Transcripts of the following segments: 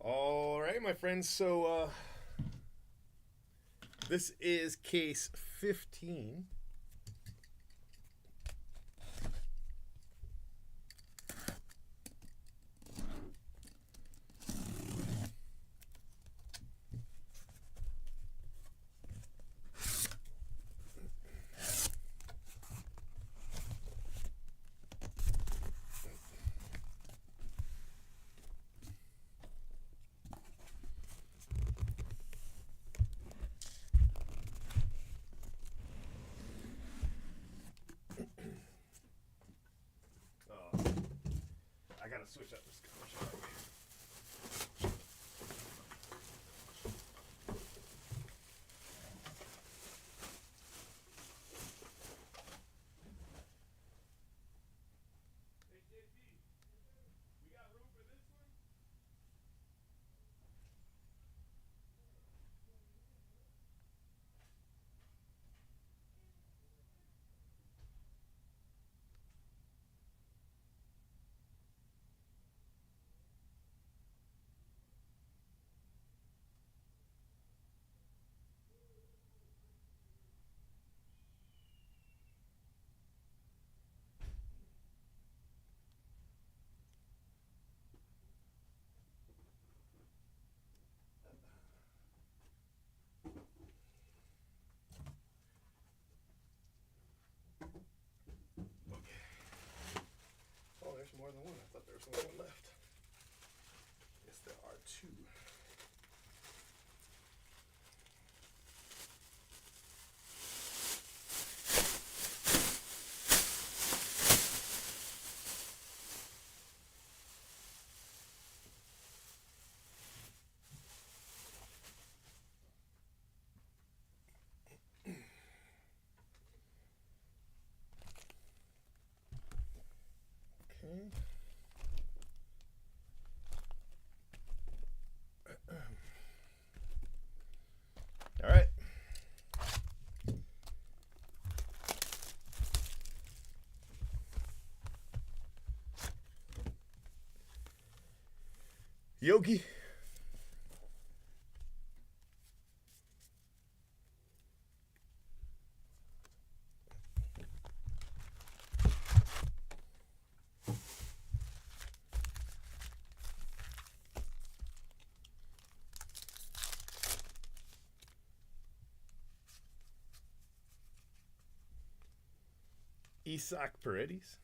All right, my friends. So this is case 15. I gotta switch up this color. Oh, there's more than one. I thought there was only one left. Yes, there are two. Okay. All right. Yogi. Isaac Paredes.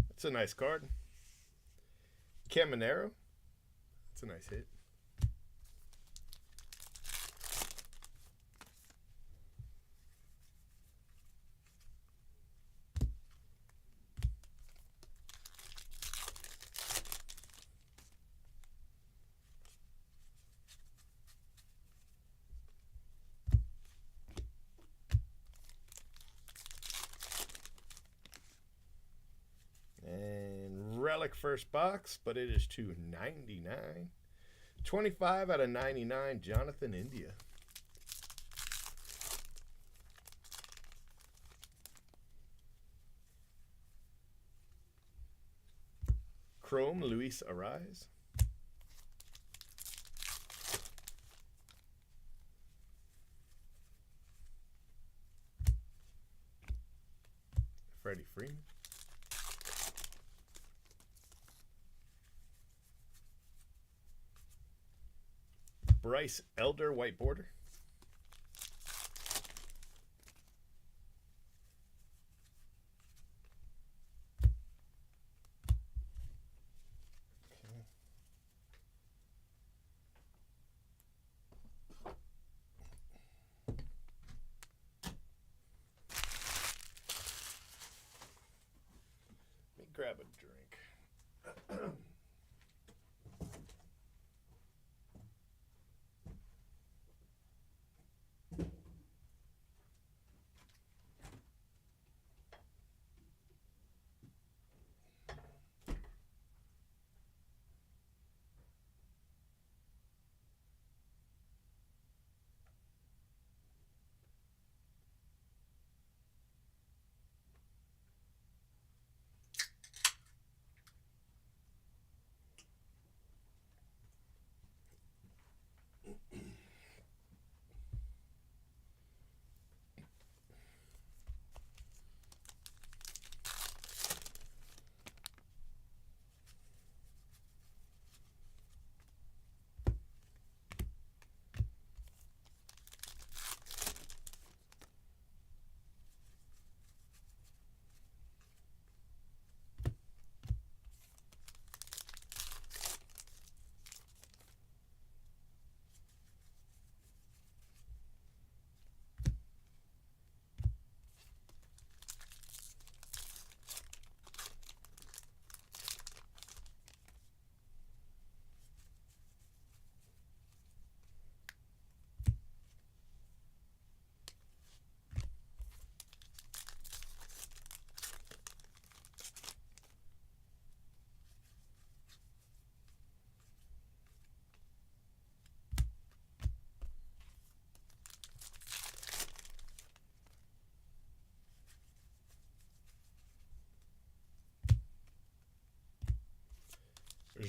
That's a nice card. Caminero. That's a nice hit. And relic first box, but it is $2.99. 25 out of 99, Jonathan India. Chrome, Luis Arraez. Freddie Freeman. Bryce Elder, white border. Let me grab a drink.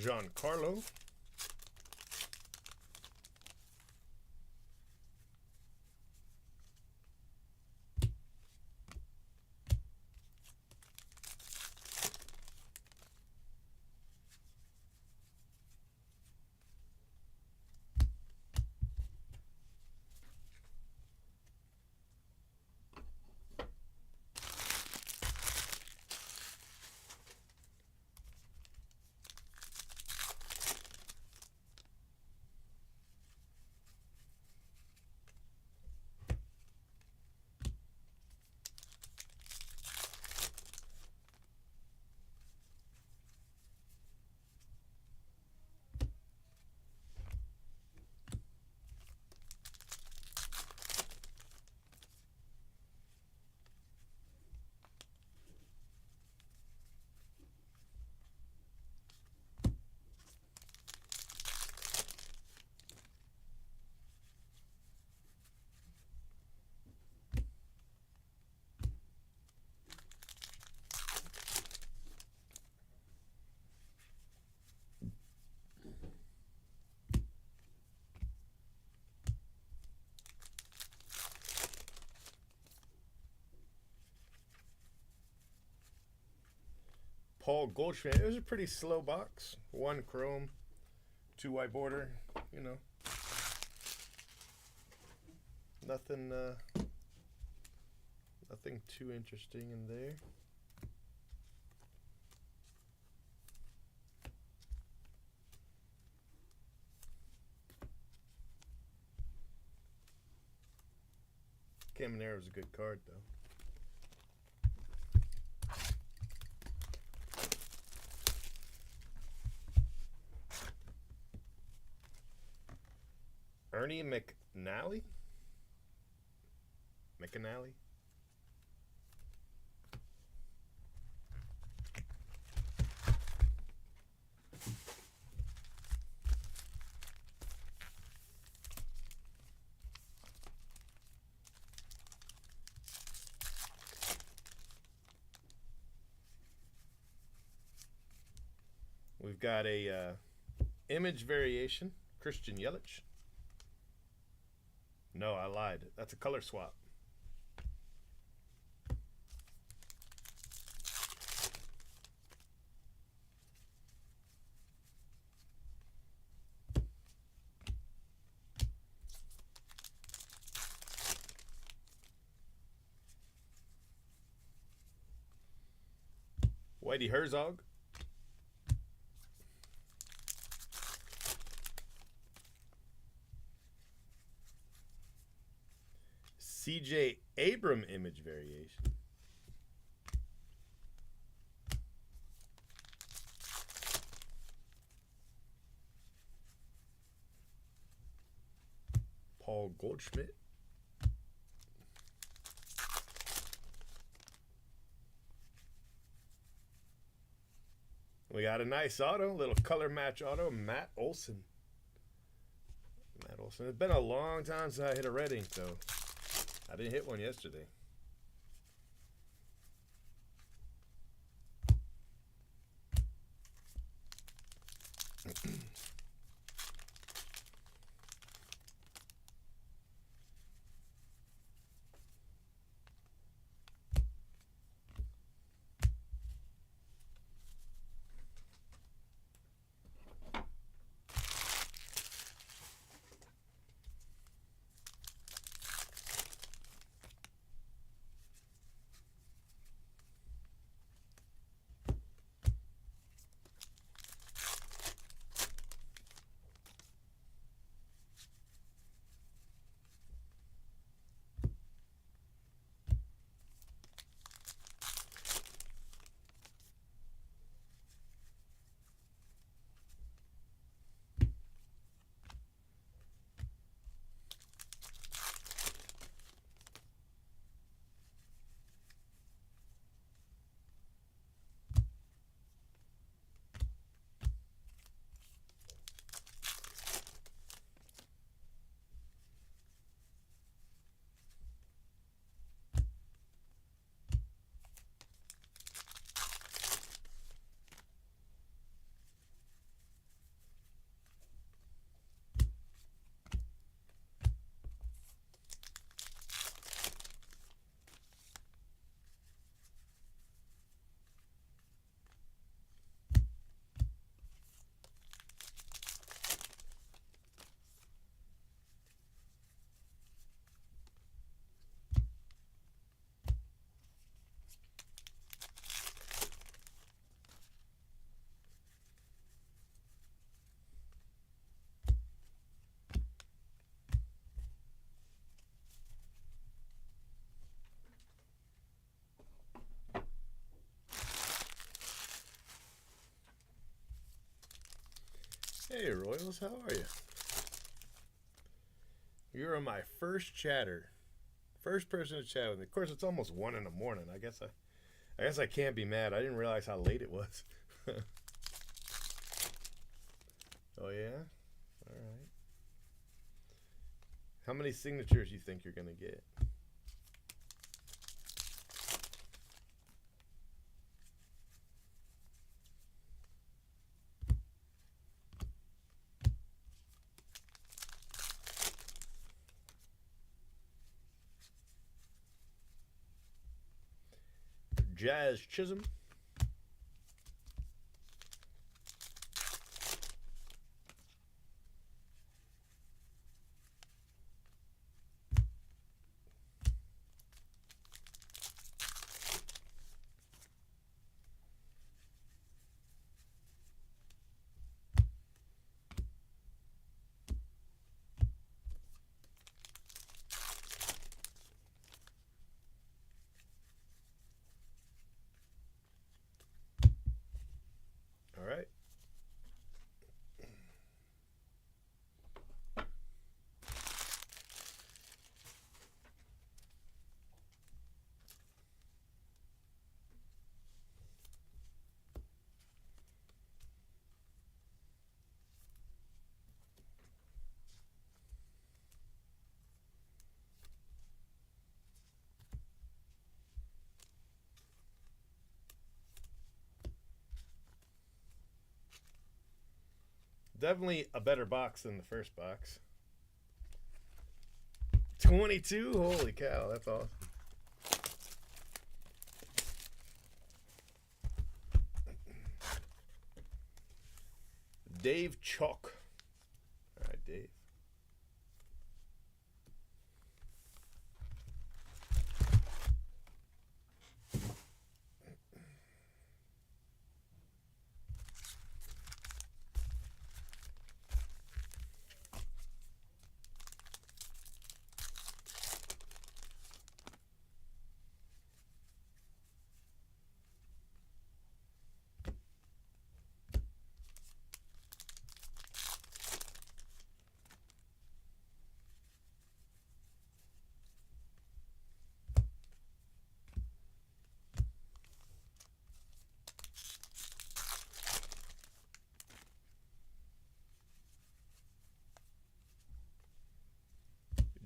Giancarlo. Paul Goldschmidt. It was a pretty slow box. 1 chrome, 2 white border. You know, nothing, nothing too interesting in there. Caminero was a good card, though. Ernie McNally? McAnally? We've got a image variation, Christian Yelich. No, I lied. That's a color swap. Whitey Herzog. CJ Abram image variation. Paul Goldschmidt. We got a nice auto, little color match auto, Matt Olson. Matt Olson. It's been a long time since I hit a red ink, though. I didn't hit one yesterday. Hey, Royals, how are you? You're my first chatter. First person to chat with me. Of course, it's almost 1 in the morning. I guess I can't be mad. I didn't realize how late it was. Oh yeah? All right. How many signatures you think you're going to get? Jazz Chisholm. All right. Definitely a better box than the first box. 22? Holy cow, that's awesome. Dave Chalk. All right, Dave.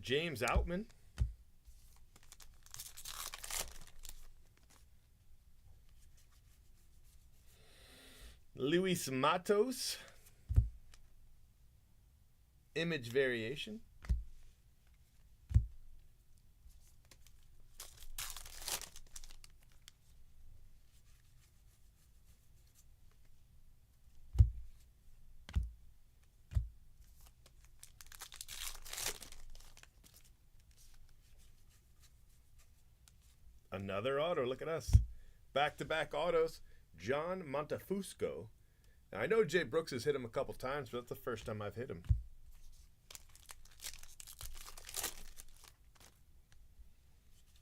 James Outman. Luis Matos. Image variation. Another auto. Look at us. Back-to-back autos. John Montefusco. Now, I know Jay Brooks has hit him a couple times, but that's the first time I've hit him.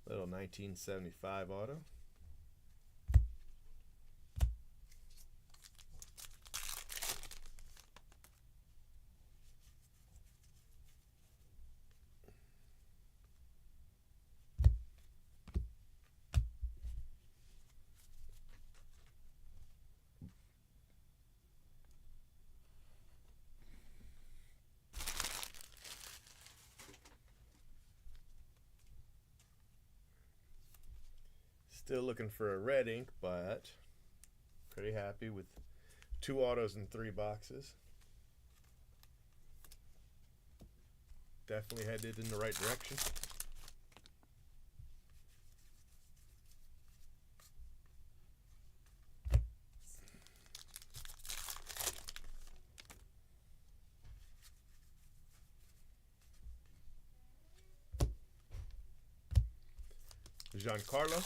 Little 1975 auto. Still looking for a red ink, but pretty happy with 2 autos and 3 boxes. Definitely headed in the right direction. Giancarlo.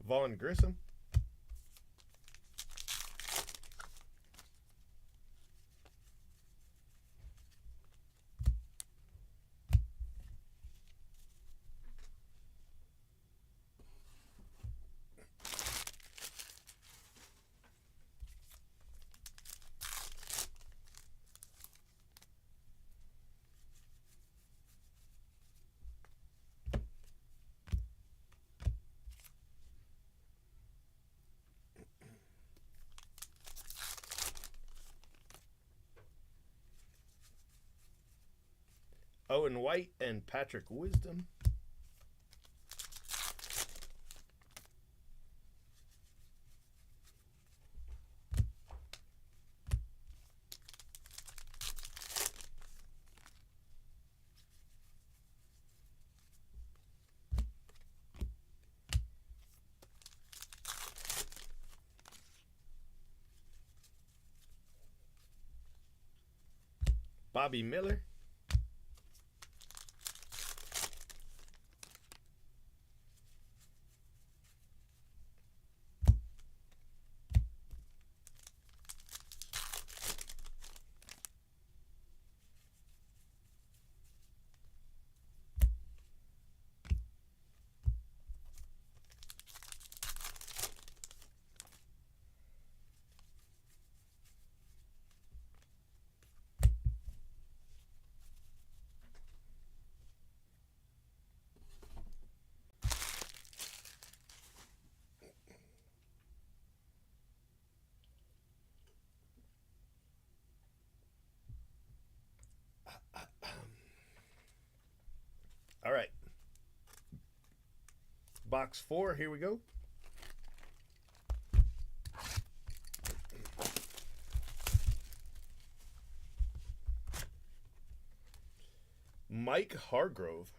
Vaughn Grissom. Owen White and Patrick Wisdom. Bobby Miller. All right. Box 4, here we go. Mike Hargrove.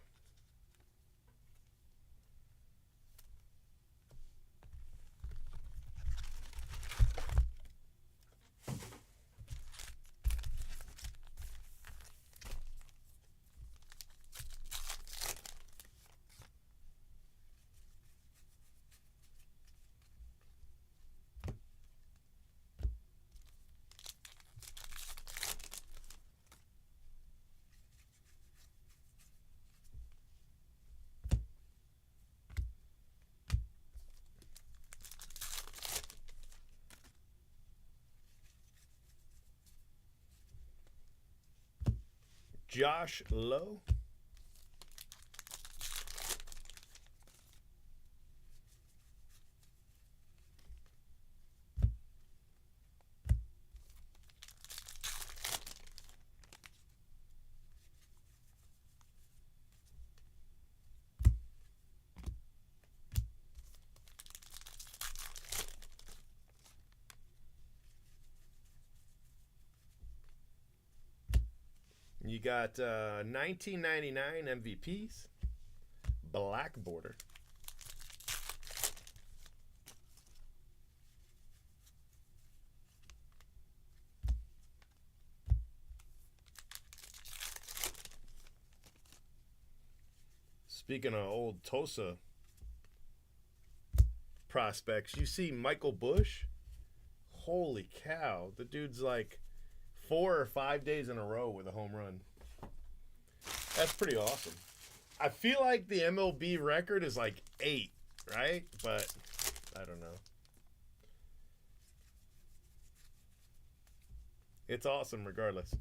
Josh Lowe. You got 1999 MVPs, black border. Speaking of old Tulsa prospects, you see Michael Bush. Holy cow, the dude's like 4 or 5 days in a row with a home run. That's pretty awesome. I feel like the MLB record is like 8, right? But I don't know. It's awesome regardless.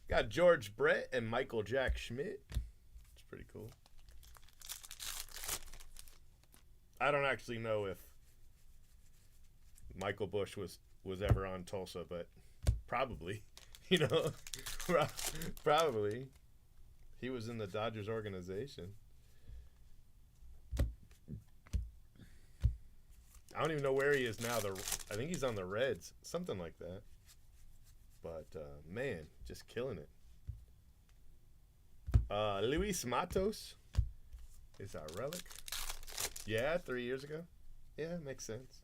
Got George Brett and Michael Jack Schmidt. It's pretty cool. I don't actually know if Michael Bush was ever on Tulsa, but probably. You know, probably. He was in the Dodgers organization. I don't even know where he is now. I think he's on the Reds, something like that. But, man, just killing it. Luis Matos is our relic. Yeah, 3 years ago. Yeah, makes sense.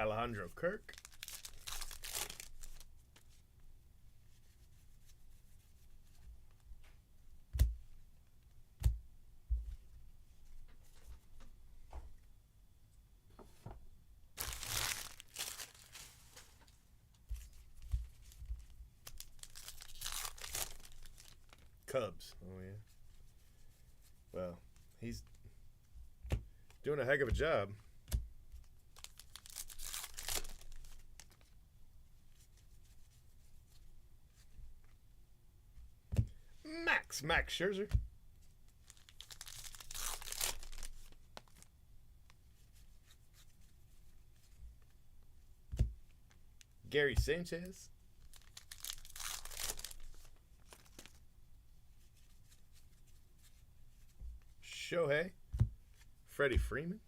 Alejandro Kirk. Cubs. Oh, yeah. Well, he's doing a heck of a job. Max Scherzer. Gary Sanchez. Shohei. Freddie Freeman.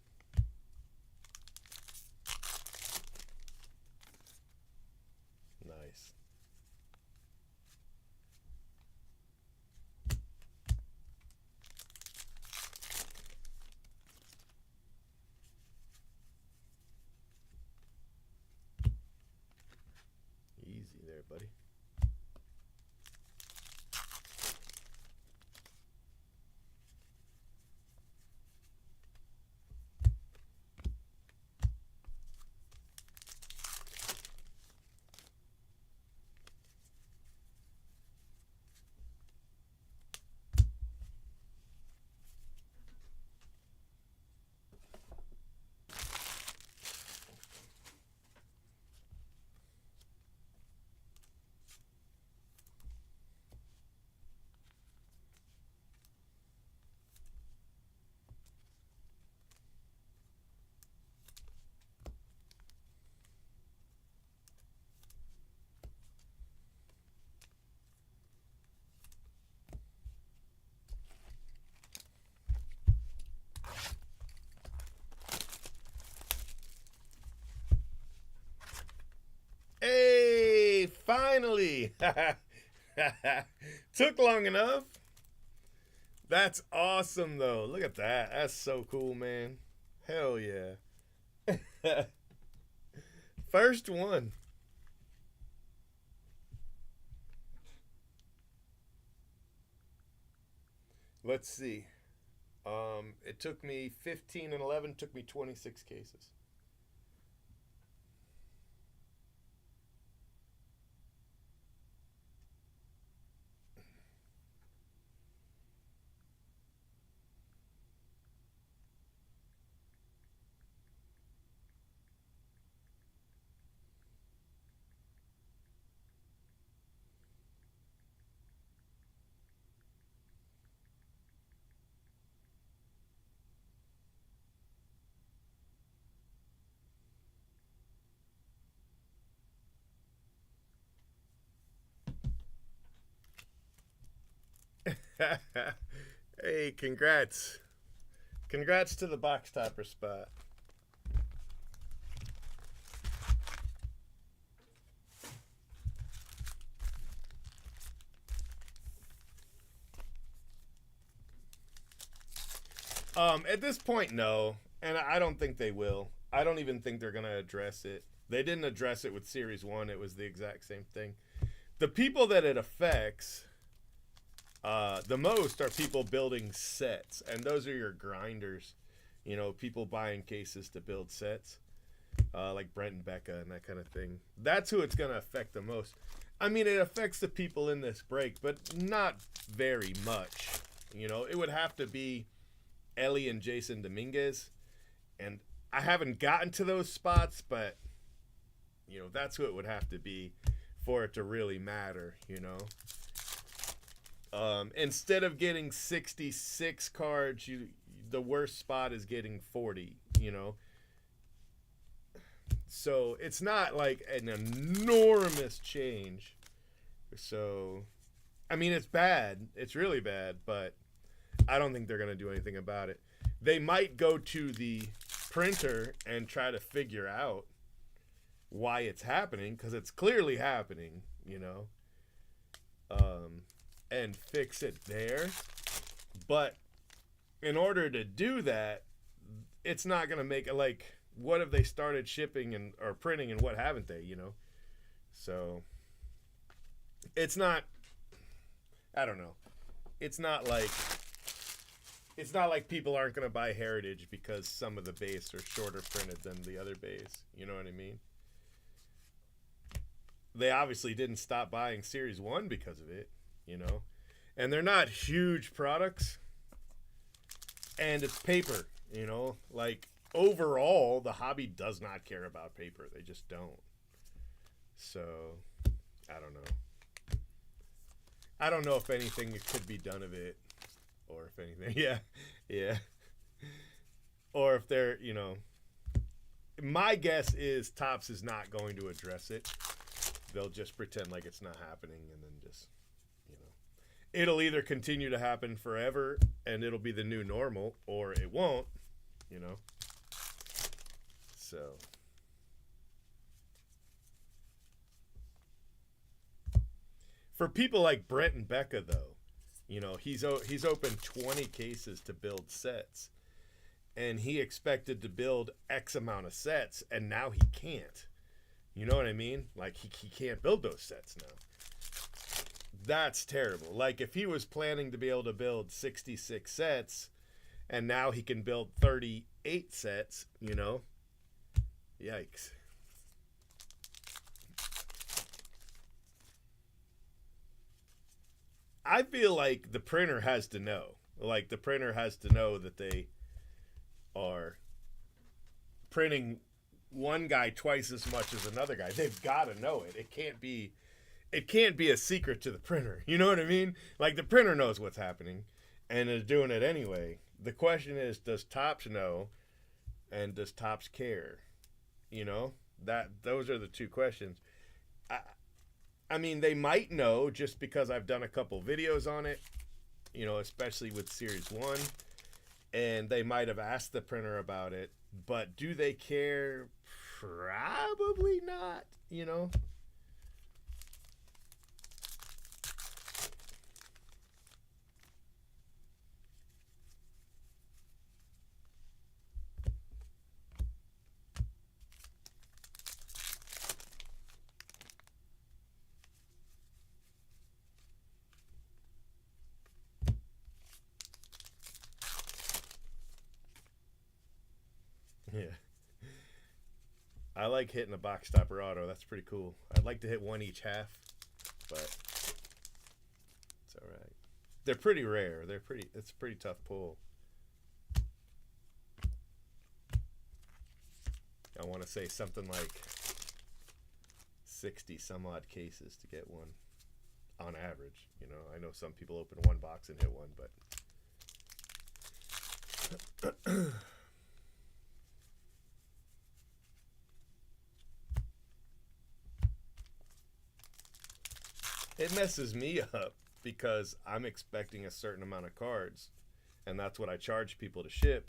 Nice. Easy there, buddy. Hey, finally. Took long enough. That's awesome, though. Look at that. That's so cool, man. Hell yeah. First one. Let's see. It took me 15 and 11, took me 26 cases. Hey, congrats. Congrats to the box topper spot. At this point, no. And I don't think they will. I don't even think they're going to address it. They didn't address it with Series 1. It was the exact same thing. The people that it affects the most are people building sets. And those are your grinders. You know, people buying cases to build sets. Like Brent and Becca and that kind of thing. That's who it's going to affect the most. I mean, it affects the people in this break, but not very much. You know, it would have to be Ellie and Jason Dominguez. And I haven't gotten to those spots, but, you know, that's who it would have to be for it to really matter, you know. Instead of getting 66 cards, the worst spot is getting 40, you know. So it's not like an enormous change. So, I mean, it's bad. It's really bad, but I don't think they're going to do anything about it. They might go to the printer and try to figure out why it's happening, because it's clearly happening, you know, and fix it there. But in order to do that, it's not going to make it like, what have they started shipping and or printing and what haven't they, you know? So it's not, I don't know. It's not like people aren't going to buy Heritage because some of the base are shorter printed than the other base. You know what I mean? They obviously didn't stop buying Series 1 because of it, you know? And they're not huge products. And it's paper, you know? Like, overall, the hobby does not care about paper. They just don't. So, I don't know. I don't know if anything could be done of it. Or if anything, yeah. Or if they're, you know, my guess is Topps is not going to address it. They'll just pretend like it's not happening and then just, you know, it'll either continue to happen forever and it'll be the new normal, or it won't, you know. So for people like Brent and Becca, though, you know, he's opened 20 cases to build sets, and he expected to build X amount of sets, and now he can't. You know what I mean? Like, he can't build those sets now. That's terrible. Like, if he was planning to be able to build 66 sets, and now he can build 38 sets, you know? Yikes. I feel like the printer has to know. Like, the printer has to know that they are printing one guy twice as much as another guy. They've got to know it. It can't be a secret to the printer. You know what I mean? Like, the printer knows what's happening and is doing it anyway. The question is, does Topps know, and does Topps care? You know, those are the two questions. I mean, they might know just because I've done a couple videos on it, you know, especially with Series 1, and they might have asked the printer about it, but do they care? Probably not, you know. Yeah. I like hitting a box stopper auto. That's pretty cool. I'd like to hit one each half, but it's all right. They're pretty rare. It's a pretty tough pull. I want to say something like 60 some odd cases to get one on average. You know, I know some people open one box and hit one, but it messes me up because I'm expecting a certain amount of cards, and that's what I charge people to ship.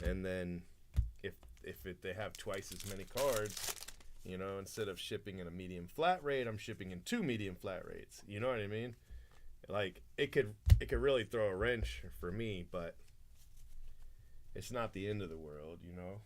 And then if they have twice as many cards, you know, instead of shipping in a medium flat rate, I'm shipping in 2 medium flat rates. You know what I mean? Like, it could really throw a wrench for me, but it's not the end of the world, you know.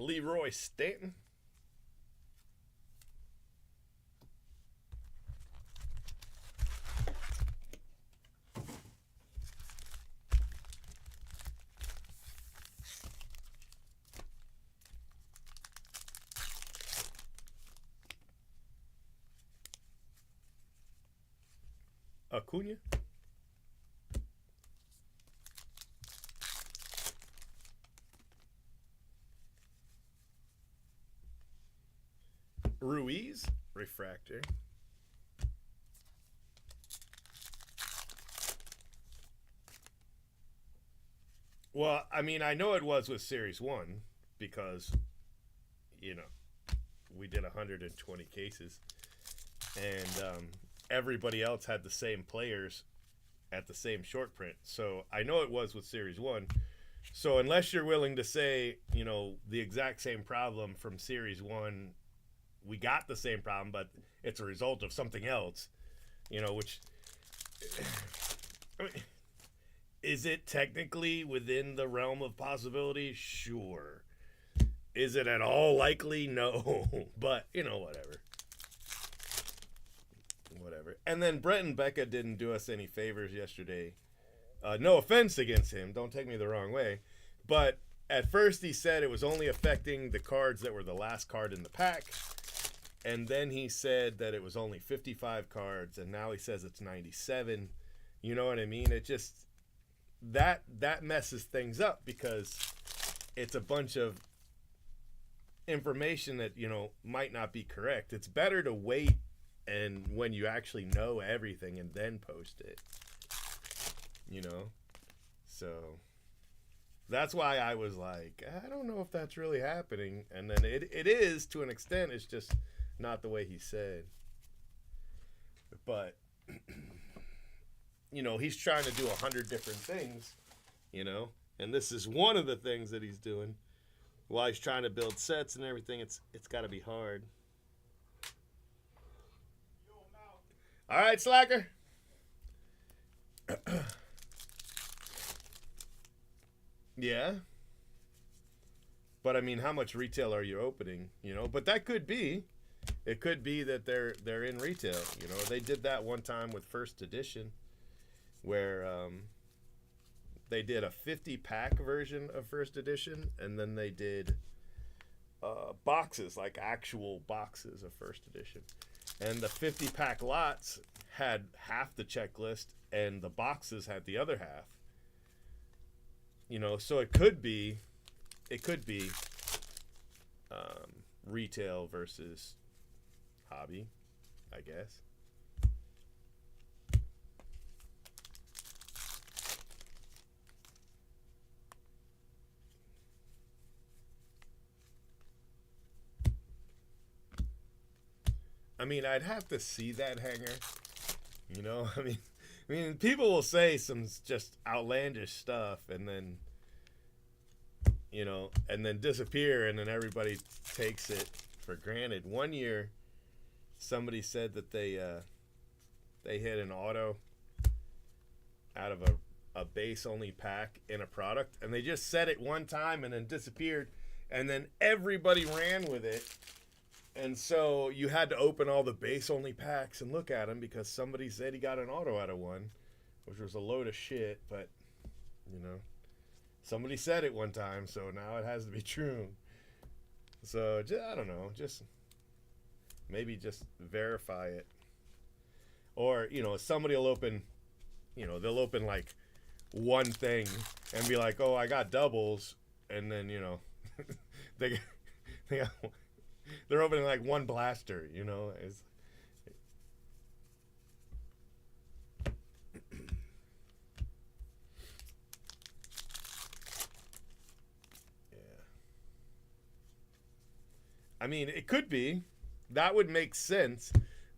Leroy Stanton. Acuna. Ruiz, refractor. Well, I mean, I know it was with Series 1 because, you know, we did 120 cases, and everybody else had the same players at the same short print. So I know it was with Series 1. So unless you're willing to say, you know, the exact same problem from Series 1, we got the same problem, but it's a result of something else, you know, which... I mean, is it technically within the realm of possibility? Sure. Is it at all likely? No. But, you know, whatever. And then Brett and Becca didn't do us any favors yesterday. No offense against him. Don't take me the wrong way. But at first he said it was only affecting the cards that were the last card in the pack. And then he said that it was only 55 cards. And now he says it's 97. You know what I mean? It just... That messes things up because it's a bunch of information that, you know, might not be correct. It's better to wait and when you actually know everything and then post it, you know? So that's why I was like, I don't know if that's really happening. And then it is to an extent. It's just not the way he said. But, you know, he's trying to do 100 different things, you know? And this is one of the things that he's doing. While he's trying to build sets and everything, it's got to be hard. All right, Slacker. Yeah. But I mean, how much retail are you opening? You know, but that could be. It could be that they're in retail. You know, they did that one time with First Edition, where they did a 50-pack version of First Edition, and then they did boxes, like actual boxes of First Edition. And the 50-pack lots had half the checklist, and the boxes had the other half. You know, so it could be retail versus hobby, I guess. I mean, I'd have to see that hanger. You know, I mean, people will say some just outlandish stuff and then, you know, and then disappear, and then everybody takes it for granted. One year, somebody said that they hit an auto out of a base-only pack in a product, and they just said it one time and then disappeared, and then everybody ran with it. And so you had to open all the base-only packs and look at them because somebody said he got an auto out of one, which was a load of shit. But, you know, somebody said it one time, so now it has to be true. So, I don't know, just maybe just verify it. Or, you know, somebody will open, you know, they'll open like one thing and be like, oh, I got doubles. And then, you know, they're opening like one blaster, you know. Yeah. I mean, it could be. That would make sense.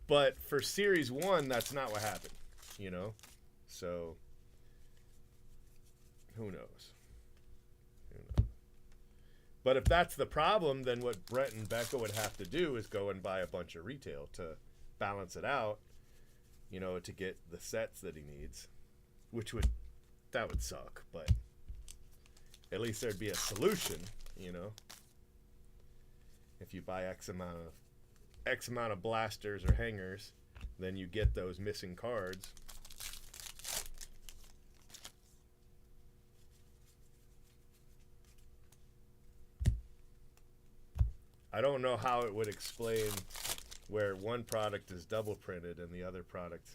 But for Series 1, that's not what happened, you know. So, who knows? But if that's the problem, then what Brett and Becca would have to do is go and buy a bunch of retail to balance it out, you know, to get the sets that he needs, that would suck, but at least there'd be a solution, you know. If you buy X amount of blasters or hangers, then you get those missing cards. I don't know how it would explain where one product is double printed and the other product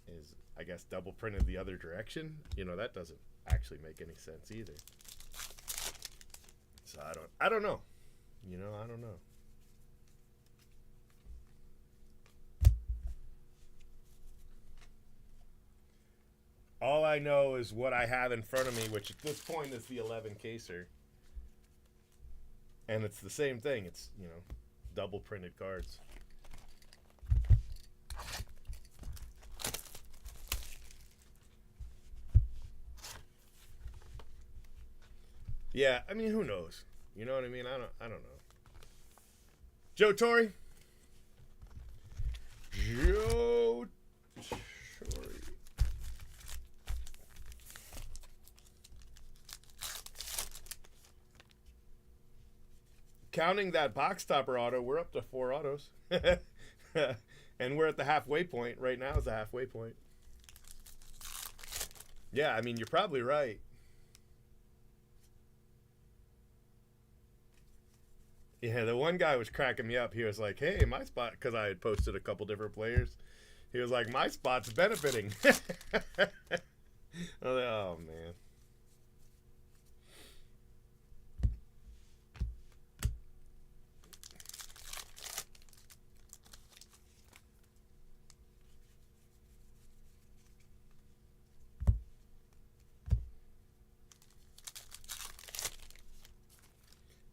is, I guess, double printed the other direction. You know, that doesn't actually make any sense either. So I don't know. You know, I don't know. All I know is what I have in front of me, which at this point is the 11 caser. And it's the same thing. It's, you know, double printed cards. Yeah, I mean, who knows? You know what I mean? I don't know. Joe Torre. Joe Torre. Counting that box topper auto, we're up to 4 autos. And we're at the halfway point. Right now is the halfway point. Yeah, I mean, you're probably right. Yeah, the one guy was cracking me up. He was like, hey, my spot, because I had posted a couple different players. He was like, my spot's benefiting. I was like, oh, man.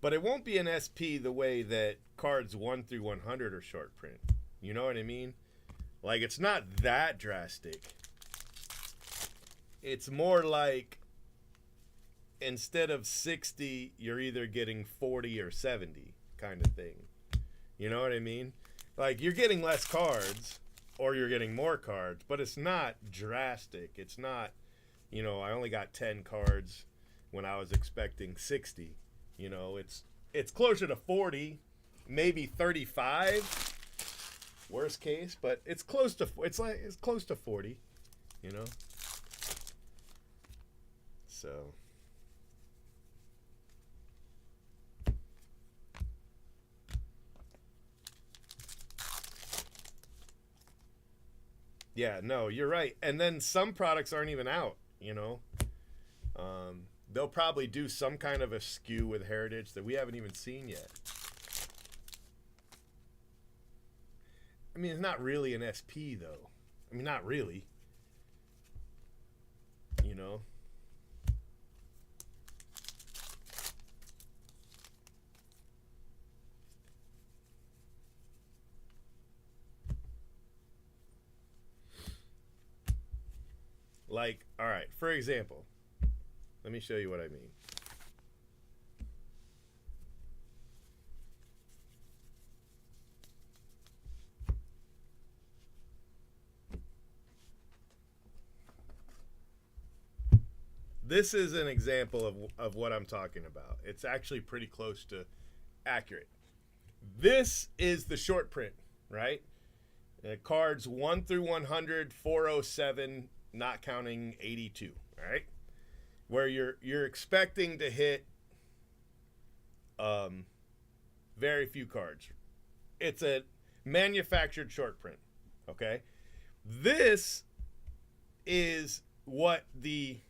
But it won't be an SP the way that cards 1 through 100 are short print. You know what I mean? Like, it's not that drastic. It's more like instead of 60, you're either getting 40 or 70 kind of thing. You know what I mean? Like, you're getting less cards or you're getting more cards, but it's not drastic. It's not, you know, I only got 10 cards when I was expecting 60. You know, it's closer to 40, maybe 35, worst case, but it's close to it's close to 40, you know. So yeah, no, you're right. And then some products aren't even out, you know. They'll probably do some kind of a skew with Heritage that we haven't even seen yet. I mean, it's not really an SP, though. I mean, not really. You know? Like, all right, for example, let me show you what I mean. This is an example of what I'm talking about. It's actually pretty close to accurate. This is the short print, right? Cards 1 through 100, 407, not counting 82, all right? Where you're expecting to hit very few cards. It's a manufactured short print, okay? This is what the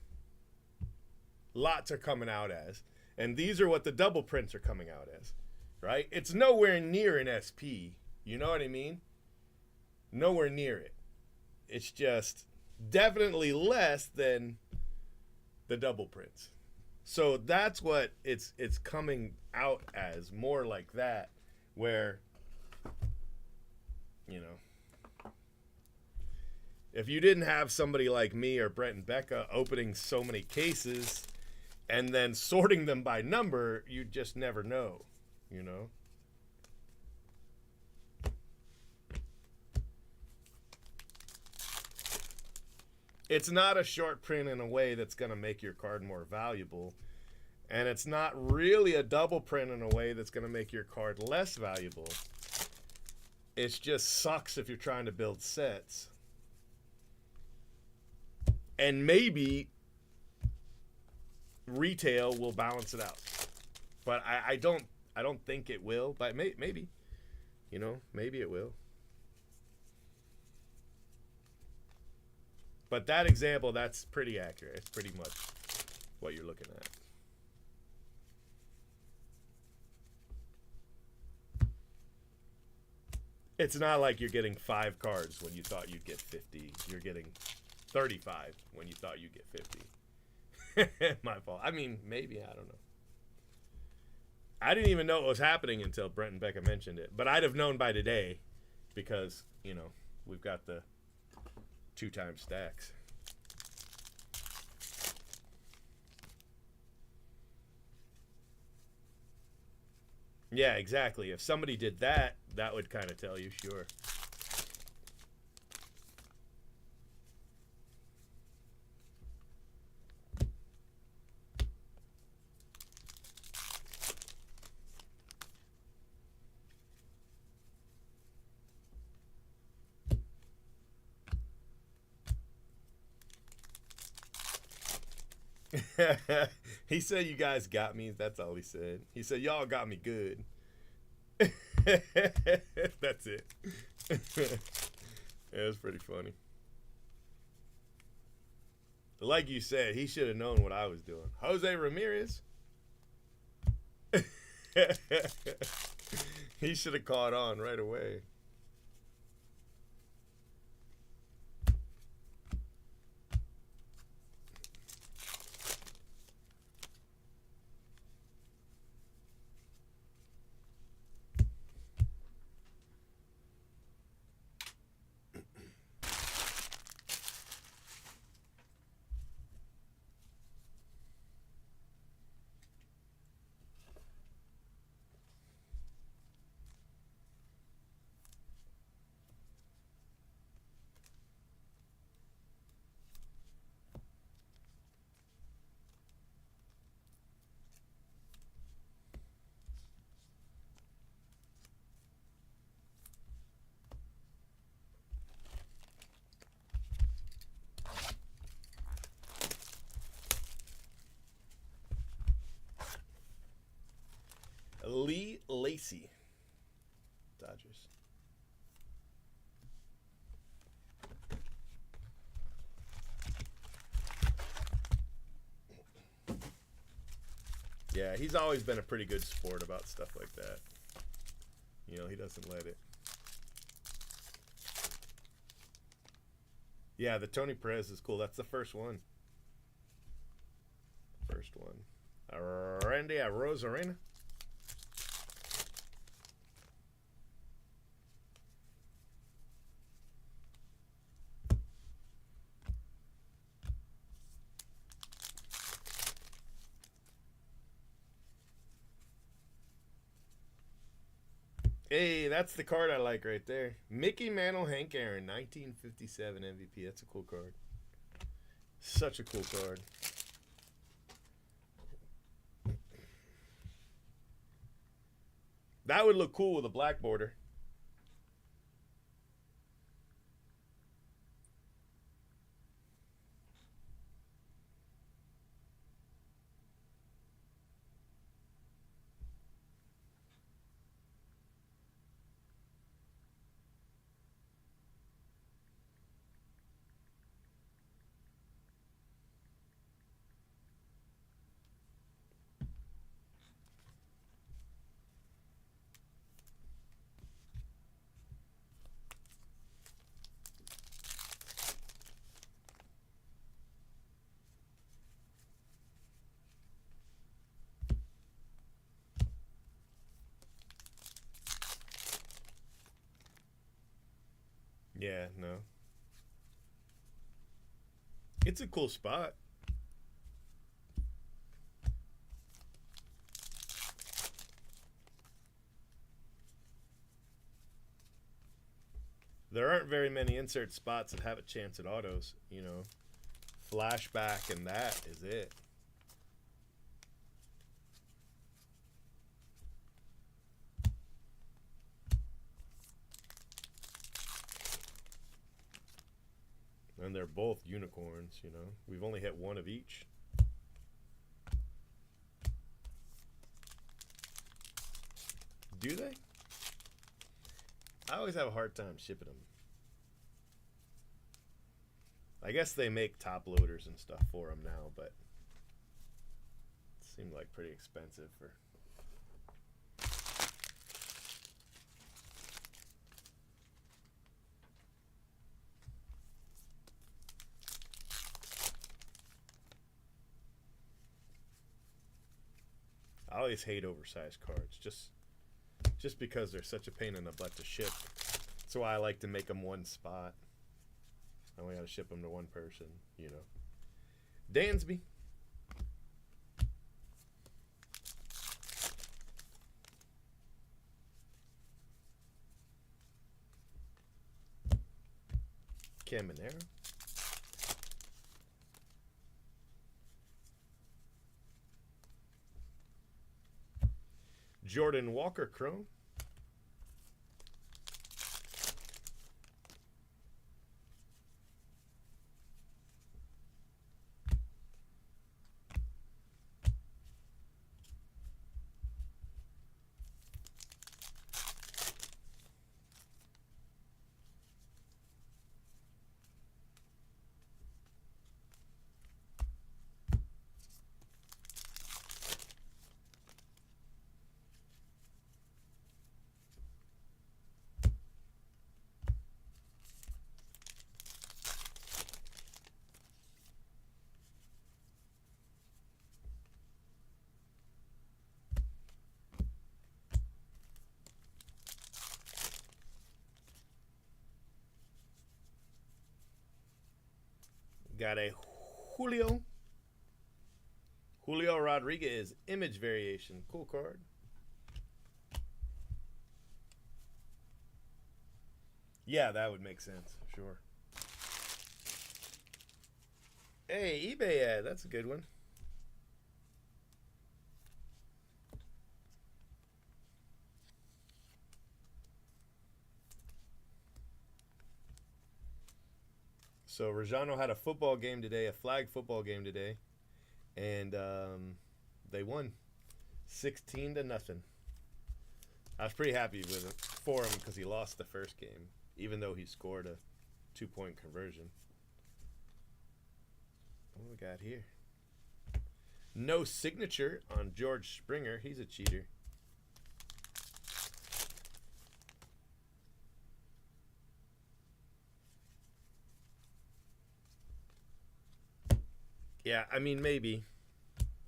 lots are coming out as, and these are what the double prints are coming out as, right? It's nowhere near an SP, you know what I mean? Nowhere near it. It's just definitely less than the double prints. So that's what it's coming out as, more like that, where, you know, if you didn't have somebody like me or Brent and Becca opening so many cases and then sorting them by number, you'd just never know, you know? It's not a short print in a way that's going to make your card more valuable. And it's not really a double print in a way that's going to make your card less valuable. It just sucks if you're trying to build sets. And maybe retail will balance it out. But I don't think it will. But maybe. You know, maybe it will. But that example, that's pretty accurate. It's pretty much what you're looking at. It's not like you're getting 5 cards when you thought you'd get 50. You're getting 35 when you thought you'd get 50. My fault. I mean, maybe. I don't know. I didn't even know it was happening until Brent and Becca mentioned it. But I'd have known by today because, you know, we've got the 2-time stacks. Yeah, exactly. If somebody did that, that would kind of tell you, sure. He said you guys got me. That's all he said. He said y'all got me good. That's it. It was pretty funny. Like you said, he should have known what I was doing. Jose Ramirez. He should have caught on right away. Lee Lacy, Dodgers. Yeah, he's always been a pretty good sport about stuff like that. You know, he doesn't let it. Yeah, the Tony Perez is cool. That's the first one. First one. Randy Arozarena. Hey, that's the card I like right there. Mickey Mantle, Hank Aaron, 1957 MVP. That's a cool card. Such a cool card. That would look cool with a black border. Yeah, no. It's a cool spot. There aren't very many insert spots that have a chance at autos, you know. Flashback and that is it. And they're both unicorns, you know. We've only hit one of each. Do they? I always have a hard time shipping them. I guess they make top loaders and stuff for them now, but it seemed like pretty expensive for... always hate oversized cards, just because they're such a pain in the butt to ship. That's why I like to make them one spot. I only got to ship them to one person, you know. Dansby. Caminero. Jordan Walker Chrome. Got a Julio Rodriguez image variation. Cool card. Yeah, that would make sense. Sure. Hey, eBay ad. That's a good one. So Rajano had a football game today, a flag football game today, and they won 16-0. I was pretty happy with it for him because he lost the first game, even though he scored a 2-point conversion. What do we got here? No signature on George Springer. He's a cheater. Yeah, I mean, maybe.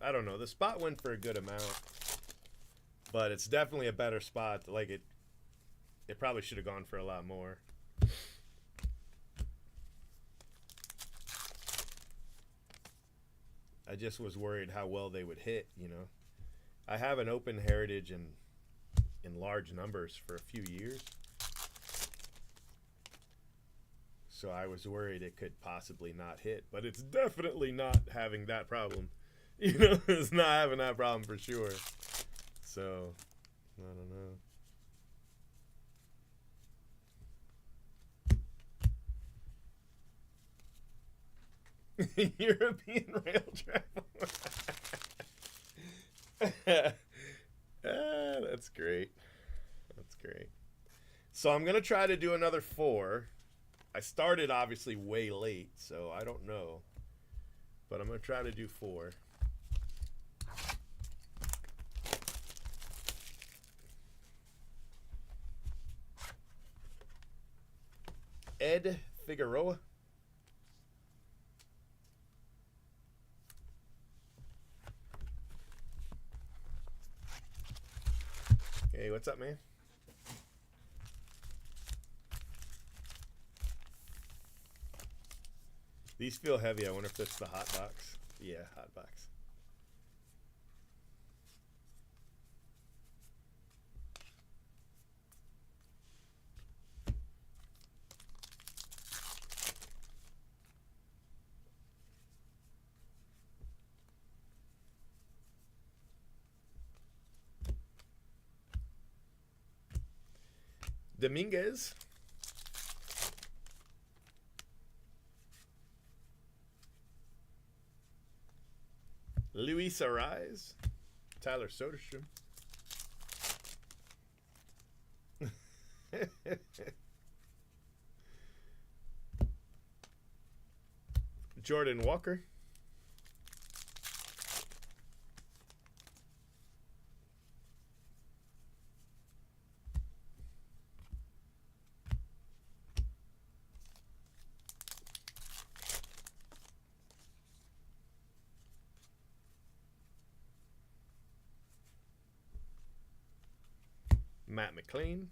I don't know. The spot went for a good amount, but it's definitely a better spot. Like, it probably should have gone for a lot more. I just was worried how well they would hit, you know. I have an open heritage in large numbers for a few years. So I was worried it could possibly not hit, but it's definitely not having that problem. You know, it's not having that problem for sure. So, I don't know. European rail travel. That's great. That's great. So I'm going to try to do another 4. I started obviously way late, so I don't know. But I'm going to try to do 4. Ed Figueroa. Hey, what's up, man? These feel heavy. I wonder if it's the hot box. Yeah, hot box. Dominguez. Luis Arraez. Tyler Soderstrom. Jordan Walker. Matt McLean.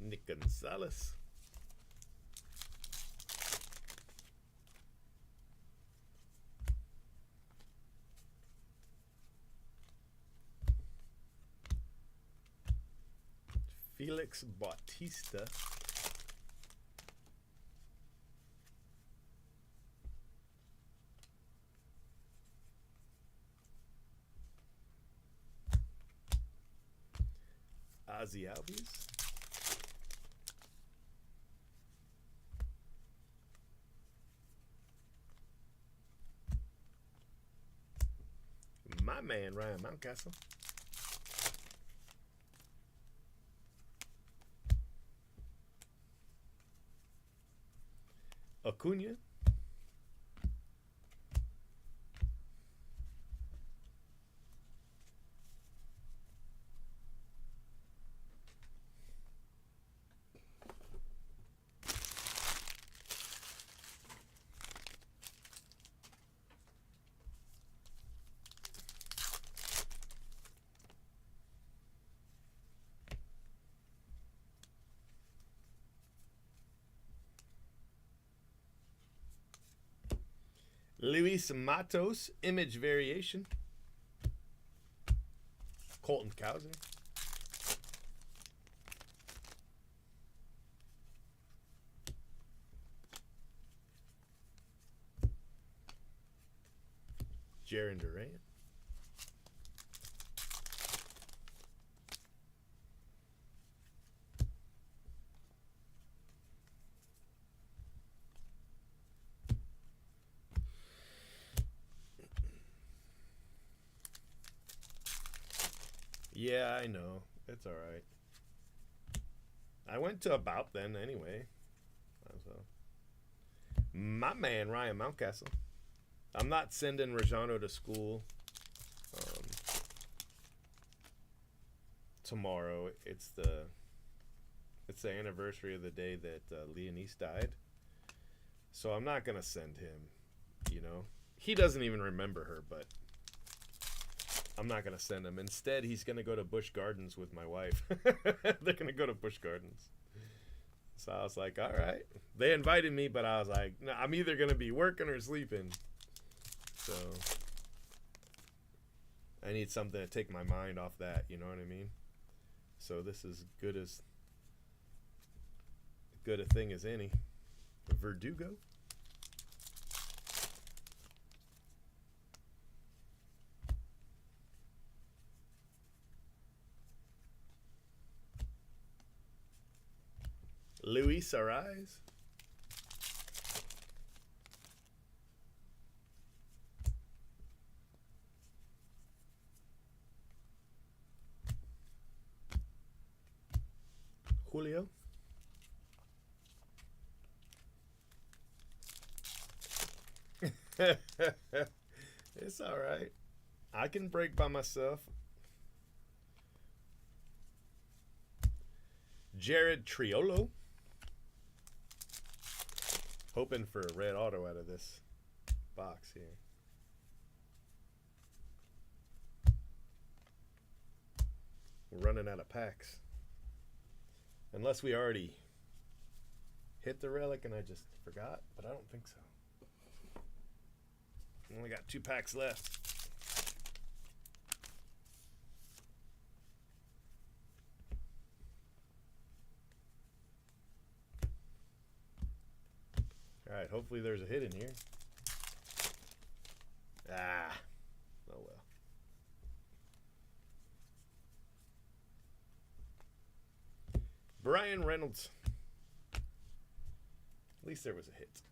Nick Gonzalez. Felix Bautista. Ozzy Albies. My man, Ryan Mountcastle. Acuna. Luis Matos, image variation. Colton Cowser. Jarren Durant. Yeah, I know. It's all right. I went to about then anyway. So, my man, Ryan Mountcastle. I'm not sending Rajano to school tomorrow. It's the anniversary of the day that Leonise died. So I'm not going to send him, you know. He doesn't even remember her, but I'm not going to send him. Instead, he's going to go to Busch Gardens with my wife. They're going to go to Busch Gardens. So I was like, all right. They invited me, but I was like, no, I'm either going to be working or sleeping. So I need something to take my mind off that, you know what I mean? So this is good a thing as any. Verdugo. Luis Ariz. Julio. It's all right. I can break by myself. Jared Triolo. Hoping for a red auto out of this box here. We're running out of packs. Unless we already hit the relic and I just forgot, but I don't think so. Only got 2 packs left. All right, hopefully there's a hit in here. Ah, oh well. Brian Reynolds. At least there was a hit.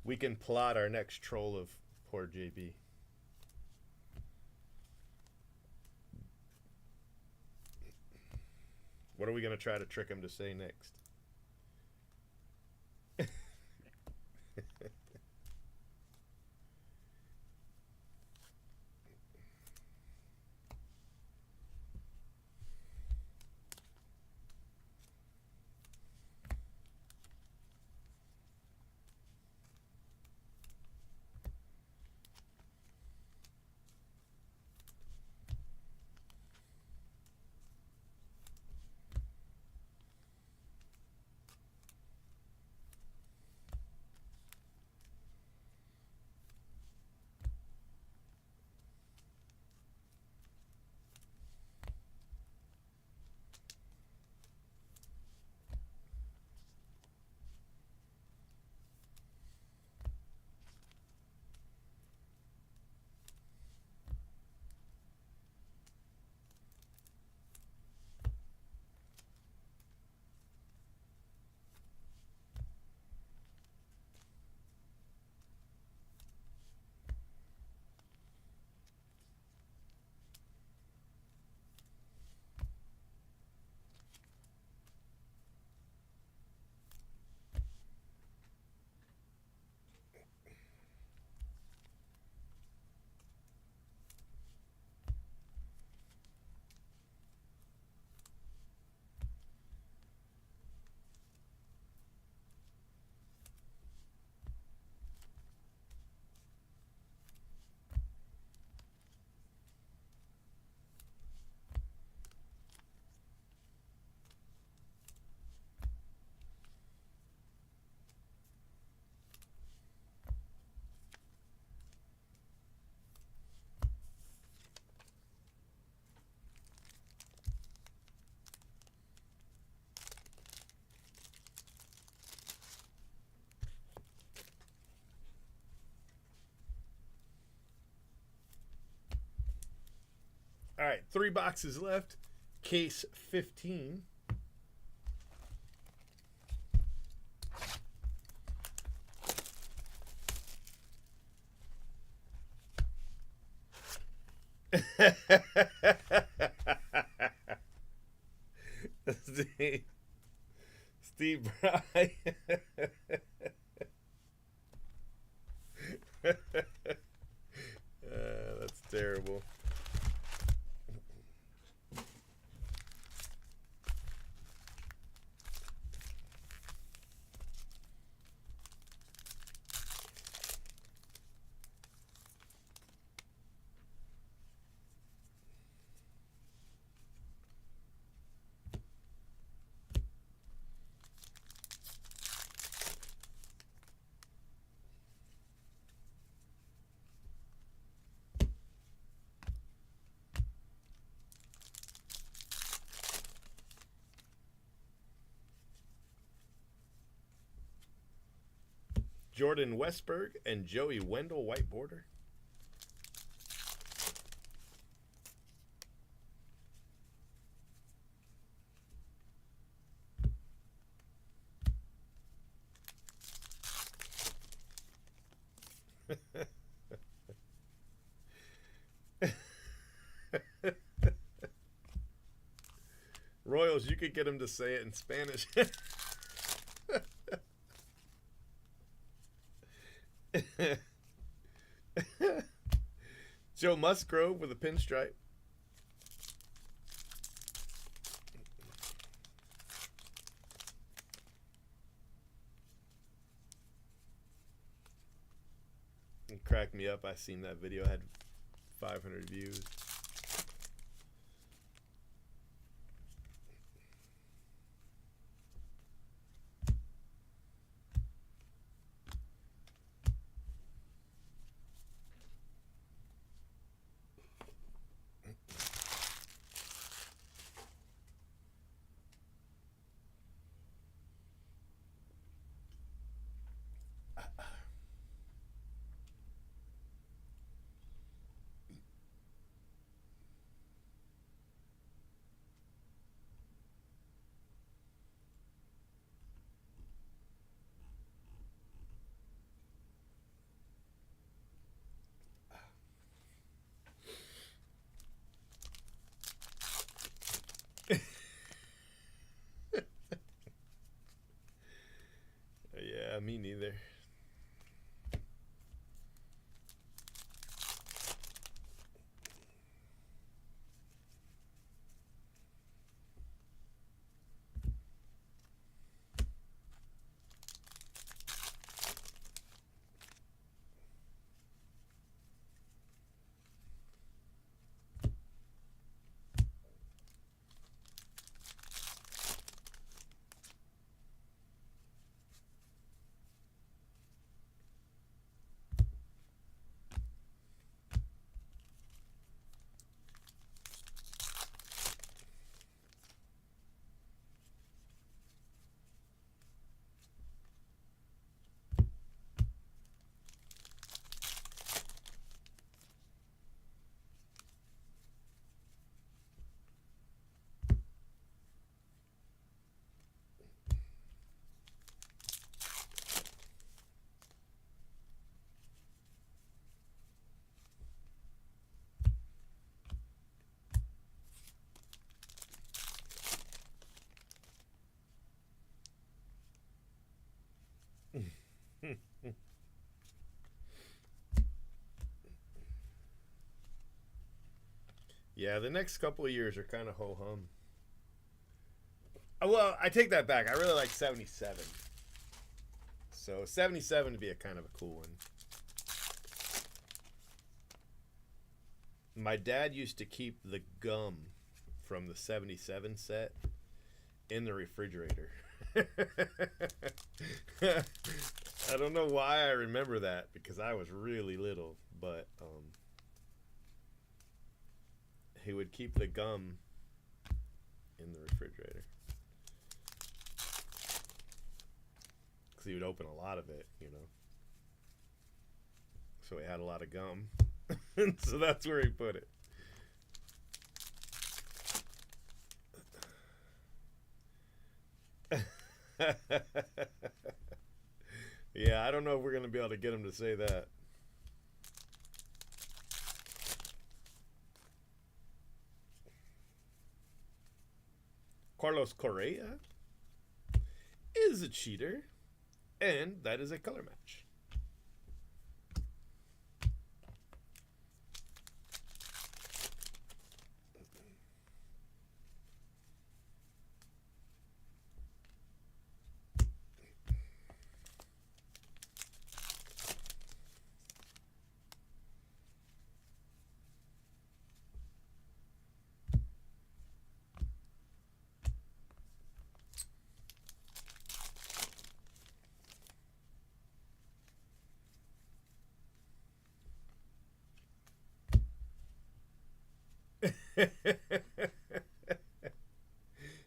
We can plot our next troll of poor JB. What are we going to try to trick him to say next? right, 3 boxes left. Case 15. Steve Bry. That's terrible. Jordan Westberg and Joey Wendell, white border. Royals, you could get him to say it in Spanish. Joe Musgrove with a pinstripe. It cracked me up. I seen that video. I had 500 views. Yeah, me neither. Yeah, the next couple of years are kind of ho hum. Well, I take that back. I really like 77. So 77 would be a kind of a cool one. My dad used to keep the gum from the 77 set in the refrigerator. I don't know why I remember that because I was really little, but he would keep the gum in the refrigerator because he would open a lot of it, you know. So he had a lot of gum, and so that's where he put it. Yeah, I don't know if we're going to be able to get him to say that. Carlos Correa is a cheater, and that is a color match.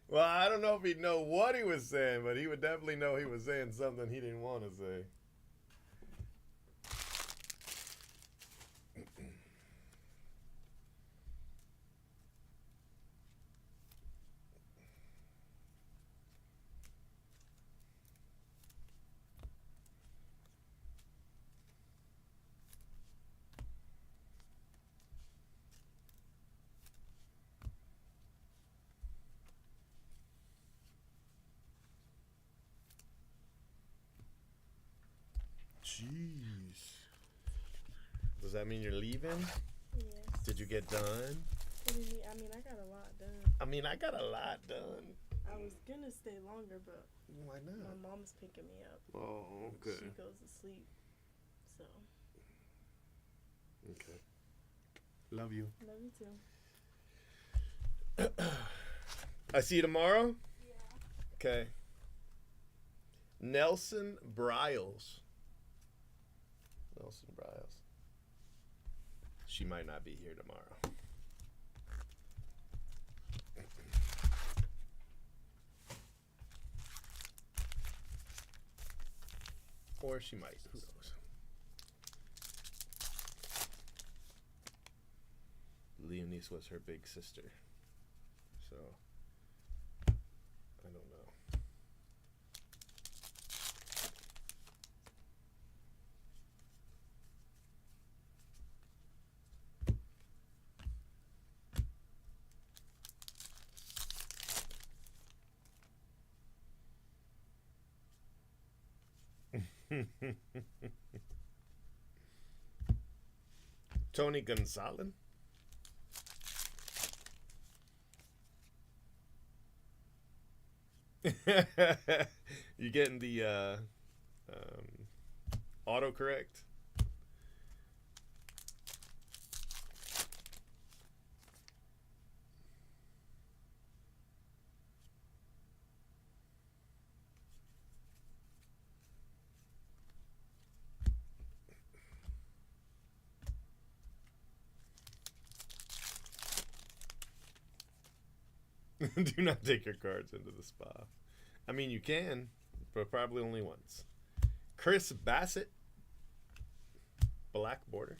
Well, I don't know if he'd know what he was saying, but he would definitely know he was saying something he didn't want to say. Jeez. Does that mean you're leaving? Yes. Did you get done? What do you mean? I mean, I got a lot done. I got a lot done. I was gonna stay longer, but Why not? my mom's picking me up. Oh, okay. She goes to sleep, so. Okay. Love you. Love you too. I see you tomorrow? Yeah. Okay. Nelson Bryles. Nelson Bryles. She might not be here tomorrow. Or she might. Who knows? Leonise was her big sister. So, I don't know. Tony Gonzalez? You getting the autocorrect? Do not take your cards into the spa. I mean, you can, but probably only once. Chris Bassett. Black border.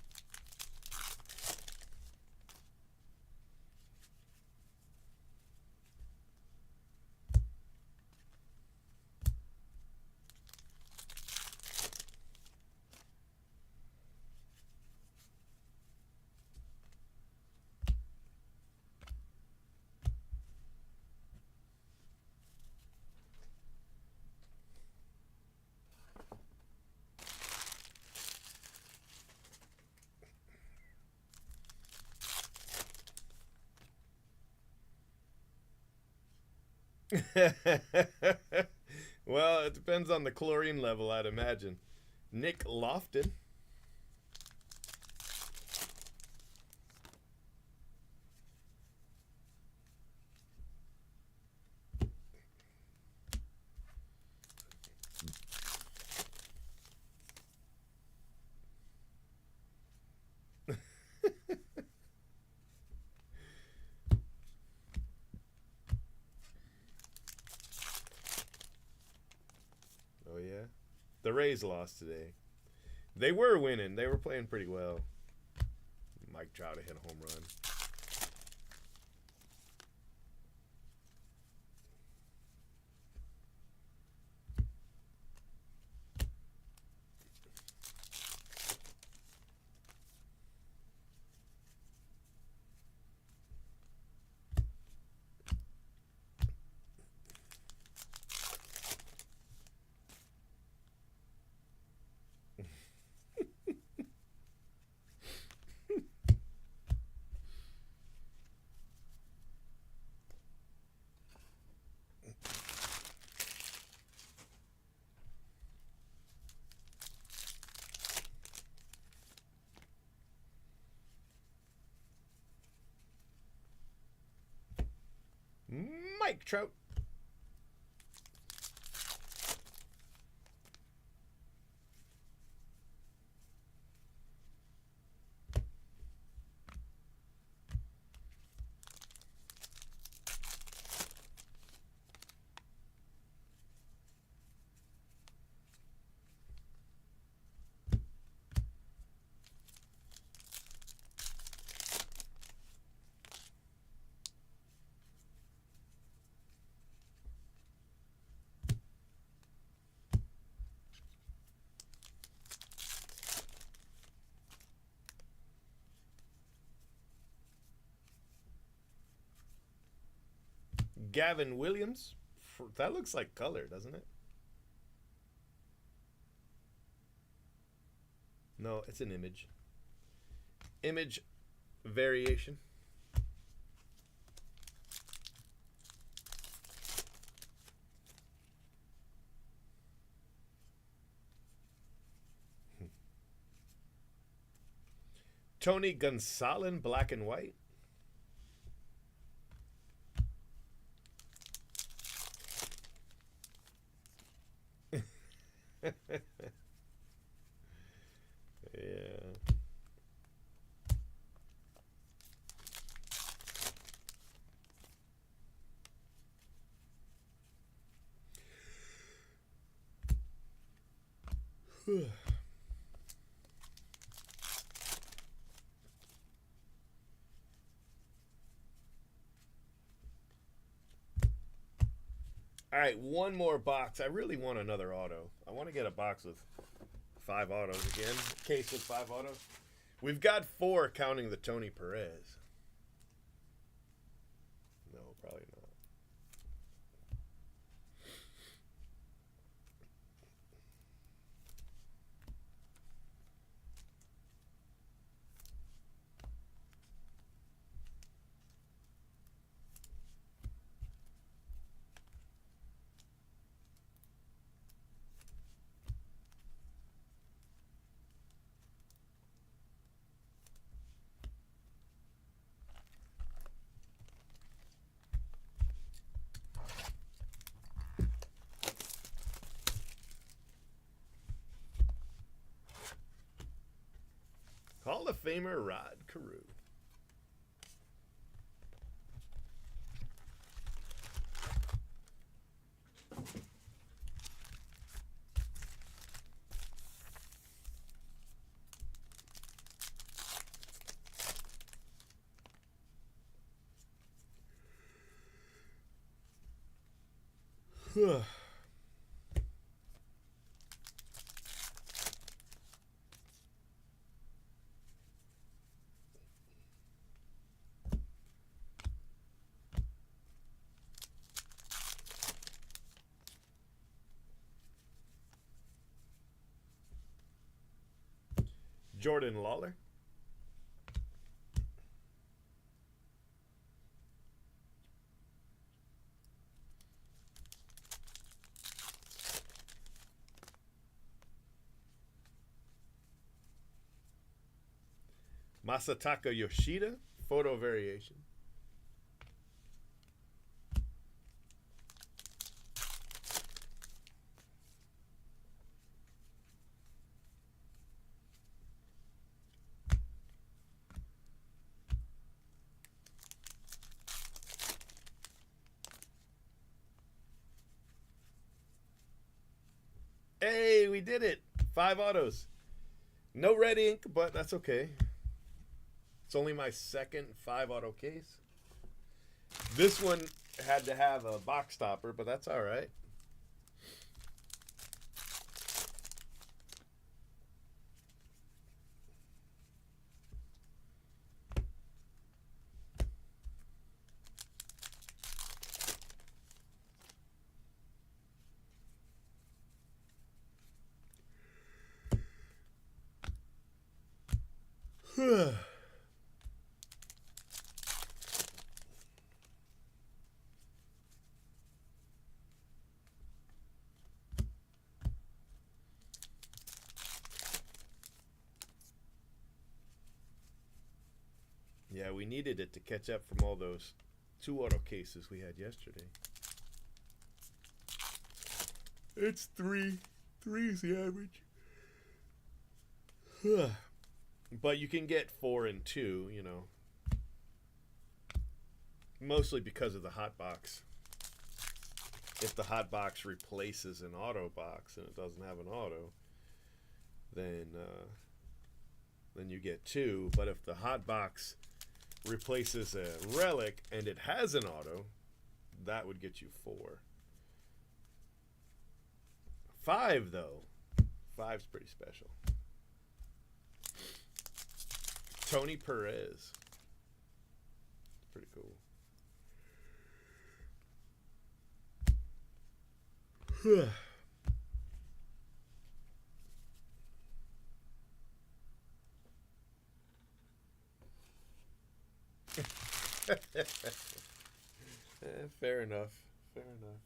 Well, it depends on the chlorine level, I'd imagine. Nick Lofton. Oh, yeah? The Rays lost today. They were winning. They were playing pretty well. Mike Trout hit a home run. Mike Trout. Gavin Williams. That looks like color, doesn't it? No, it's an image. Image variation. Tony Gonsolin, black and white. Yeah. All right, one more box. I really want another auto. I want to get a box with 5 autos again. Case with 5 autos. We've got 4 counting the Tony Perez. No, probably not. Hall of Famer Rod Carew. Jordan Lawler. Masataka Yoshida, photo variation. Hey, we did it. 5 autos. No red ink, but that's okay. It's only my second 5 auto case. This one had to have a box stopper, but that's all right. Yeah, we needed it to catch up from all those 2 auto cases we had yesterday. It's 3. 3 is the average. But you can get 4 and 2, you know. Mostly because of the hot box. If the hot box replaces an auto box and it doesn't have an auto, then you get 2. But if the hot box replaces a relic and it has an auto, that would get you 4. 5 though. 5's pretty special. Tony Perez. Pretty cool. Fair enough. Fair enough.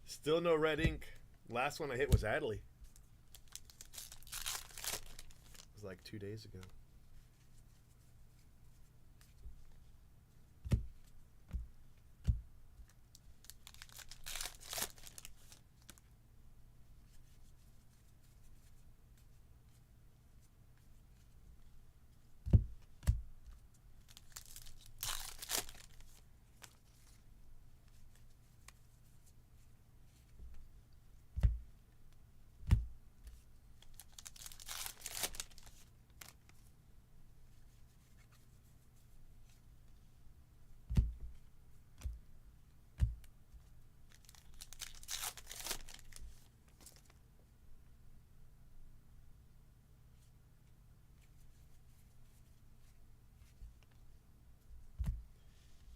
Still no red ink. Last one I hit was Adley. It was like 2 days ago.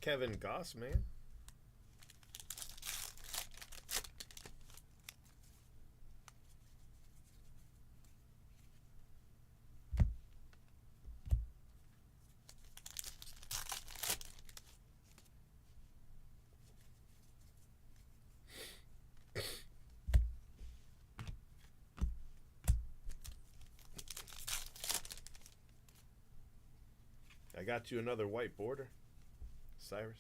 Kevin Goss, man. I got you another white border, Cyrus.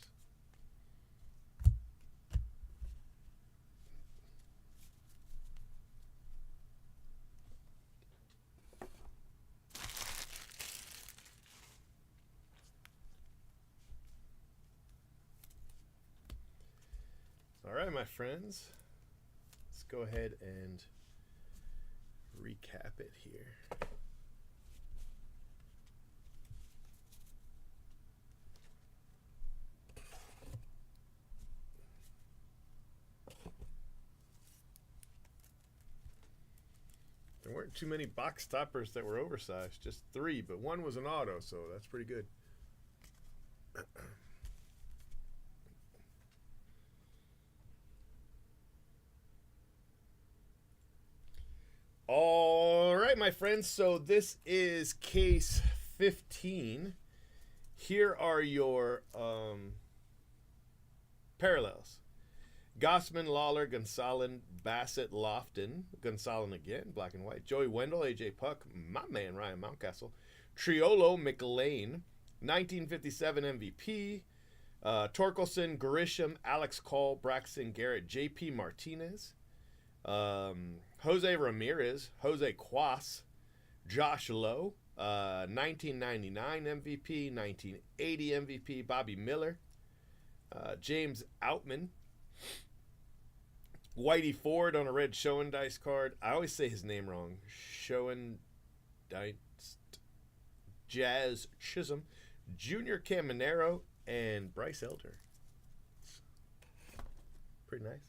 All right, my friends. Let's go ahead and recap it here. There weren't too many box toppers that were oversized, just 3, but 1 was an auto, so that's pretty good. All right, my friends, so this is case 15. Here are your parallels. Gossman, Lawler, Gonsolin, Bassett, Lofton, Gonsolin again, black and white. Joey Wendell, AJ Puck, my man Ryan Mountcastle. Triolo, McLean, 1957 MVP. Torkelson, Grisham, Alex Cole, Braxton Garrett, JP Martinez. Jose Ramirez, Jose Quas, Josh Lowe, 1999 MVP, 1980 MVP. Bobby Miller, James Outman. Whitey Ford on a red Show Dice card. I always say his name wrong. Show Dice. Jazz Chisholm. Junior Caminero. And Bryce Elder. Pretty nice.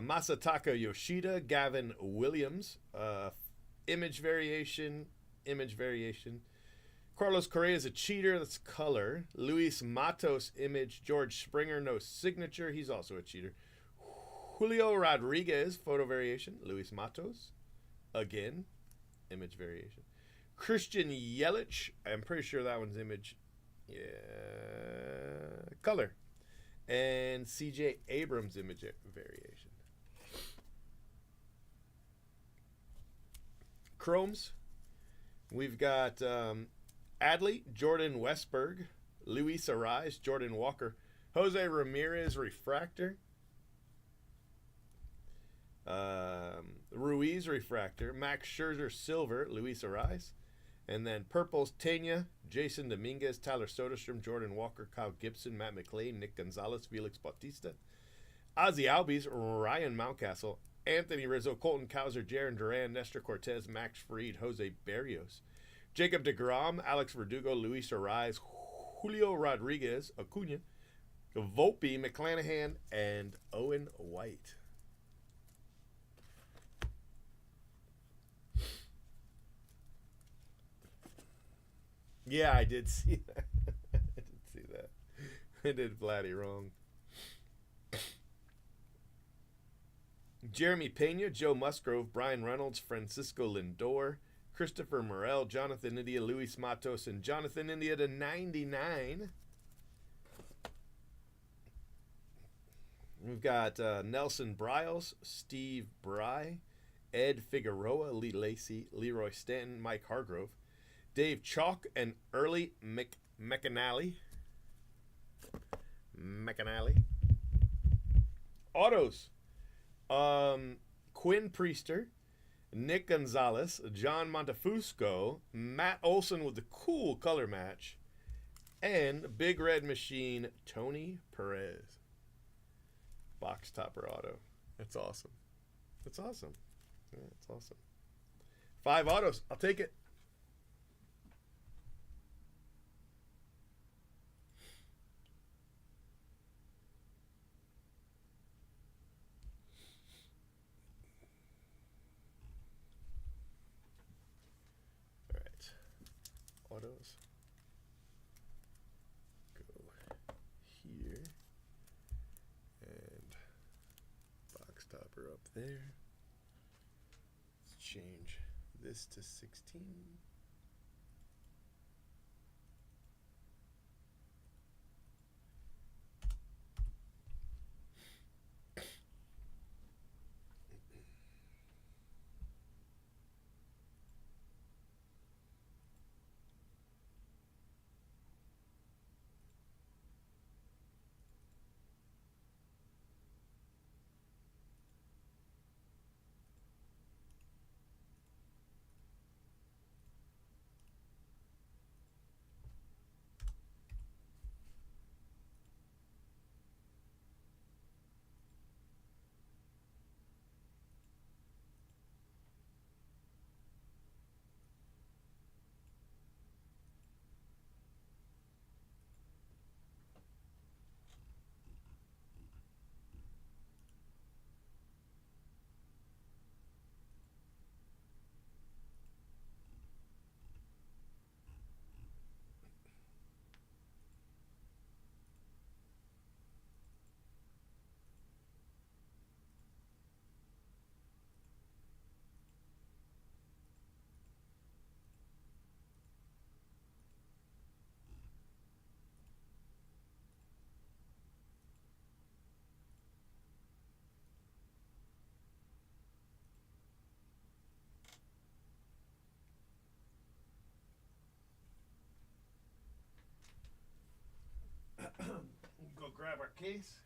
Masataka Yoshida, Gavin Williams, image variation. Carlos Correa is a cheater. That's color. Luis Matos image. George Springer, no signature. He's also a cheater. Julio Rodriguez, photo variation. Luis Matos, again, image variation. Christian Yelich, I'm pretty sure that one's image. Yeah, color. And CJ Abrams image variation. Chromes. We've got Adley, Jordan Westberg, Luis Arise, Jordan Walker, Jose Ramirez refractor, Ruiz refractor, Max Scherzer silver, Luis Arise, and then purples Tena, Jason Dominguez, Tyler Soderstrom, Jordan Walker, Kyle Gibson, Matt McLean, Nick Gonzalez, Felix Bautista, Ozzy Albies, Ryan Mountcastle, Anthony Rizzo, Colton Cowser, Jaron Duran, Nestor Cortez, Max Fried, Jose Berrios, Jacob deGrom, Alex Verdugo, Luis Arise, Julio Rodriguez, Acuna, Volpe, McClanahan, and Owen White. Yeah, I did see that. I did Vladdy wrong. Jeremy Pena, Joe Musgrove, Brian Reynolds, Francisco Lindor, Christopher Morel, Jonathan India, Luis Matos, and Jonathan India to 99. We've got Nelson Bryles, Steve Bry, Ed Figueroa, Lee Lacey, Leroy Stanton, Mike Hargrove, Dave Chalk, and Early McAnally. Autos. Quinn Priester, Nick Gonzalez, John Montefusco, Matt Olson with the cool color match, and Big Red Machine, Tony Perez. Box topper auto. That's awesome. That's awesome. Yeah, that's awesome. 5 autos. I'll take it. Autos. Go here. And box topper up there. Let's change this to 16. Go grab our case.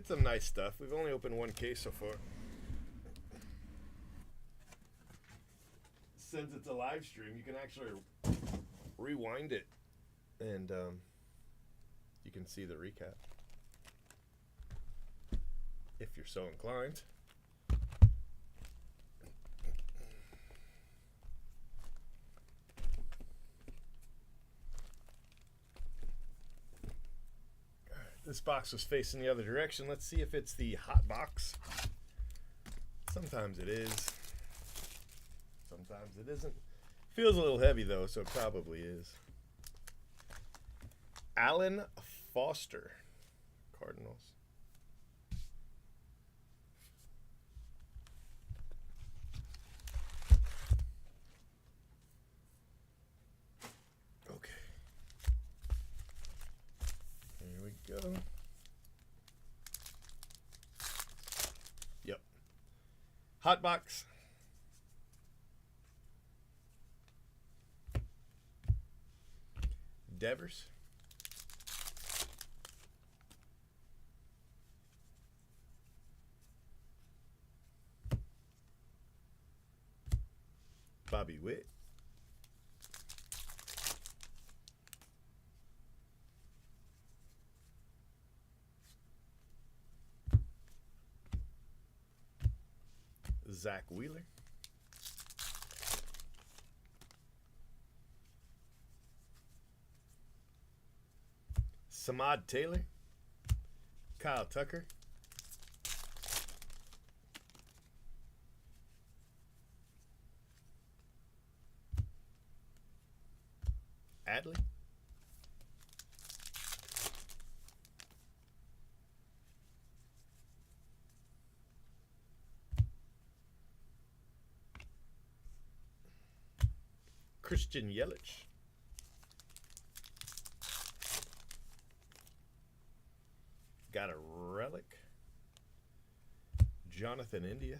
It's some nice stuff. We've only opened one case so far. Since it's a live stream, you can actually rewind it, and you can see the recap if you're so inclined. This box was facing the other direction. Let's see if it's the hot box. Sometimes it is. Sometimes it isn't. Feels a little heavy though, so it probably is. Alan Foster, Cardinals. Okay. Here we go. Yep. Hot box. Devers. Bobby Witt. Zach Wheeler. Samad Taylor. Kyle Tucker. Adley. Christian Yelich. Got a relic. Jonathan India.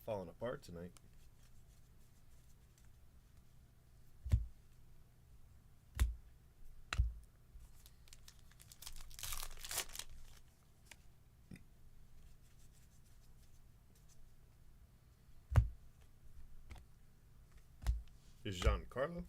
Falling apart tonight. Is Giancarlo.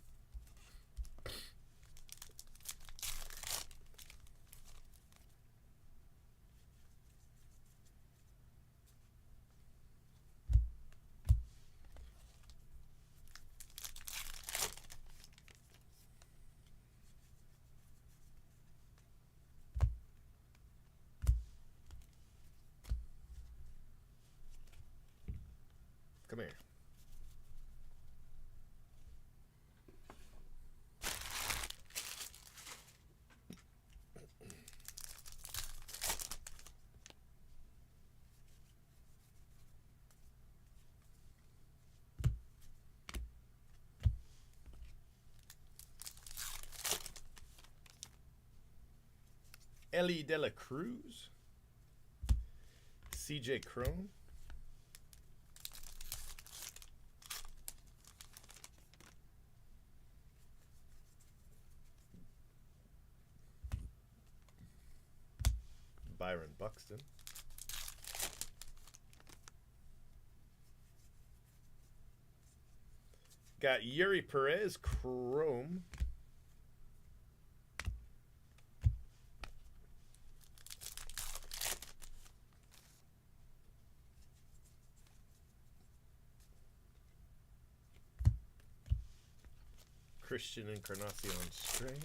Come here. Ellie De La Cruz. CJ Cron. Byron Buxton. Got Yuri Perez, Chrome. Christian Encarnacion Strand.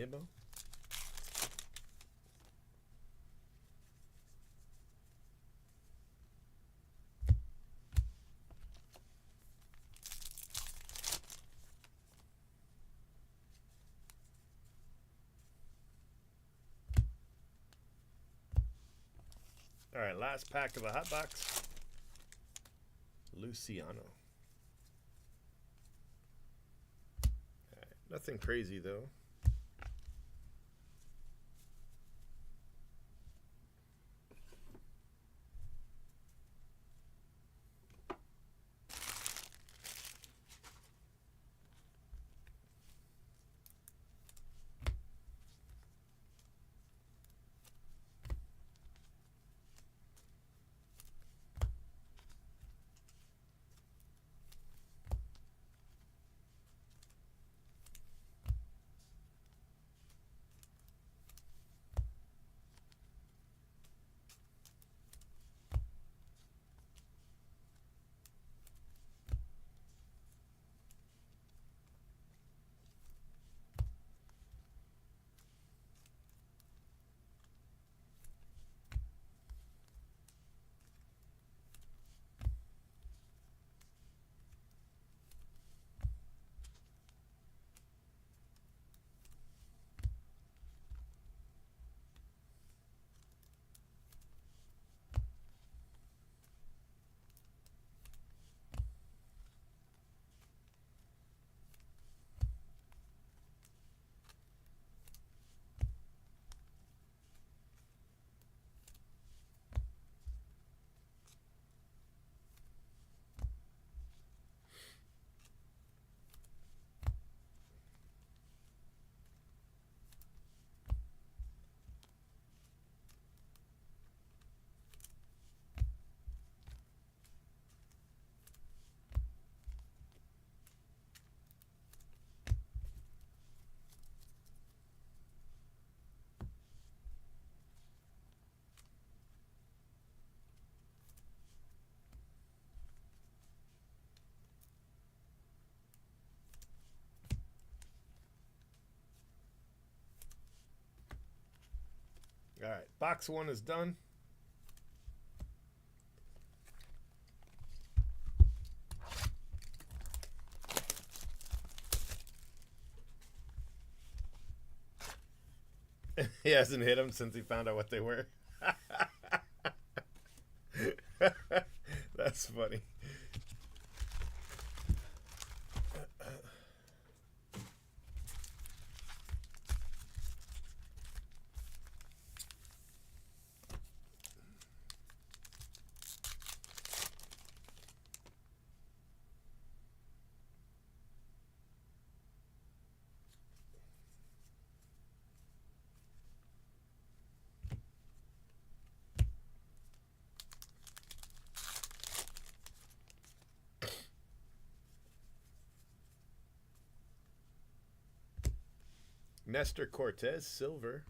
Nimmo. All right, last pack of the hot box. Luciano. All right, nothing crazy though. All right, box one is done. He hasn't hit them since he found out what they were. That's funny. Nestor Cortez, silver.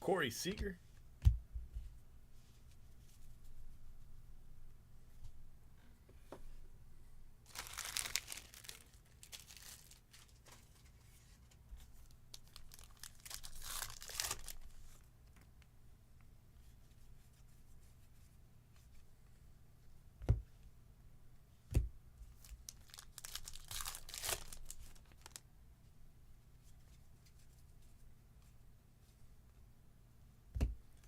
Corey Seager.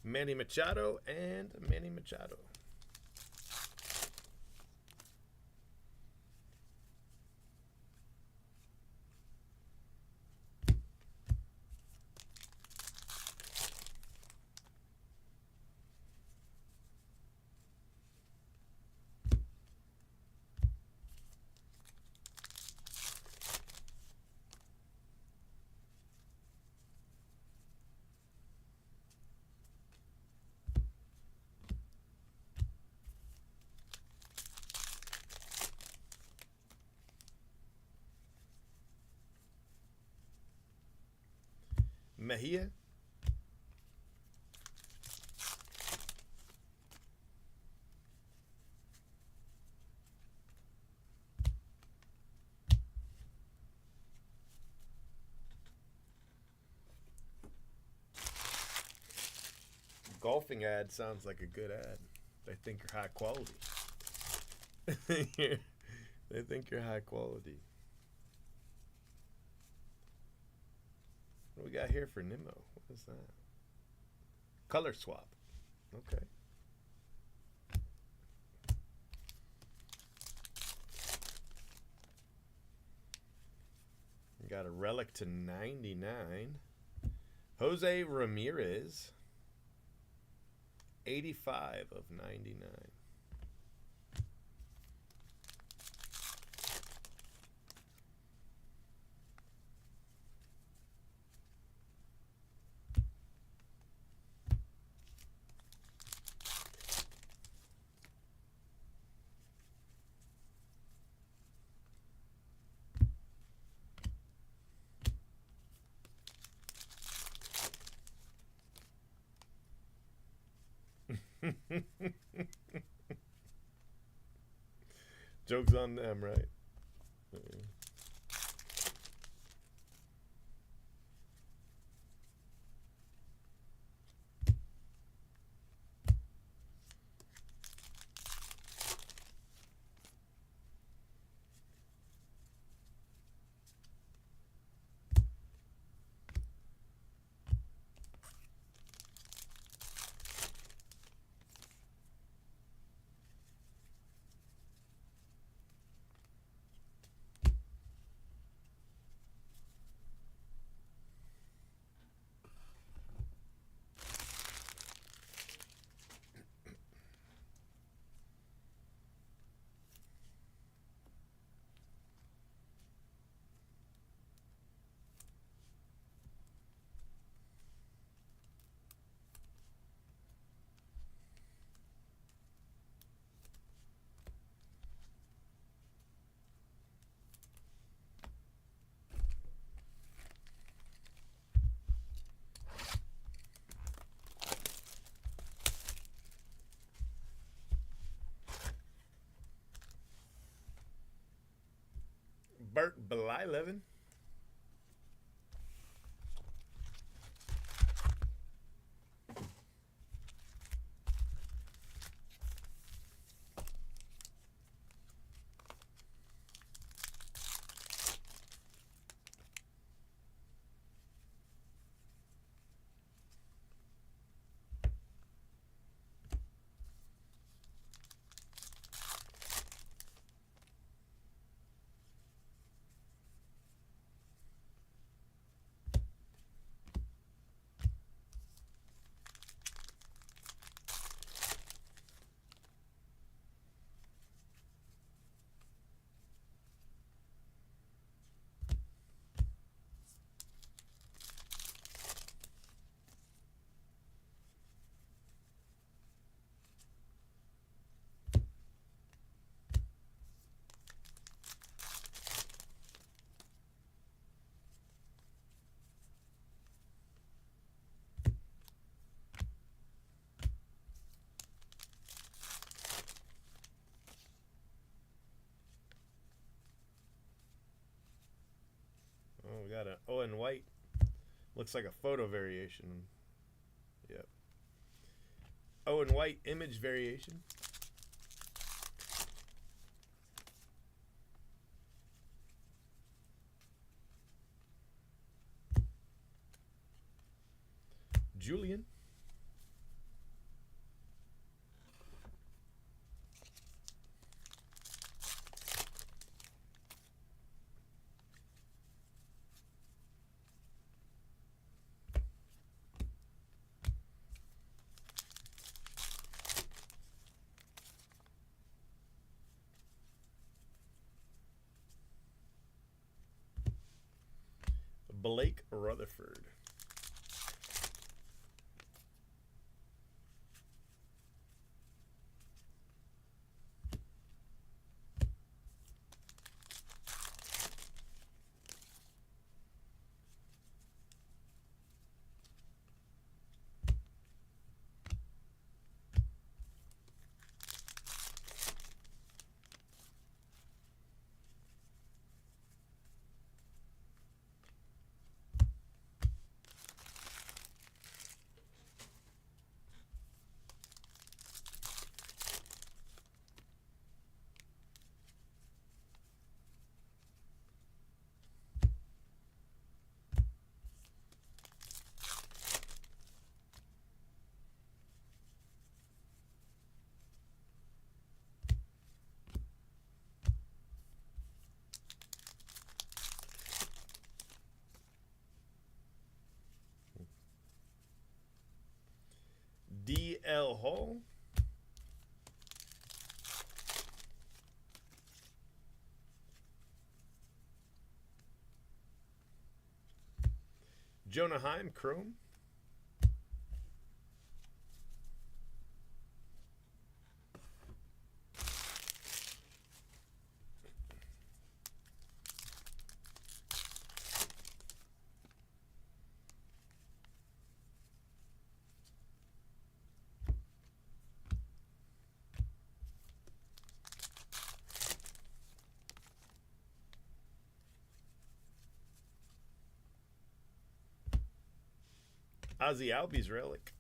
Manny Machado and Manny Machado. Mejia. Golfing ad sounds like a good ad. They think you're high quality. They think you're high quality. What do we got here for Nimmo? What is that? Color swap. Okay. We got a relic to 99. Jose Ramirez. 85 of 99. Joke's on them, right? Bert Blyleven. Oh, we got an Owen White. Looks like a photo variation. Yep. Owen White image variation. Julian. Blake Rutherford. D.L. Hall. Jonah Heim, Chrome. Ozzy Albies relic.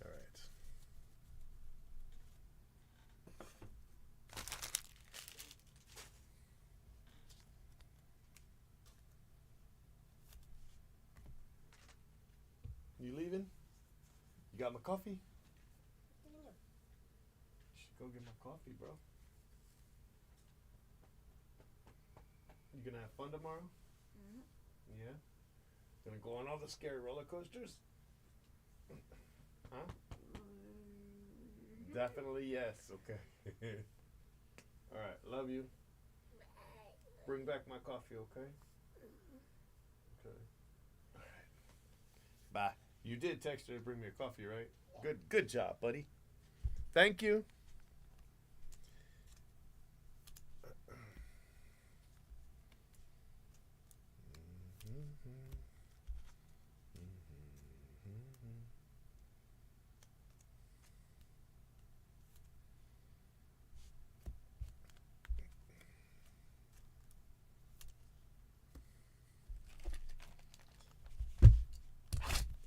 All right. You leaving? You got my coffee? Yeah. Should go get my coffee, bro. You gonna have fun tomorrow? Mm-hmm. Yeah. Gonna go on all the scary roller coasters? Huh? Definitely yes. Okay. All right. Love you. Bring back my coffee, okay? Okay. All right. Bye. You did text her to bring me a coffee, right? Good job, buddy. Thank you.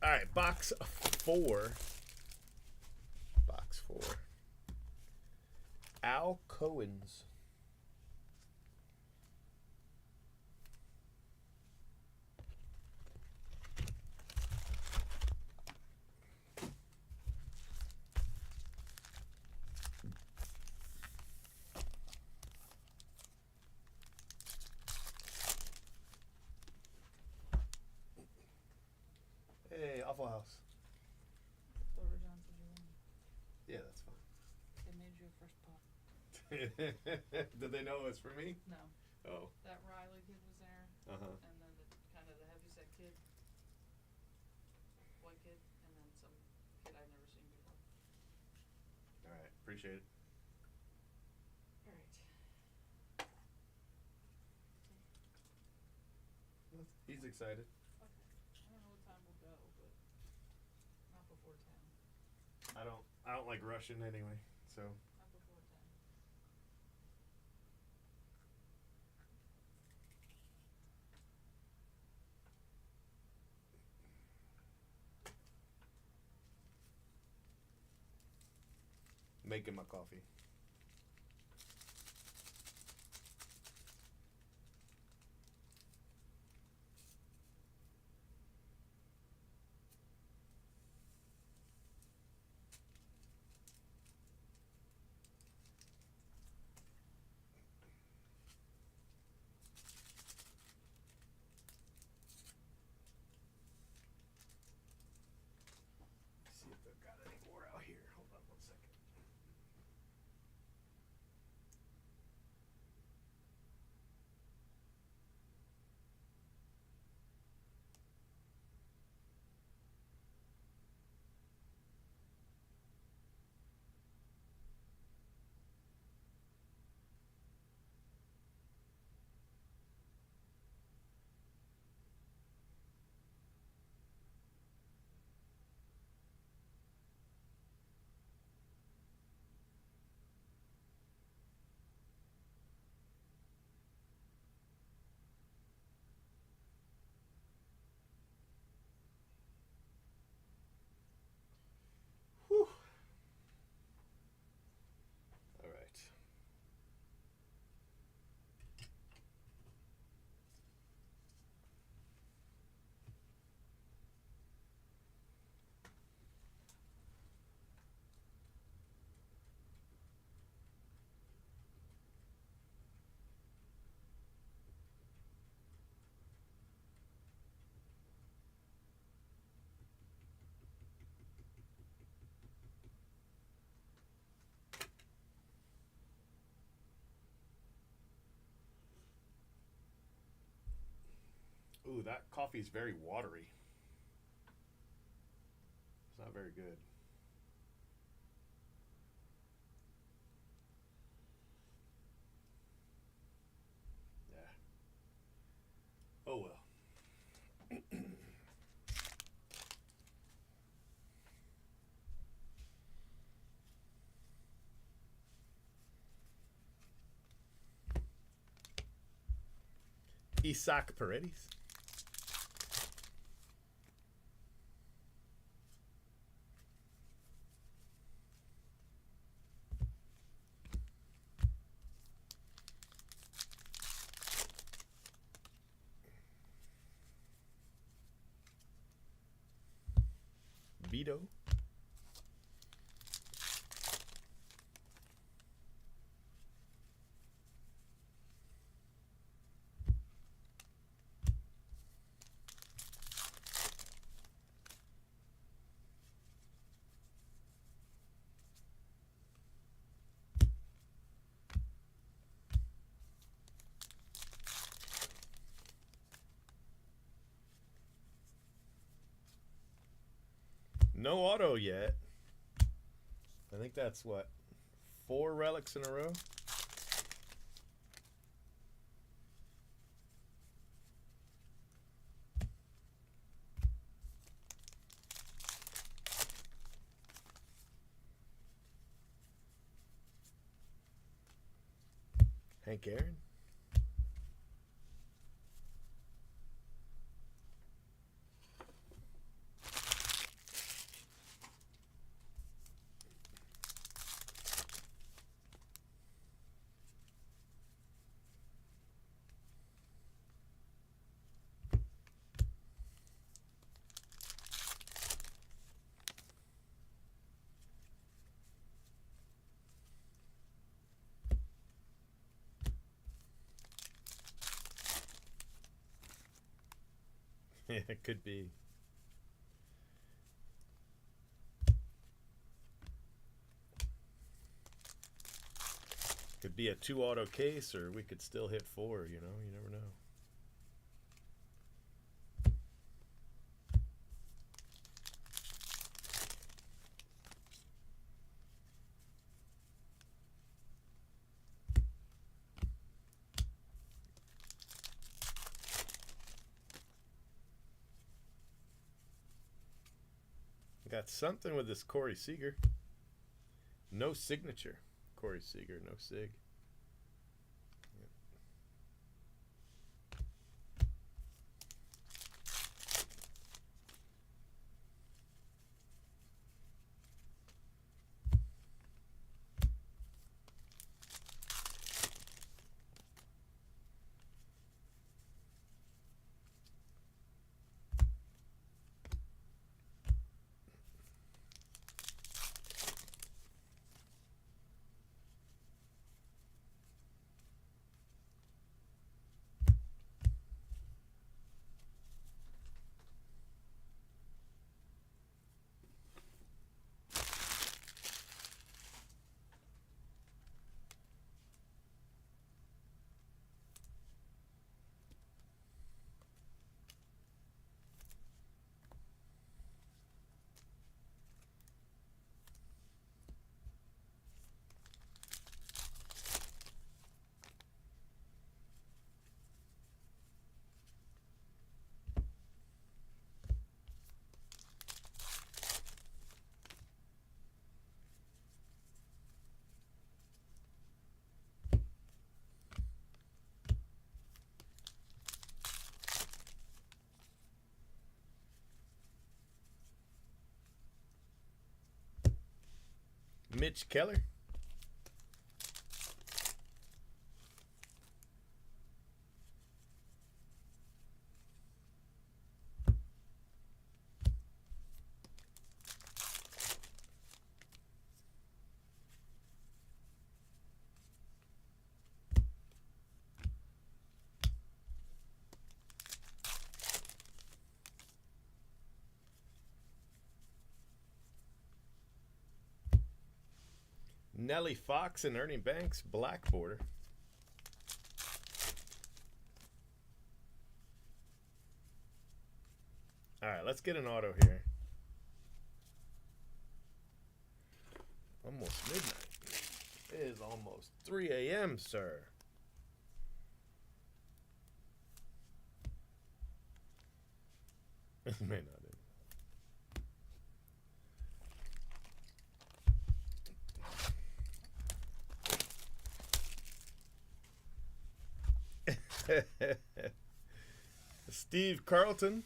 All right, box 4. Box 4. Al Cohen's. Hey, Awful House. Florida John said you won. Yeah, that's fine. They made you a first pot. Did they know it was for me? No. Oh. That Riley kid was there, Uh-huh. and then the kind of the heavyset kid, white kid, and then some kid I've never seen before. All right. Appreciate it. All right. He's excited. Okay. I don't know what time we'll go, but not before 10. I don't like rushing anyway. So Not before 10. making my coffee. See if they've got any more out here. Hold on one second. Whew. All right. Ooh, that coffee's very watery. It's not very good. Yeah. Oh well. Isaac Paredes. Vito. No auto yet. I think that's what, 4 relics in a row? Hank Aaron? Yeah, it could be. Could be a 2 auto case, or we could still hit 4, you know? You never know. Got something with this Corey Seager. No signature. Corey Seager, no sig. Mitch Keller. Nelly Fox and Ernie Banks, black border. All right, let's get an auto here. Almost midnight. It is almost 3 a.m., sir. This may not end. Steve Carlton.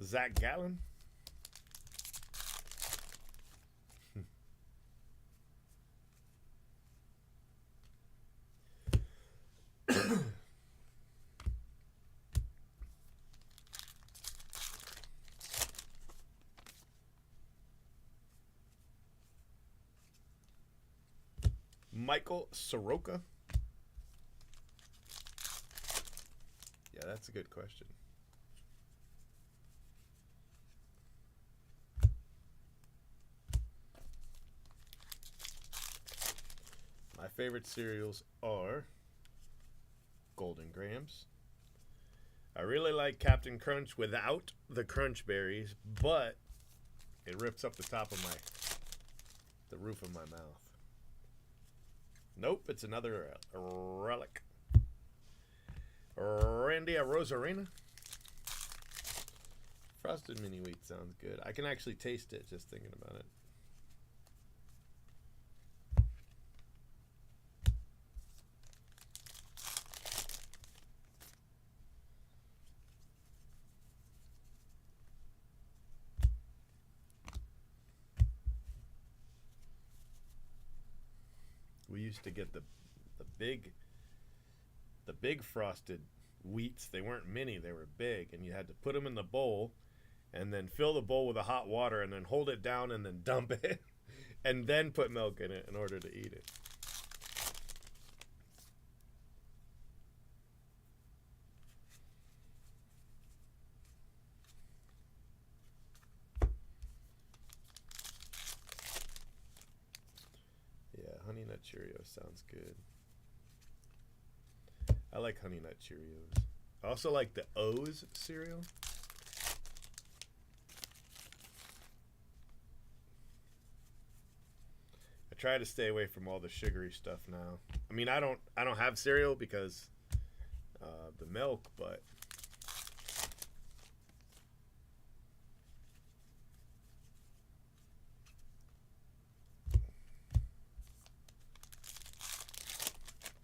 Zach Gallen. Michael Soroka. Yeah, that's a good question. My favorite cereals are Golden Grahams. I really like Captain Crunch without the crunch berries, but it rips up the top of the roof of my mouth. Nope, it's another relic. Randy Rosarena. Frosted mini wheat sounds good. I can actually taste it just thinking about it. We used to get the big frosted wheats. They weren't mini, they were big, and you had to put them in the bowl and then fill the bowl with the hot water and then hold it down and then dump it and then put milk in it in order to eat it. Yeah, Honey Nut Cheerios sounds good. I like Honey Nut Cheerios. I also like the O's cereal. I try to stay away from all the sugary stuff now. I mean, I don't have cereal because the milk, but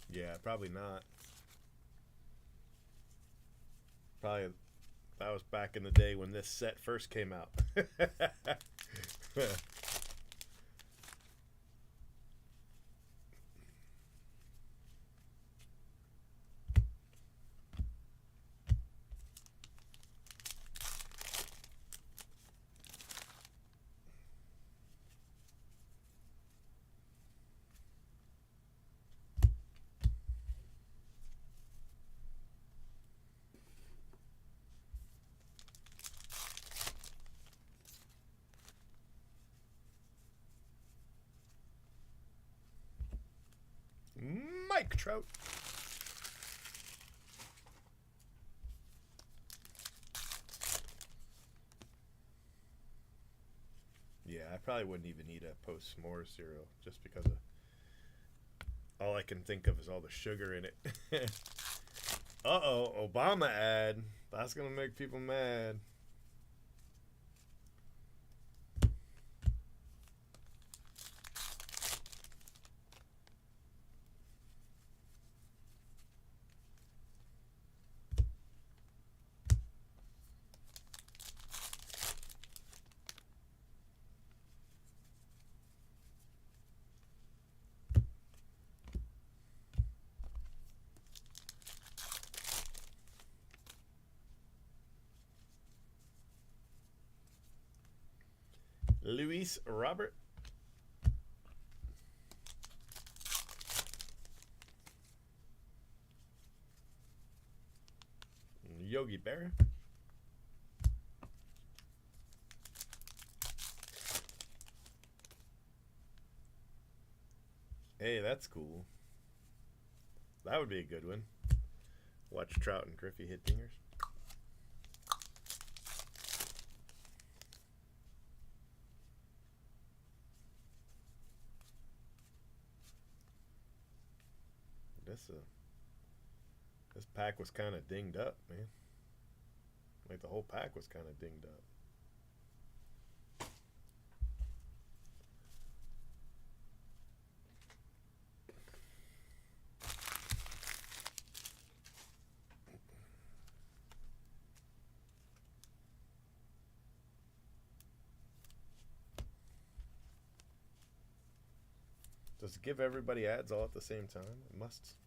yeah, probably not. Probably that was back in the day when this set first came out. Mike Trout. Yeah, I probably wouldn't even eat a post s'mores cereal just because of all I can think of is all the sugar in it. Uh-oh, Obama ad. That's gonna make people mad. Luis Robert. Yogi Berra. Hey, that's cool. That would be a good one. Watch Trout and Griffey hit dingers. This pack was kind of dinged up, man. Like the whole pack was kind of dinged up. Does it give everybody ads all at the same time? It must.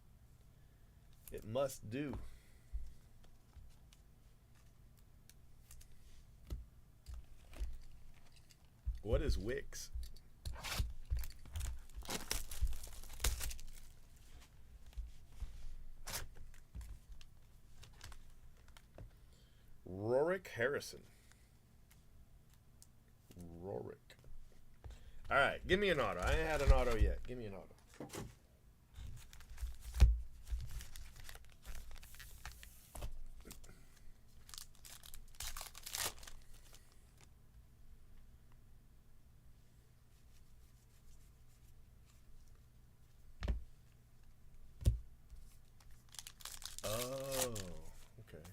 It must do. What is Wix? Rorik Harrison. Rorik. All right, give me an auto. I ain't had an auto yet. Give me an auto. Oh, okay.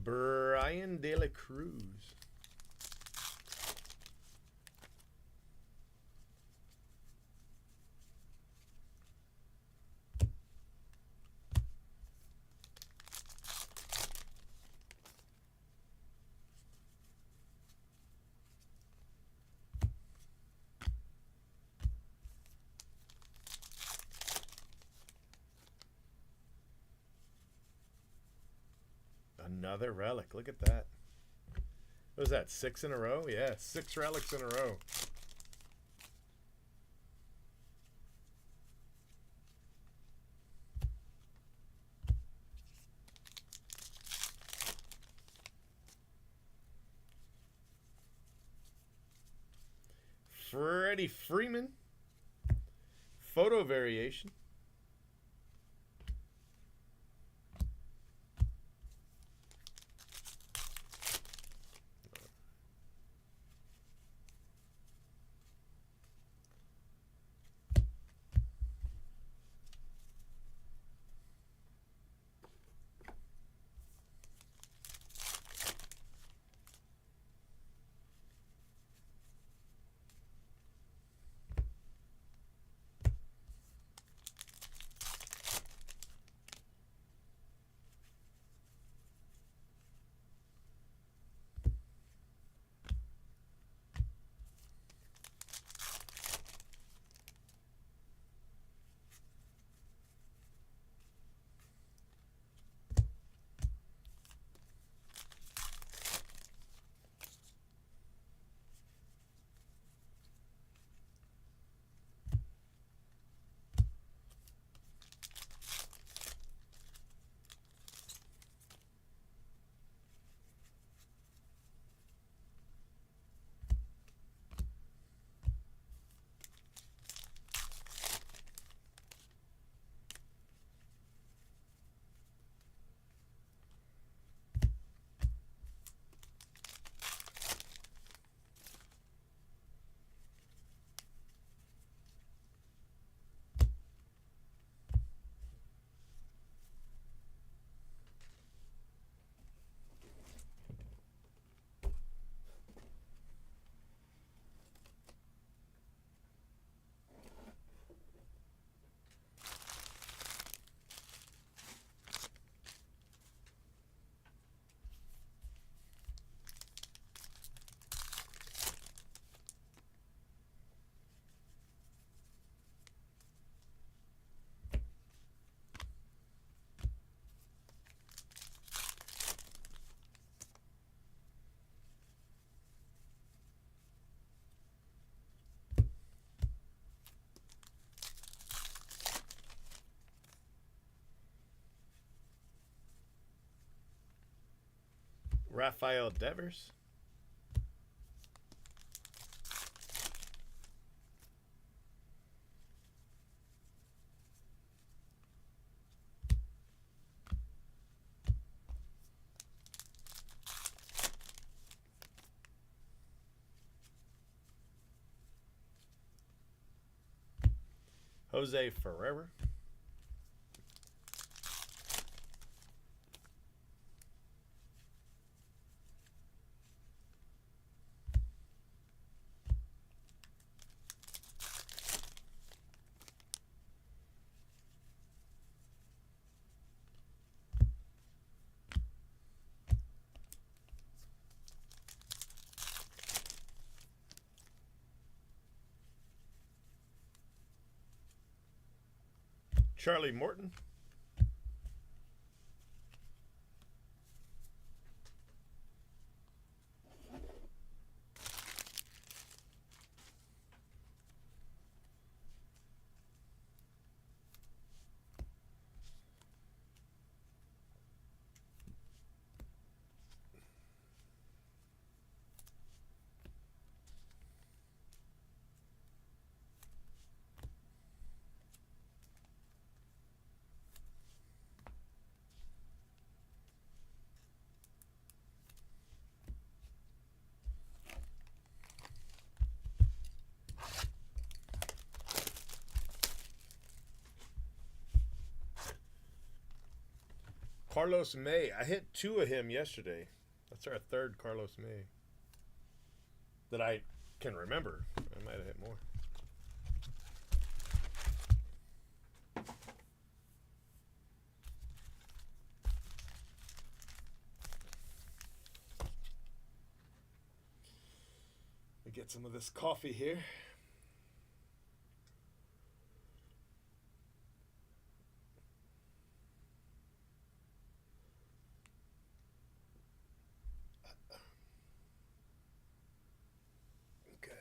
Brian De La Cruz. Another relic. Look at that. What was that? 6 in a row? Yeah, 6 relics in a row. Freddie Freeman. Photo variation. Rafael Devers. Jose Ferreira. Charlie Morton. Carlos May. I hit 2 of him yesterday. That's our 3rd Carlos May that I can remember. I might have hit more. Let me get some of this coffee here. Okay.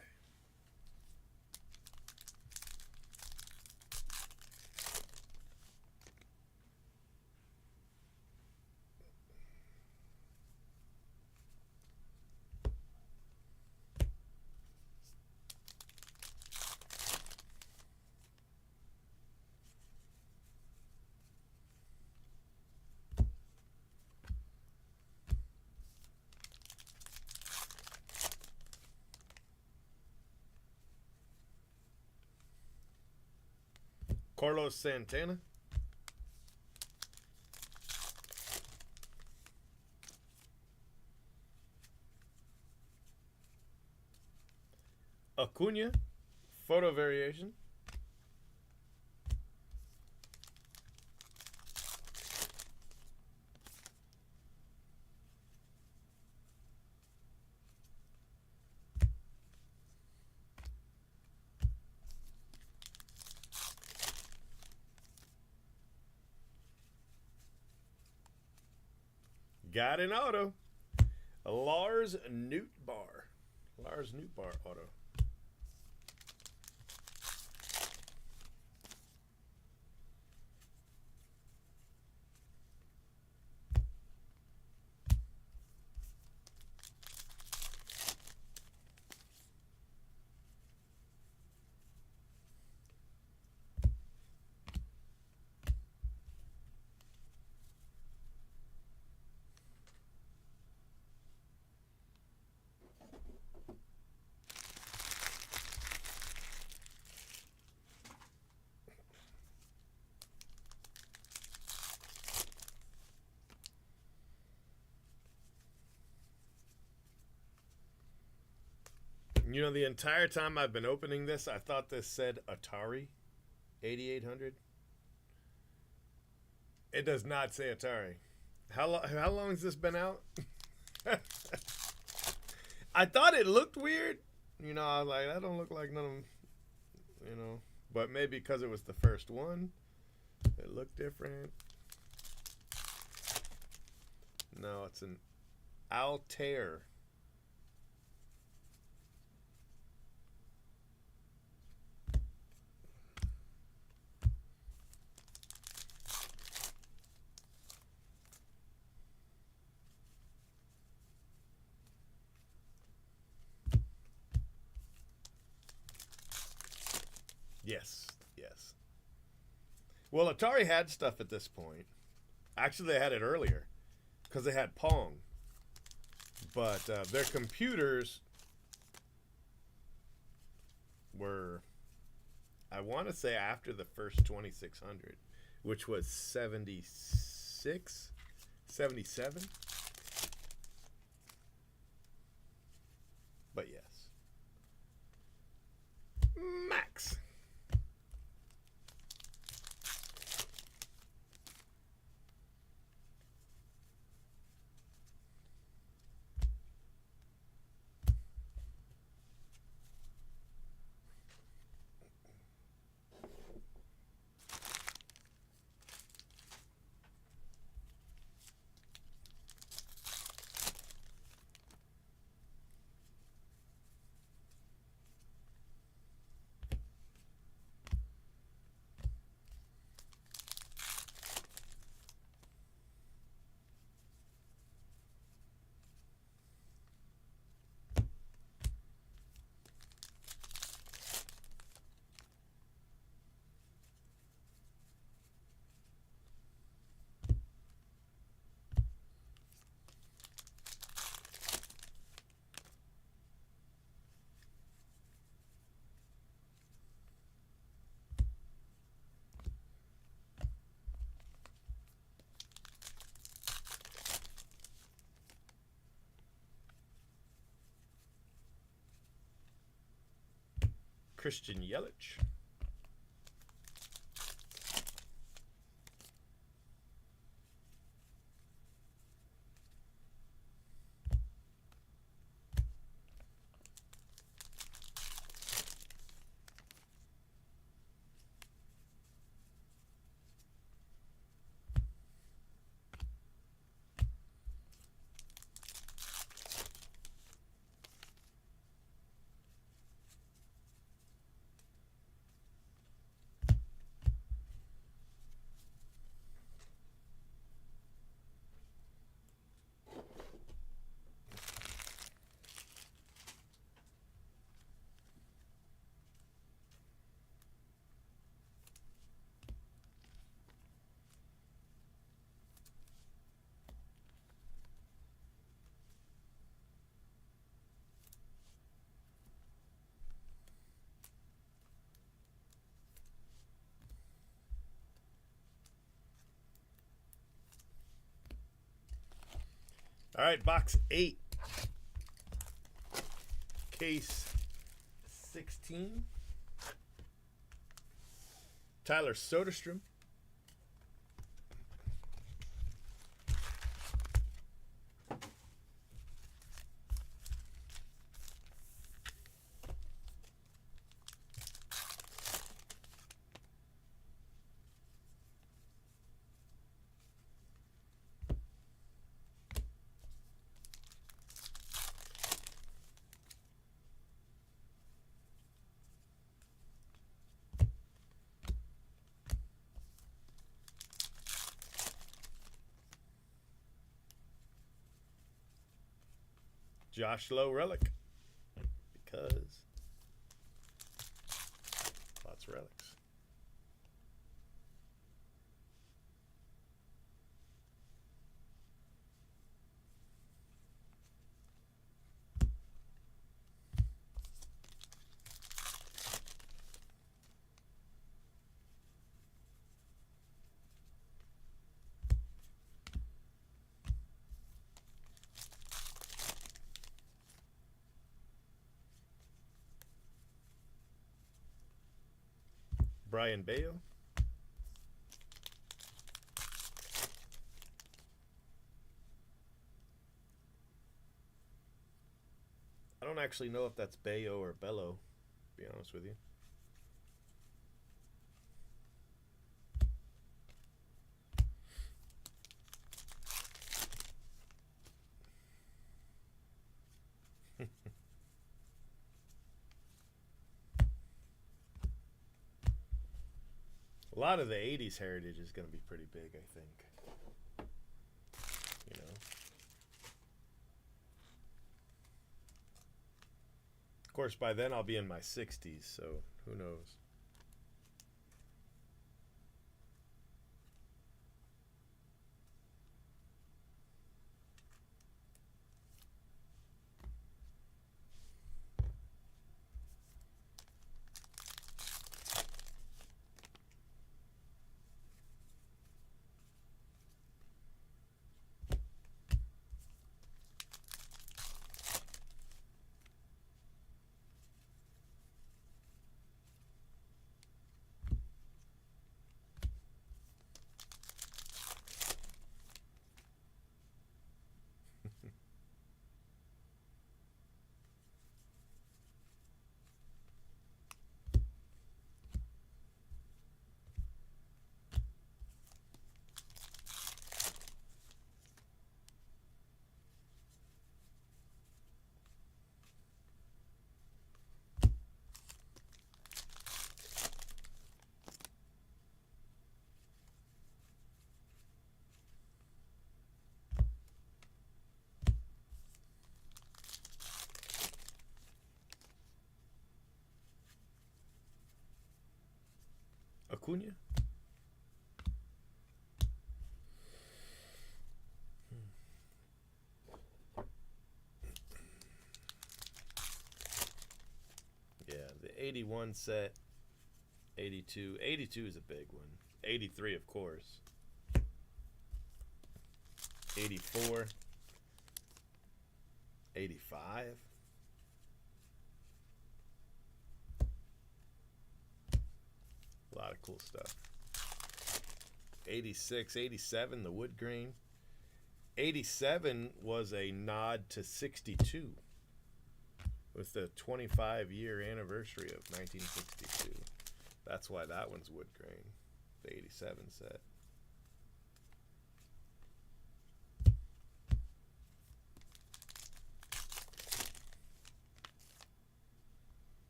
Carlos Santana. Acuna, photo variation. Got an auto. Lars Nootbaar. Lars Nootbaar auto. You know, the entire time I've been opening this, I thought this said Atari 8800. It does not say Atari. How long has this been out? I thought it looked weird. You know, I was like, that don't look like none of them. You know, but maybe because it was the first one, it looked different. No, it's an Altair. Yes, yes. Well, Atari had stuff at this point. Actually, they had it earlier because they had Pong. But their computers were, I want to say, after the first 2600, which was 76, 77. But yes. Max. Christian Yelich. All right, box 8. Case 16. Tyler Soderstrom. Josh Lowe relic. Because lots of relics. Brian Bayo. I don't actually know if that's Bayo or Bello, to be honest with you. A lot of the 80s heritage is going to be pretty big, I think. You know. Of course, by then I'll be in my 60s, so who knows. Acuna? Yeah, the 81 set, 82. 82 is a big one. 83, of course. 84. 85. A lot of cool stuff. 86, 87, the wood grain. 87 was a nod to 62 with the 25-year anniversary of 1962. That's why that one's wood grain, the 87 set.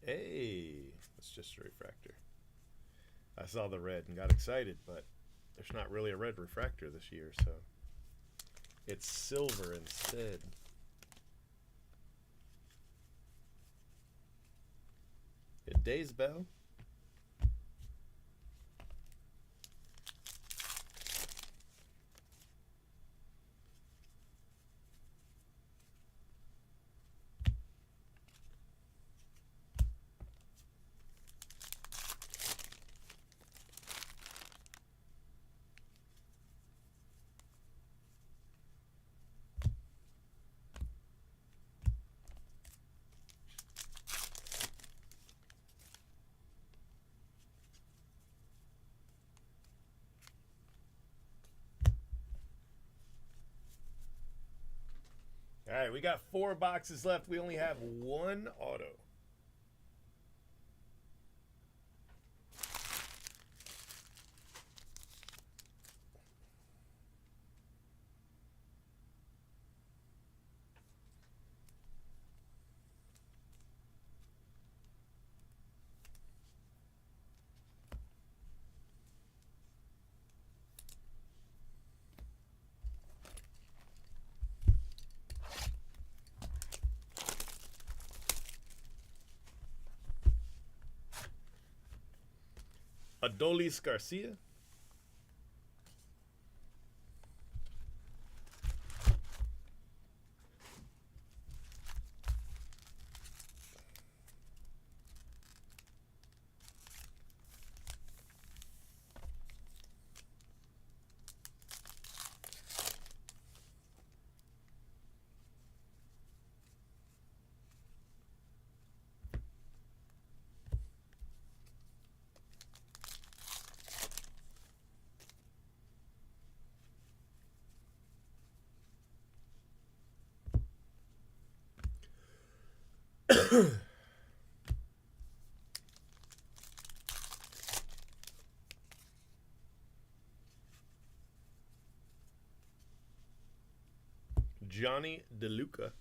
Hey, that's just a refractor. I saw the red and got excited, but there's not really a red refractor this year, so it's silver instead. Days Bell. right, we got 4 boxes left. We only have 1 auto. Adolis Garcia. Johnny DeLuca.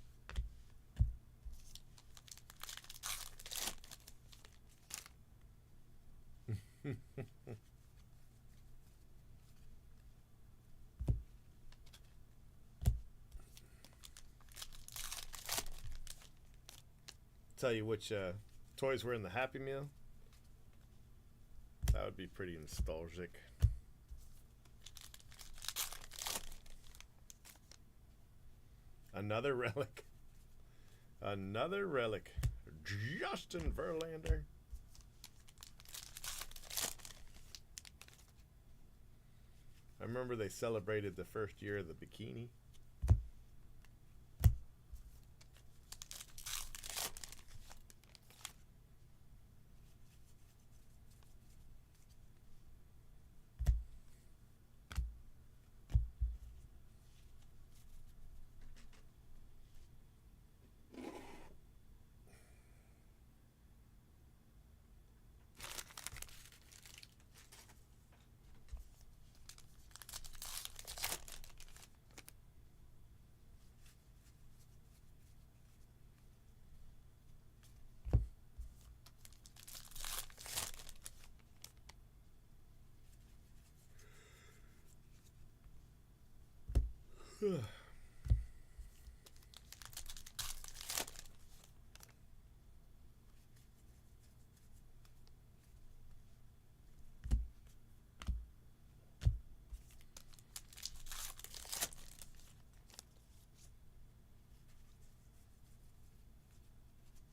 Tell you which toys were in the Happy Meal. That would be pretty nostalgic. Another relic. Another relic. Justin Verlander. I remember they celebrated the first year of the bikini.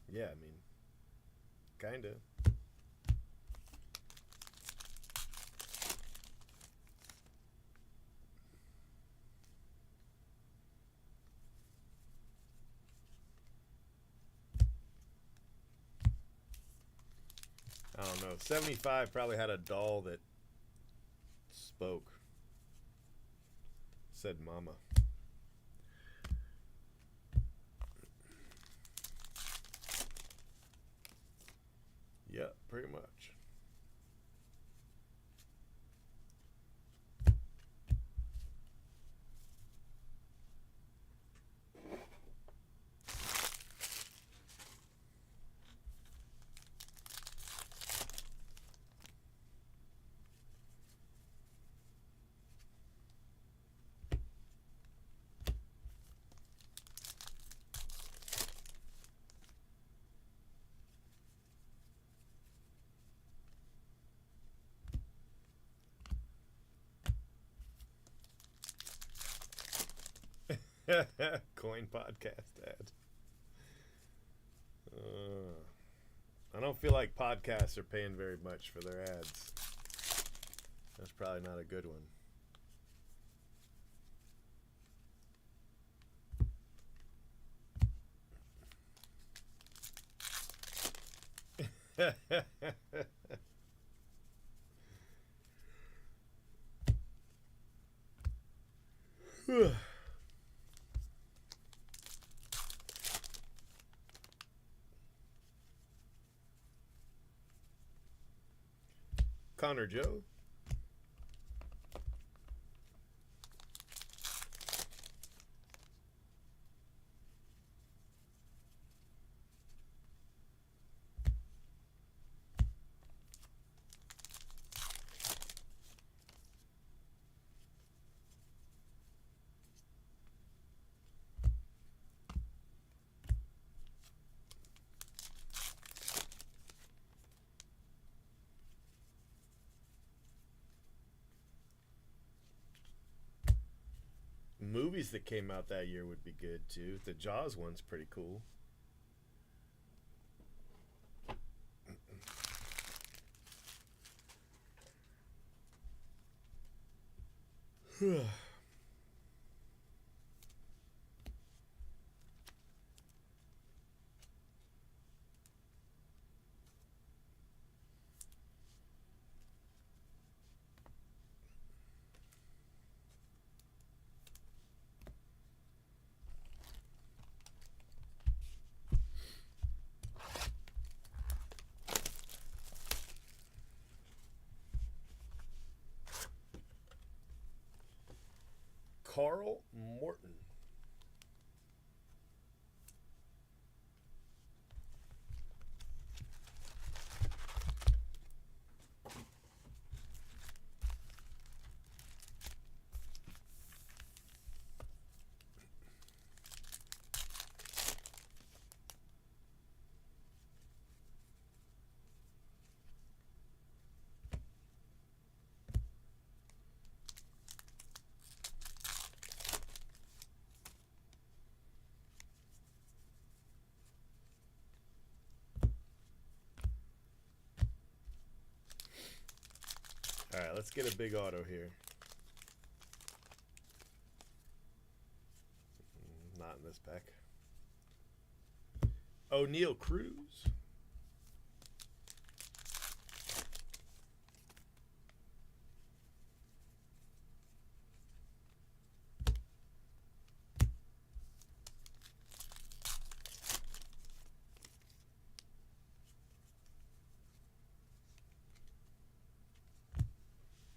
Yeah, I mean, kinda. I don't know. 75 probably had a doll that spoke. Said mama. Yeah, pretty much. Coin podcast ad. I don't feel like podcasts are paying very much for their ads. That's probably not a good one. Connor Joe. Movies that came out that year would be good too. The Jaws one's pretty cool. Carl Morton. All right, let's get a big auto here. Not in this pack. O'Neal Cruz.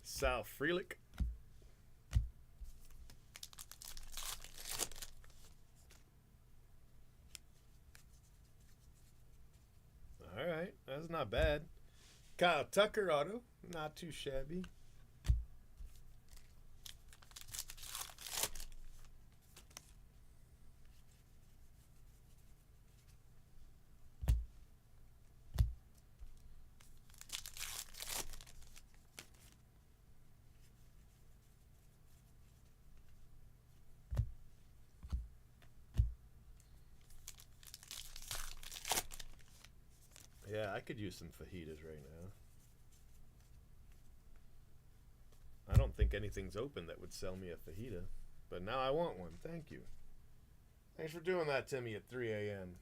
Sal Frelick. All right, that's not bad. Kyle Tucker auto, not too shabby. Yeah, I could use some fajitas right now. I don't think anything's open that would sell me a fajita, but now I want one. Thank you. Thanks for doing that to me at 3 a.m.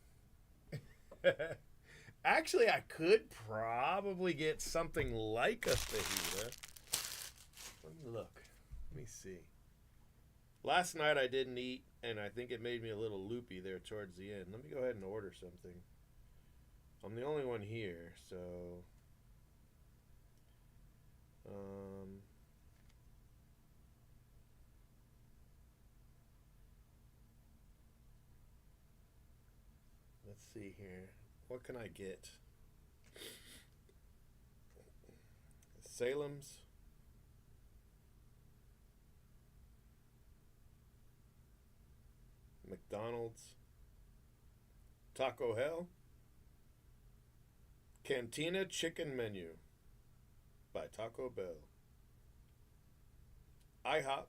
Actually, I could probably get something like a fajita. Let me look. Let me see. Last night I didn't eat, and I think it made me a little loopy there towards the end. Let me go ahead and order something. I'm the only one here, so let's see here. What can I get? Salem's, McDonald's, Taco Hell, Cantina Chicken Menu by Taco Bell, IHOP,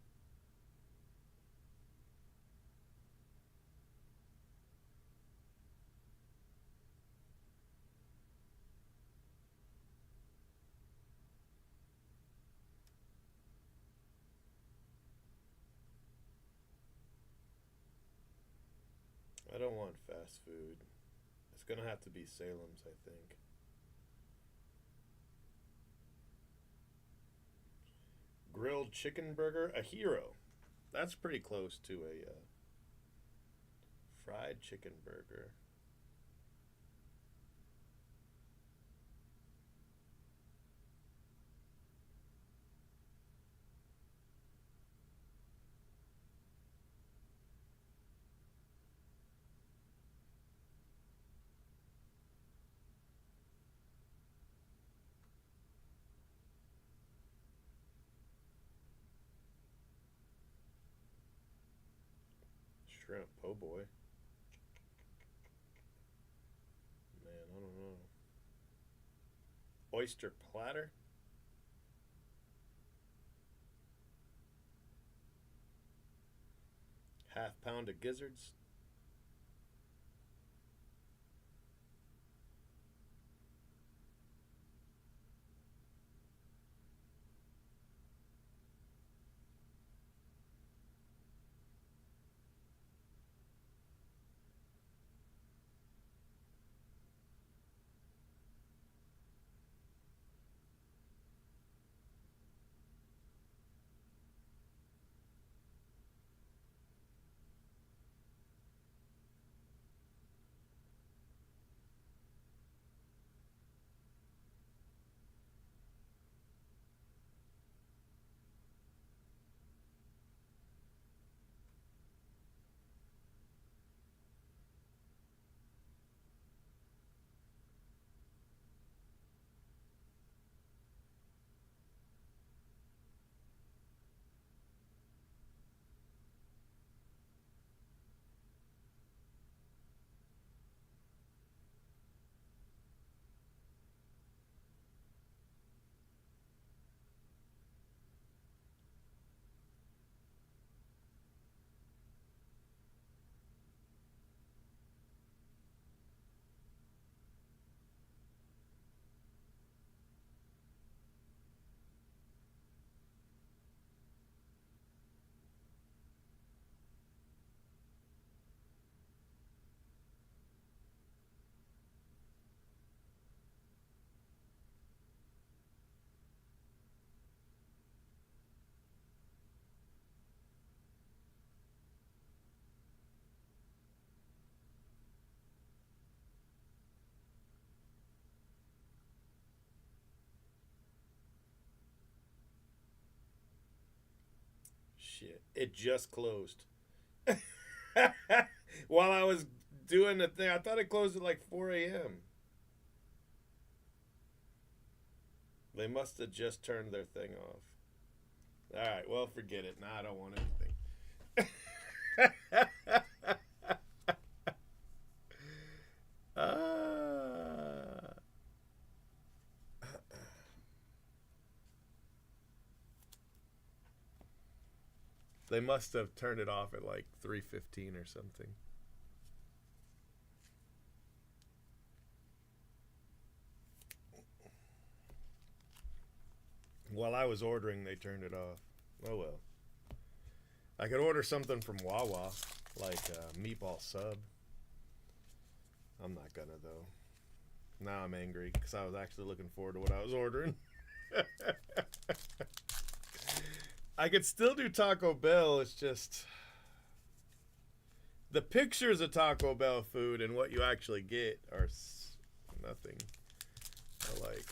I don't want fast food. It's going to have to be Salem's, I think. Grilled chicken burger, a hero. That's pretty close to a fried chicken burger. shrimp. Po' boy. Man, I don't know. Oyster platter. Half pound of gizzards. Shit. It just closed. While I was doing the thing, I thought it closed at like 4 a.m. They must have just turned their thing off. Alright, well, forget it. Nah, I don't want anything. They must have turned it off at like 3:15 or something. While I was ordering, they turned it off. Oh well. I could order something from Wawa, like a meatball sub. I'm not gonna though. Now I'm angry because I was actually looking forward to what I was ordering. I could still do Taco Bell. It's just the pictures of Taco Bell food and what you actually get are nothing alike.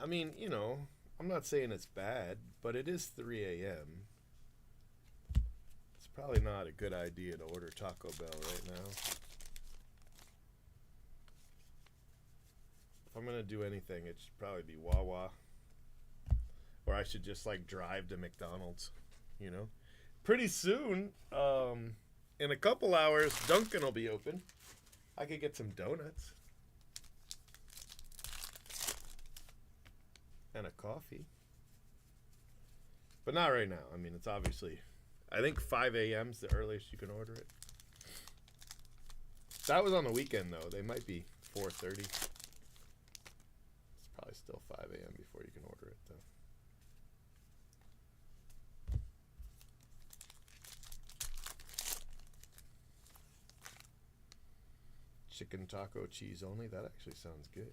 I mean, you know, I'm not saying it's bad, but it is 3 a.m. It's probably not a good idea to order Taco Bell right now. If I'm gonna do anything, it should probably be Wawa. Or I should just like drive to McDonald's, you know? Pretty soon, in a couple hours, Dunkin' will be open. I could get some donuts. And a coffee. But not right now. I mean, it's obviously, I think 5 a.m. is the earliest you can order it. That was on the weekend, though. They might be 4:30. It's probably still 5 a.m. before you can order it, though. Chicken taco cheese only? That actually sounds good.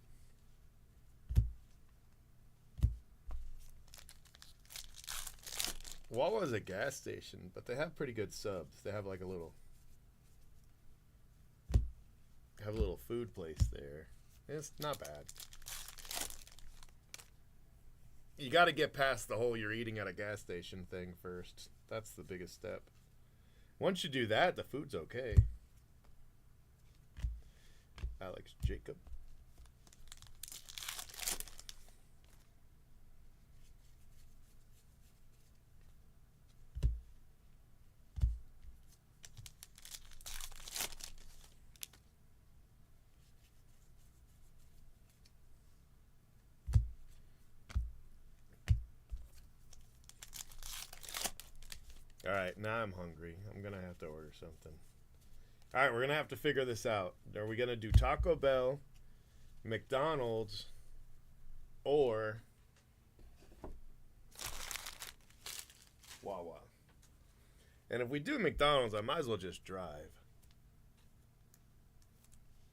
Wawa's a gas station, but they have pretty good subs. They have like a little food place there. It's not bad. You got to get past the whole you're eating at a gas station thing first. That's the biggest step. Once you do that, the food's okay. Alex Jacob. All right, now I'm hungry. I'm going to have to order something. All right, we're going to have to figure this out. Are we going to do Taco Bell, McDonald's, or Wawa? And if we do McDonald's, I might as well just drive.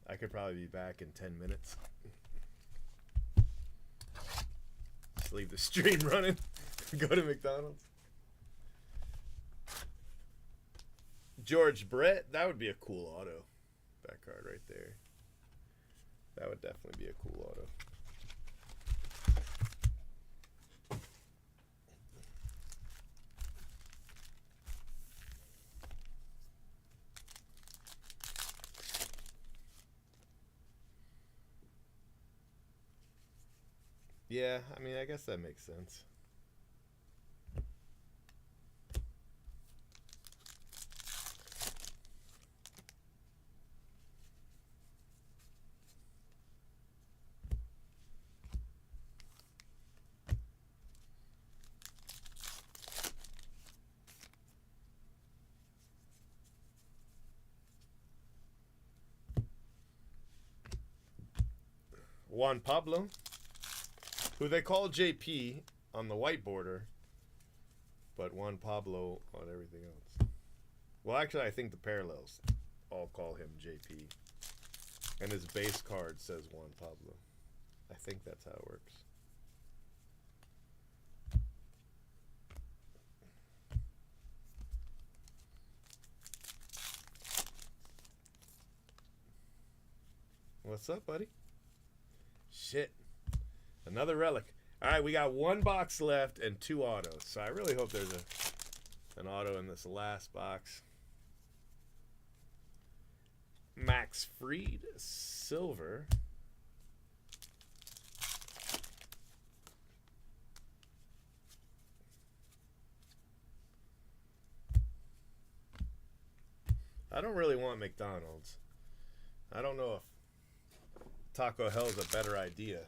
I could probably be back in 10 minutes. Just leave the stream running. Go to McDonald's. George Brett, that would be a cool auto. That card right there. That would definitely be a cool auto. Yeah, I mean, I guess that makes sense. Juan Pablo, who they call JP on the white border, but Juan Pablo on everything else. Well, actually, I think the parallels all call him JP, and his base card says Juan Pablo. I think that's how it works. What's up, buddy? Shit. Another relic. All right, we got one box left and 2 autos. So I really hope there's an auto in this last box. Max Fried, silver. I don't really want McDonald's. I don't know if Taco Hell's a better idea.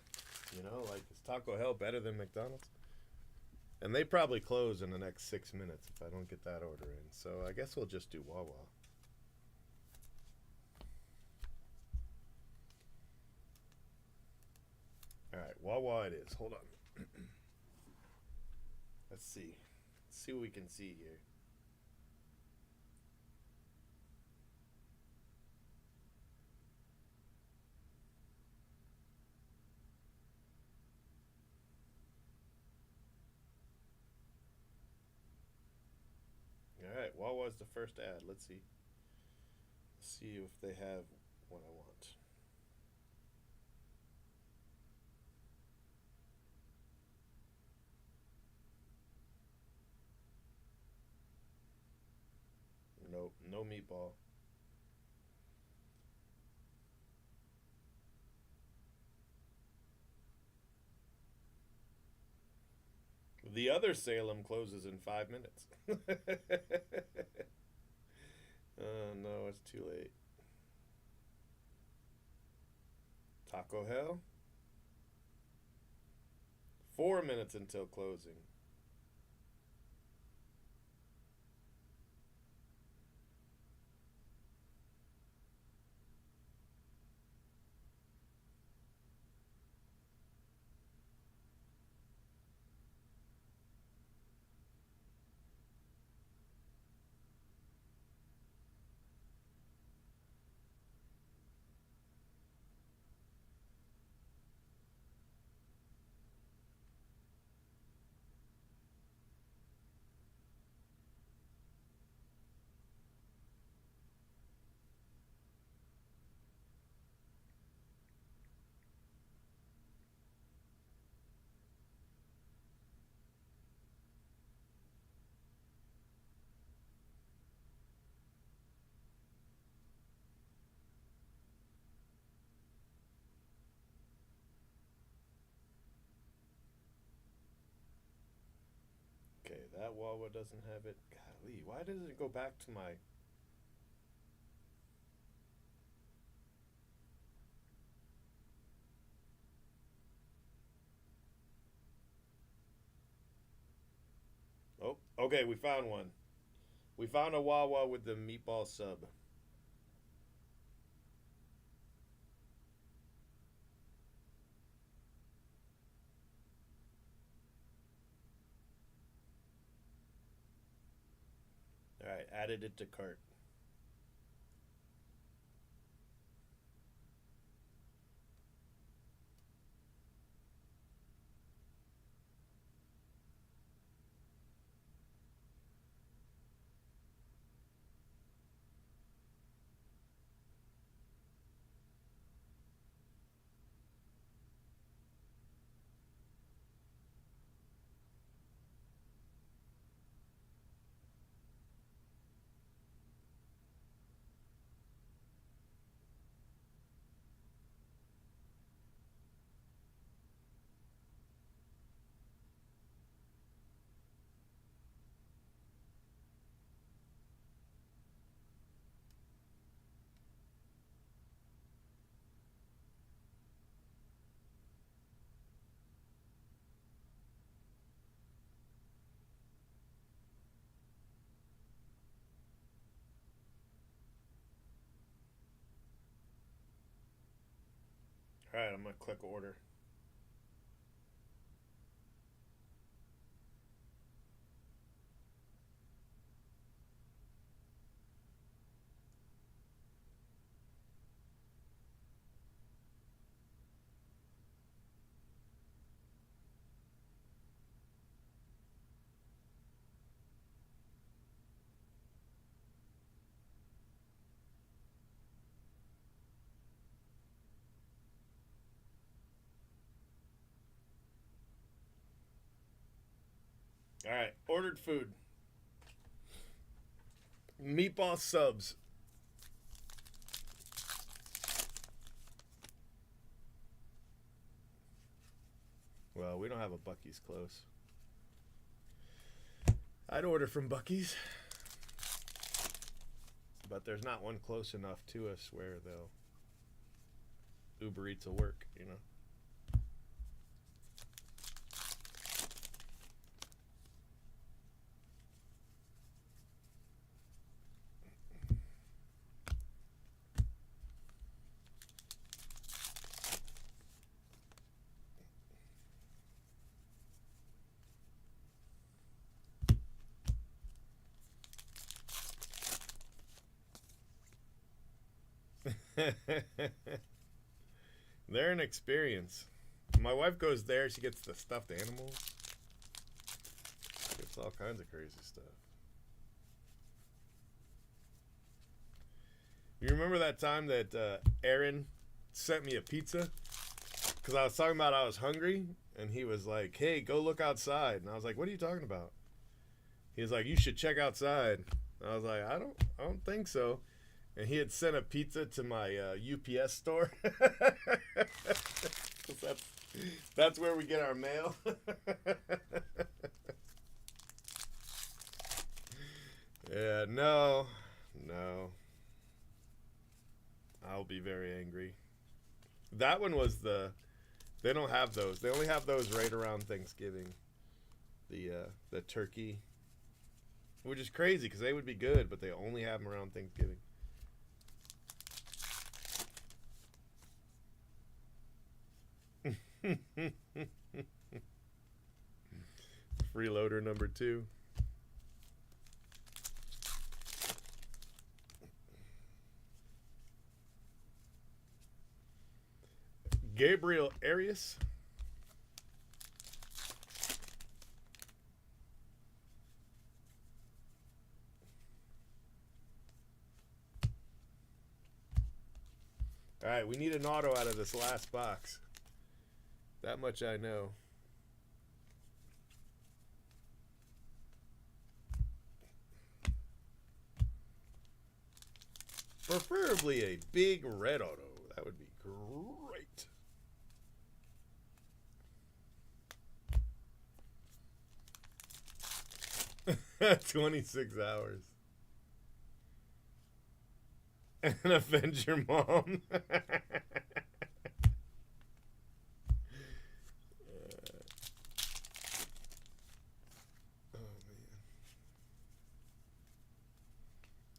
You know, like, is Taco Hell better than McDonald's? And they probably close in the next 6 minutes if I don't get that order in. So I guess we'll just do Wawa. Alright, Wawa it is. Hold on. Let's see. Let's see what we can see here. Alright, Wawa's the first ad. Let's see. See if they have what I want. Nope, no meatball. The other Salem closes in 5 minutes. Oh no, it's too late. Taco Hell. 4 minutes until closing. that Wawa doesn't have it. Golly, why doesn't it go back to my... Oh, okay, we found one. We found a Wawa with the meatball sub. Alright, added it to cart. Alright, I'm gonna click order. Alright, ordered food. Meatball subs. Well, we don't have a Buc-ee's close. I'd order from Buc-ee's. But there's not one close enough to us where they'll Uber Eats will work, you know. They're an experience. My wife goes there, she gets the stuffed animals. Gets all kinds of crazy stuff. You remember that time that Aaron sent me a pizza? Because I was talking about I was hungry, and he was like, hey, go look outside. And I was like, what are you talking about? He was like, you should check outside. And I was like, I don't think so. And he had sent a pizza to my UPS store. That's where we get our mail. Yeah, no. I'll be very angry. That one was they don't have those. They only have those right around Thanksgiving. The turkey. Which is crazy because they would be good, but they only have them around Thanksgiving. Freeloader number 2. Gabriel Arias. All right, we need an auto out of this last box. That much I know. Preferably a big red auto. That would be great. 26 hours. And avenge your mom.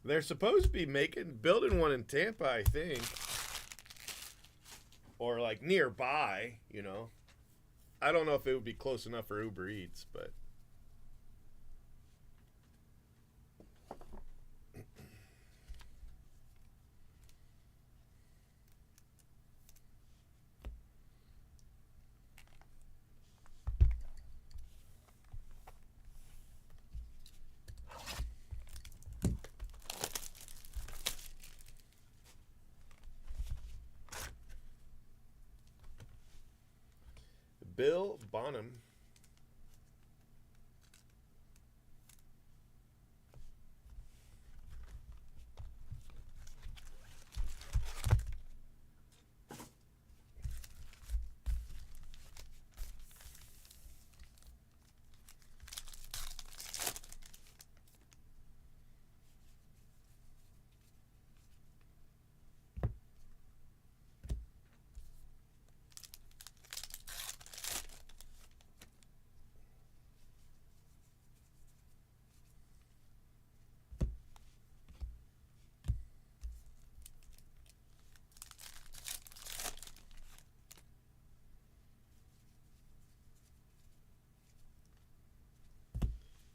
They're supposed to be building one in Tampa, I think. Or like nearby, you know. I don't know if it would be close enough for Uber Eats, but. Bill Bonham.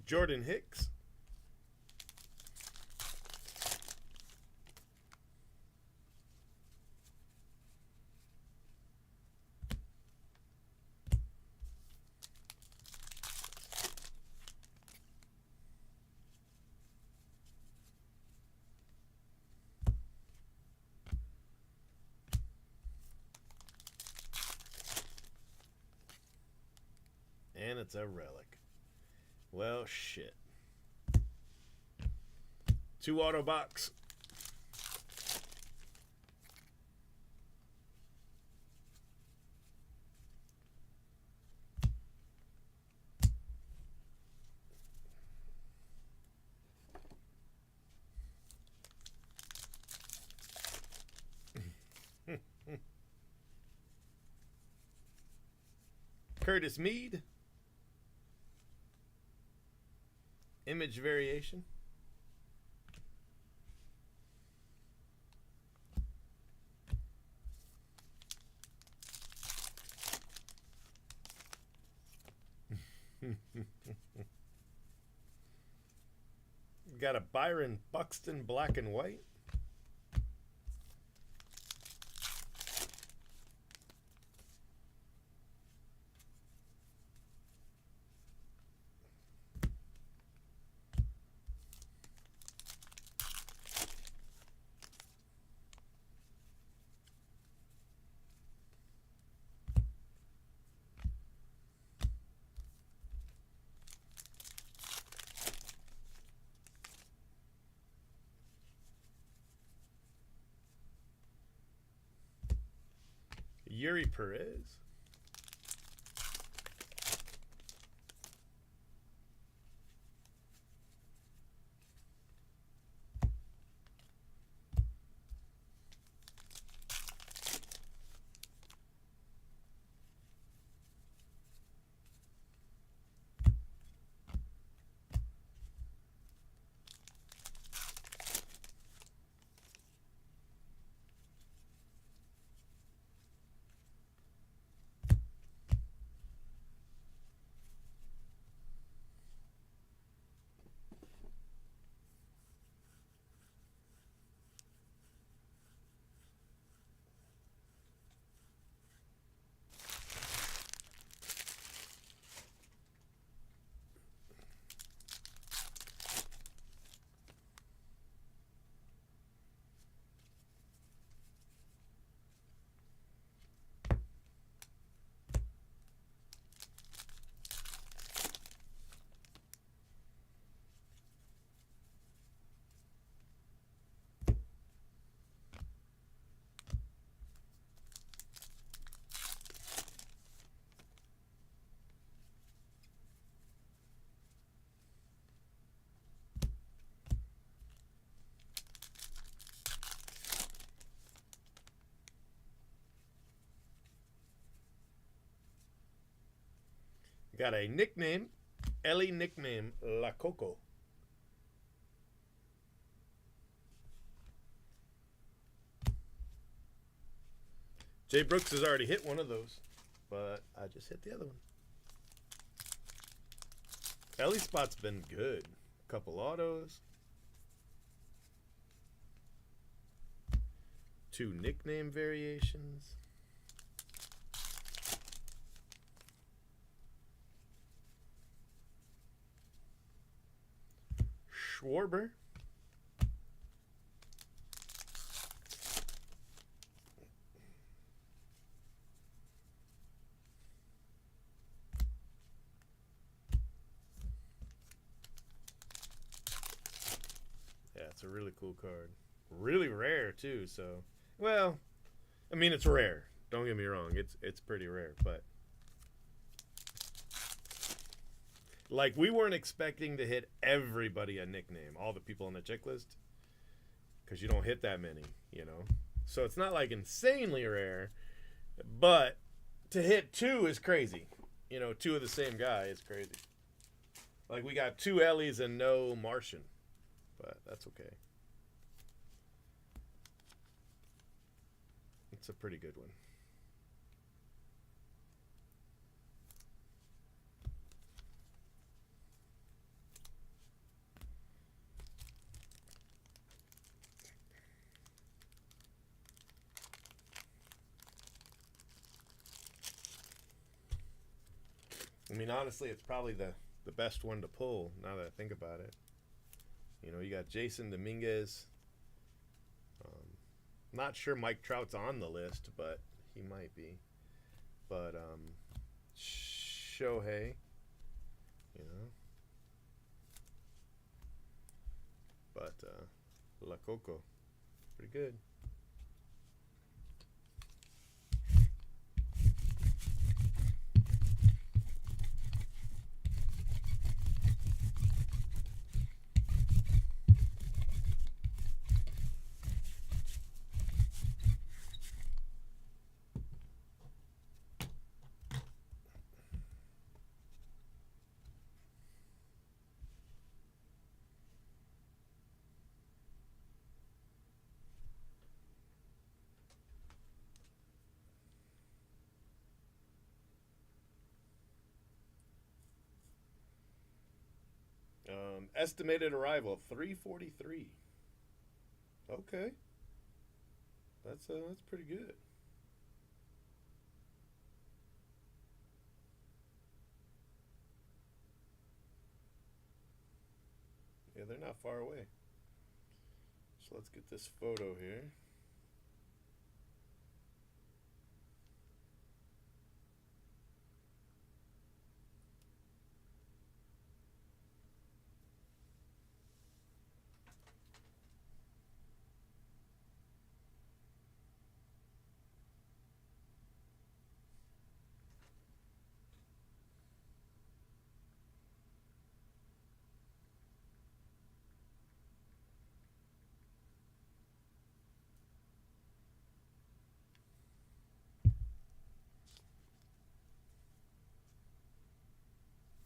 Jordan Hicks. And it's a relic. Well, shit. 2 auto box. Curtis Mead. Image variation. Got a Byron Buxton black and white. Yuri Perez. got a nickname, Ellie nickname La Coco. Jay Brooks has already hit one of those, but I just hit the other one. Ellie spot's been good. Couple autos. 2 nickname variations. Schwarber. Yeah, it's a really cool card. Really rare too, so well, I mean it's rare. Don't get me wrong, it's pretty rare, but like we weren't expecting to hit everybody a nickname, all the people on the checklist, because you don't hit that many, you know. So it's not like insanely rare, but to hit 2 is crazy. You know, 2 of the same guy is crazy. Like we got 2 Ellies and no Martian, but that's okay. It's a pretty good one. I mean, honestly, it's probably the best one to pull now that I think about it. You know, you got Jason Dominguez. Not sure Mike Trout's on the list, but he might be. But Shohei, you know. But La Coco, pretty good. Estimated arrival 343. Okay, that's pretty good. Yeah, they're not far away. So let's get this photo here.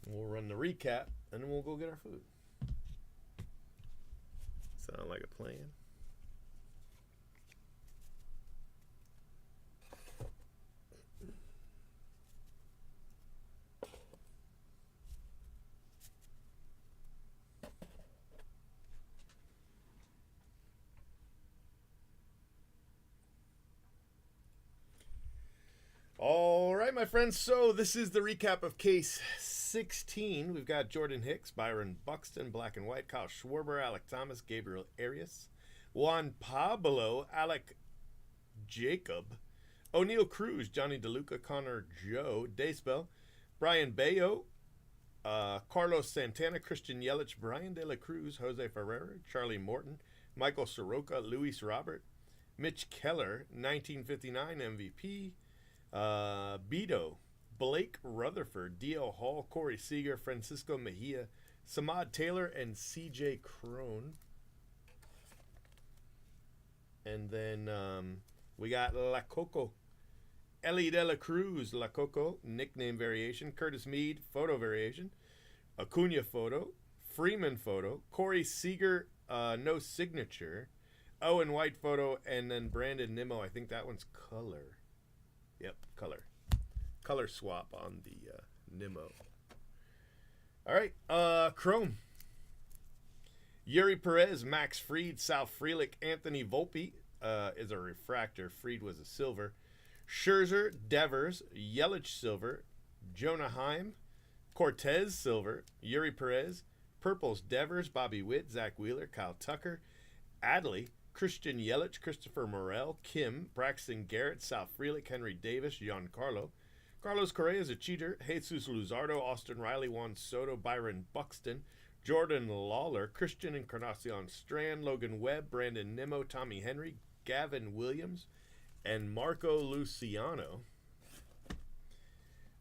We'll run the recap, and then we'll go get our food. Sound like a plan? All right, my friends. So this is the recap of case 16. We've got Jordan Hicks, Byron Buxton, Black and White, Kyle Schwarber, Alec Thomas, Gabriel Arias, Juan Pablo, Alec Jacob, O'Neal Cruz, Johnny DeLuca, Connor Joe, Dayspell, Brian Bayo, Carlos Santana, Christian Yelich, Brian De La Cruz, Jose Ferreira, Charlie Morton, Michael Soroka, Luis Robert, Mitch Keller, 1959 MVP, Beto, Blake Rutherford, D.L. Hall, Corey Seager, Francisco Mejia, Samad Taylor, and C.J. Crone. And then we got La Coco, Ellie De La Cruz, La Coco, nickname variation. Curtis Mead, photo variation. Acuna photo. Freeman photo. Corey Seager, no signature. Owen White photo. And then Brandon Nimmo, I think that one's color. Yep, color. Color swap on the Nimmo. All right, Chrome. Yuri Perez, Max Fried, Sal Frelick, Anthony Volpe is a refractor. Fried was a silver. Scherzer, Devers, Yelich silver. Jonah Heim, Cortez silver. Yuri Perez, purples Devers, Bobby Witt, Zach Wheeler, Kyle Tucker, Adley, Christian Yelich, Christopher Morel, Kim, Braxton Garrett, Sal Frelick, Henry Davis, Giancarlo. Carlos Correa is a cheater. Jesus Luzardo, Austin Riley, Juan Soto, Byron Buxton, Jordan Lawler, Christian Encarnacion Strand, Logan Webb, Brandon Nimmo, Tommy Henry, Gavin Williams, and Marco Luciano.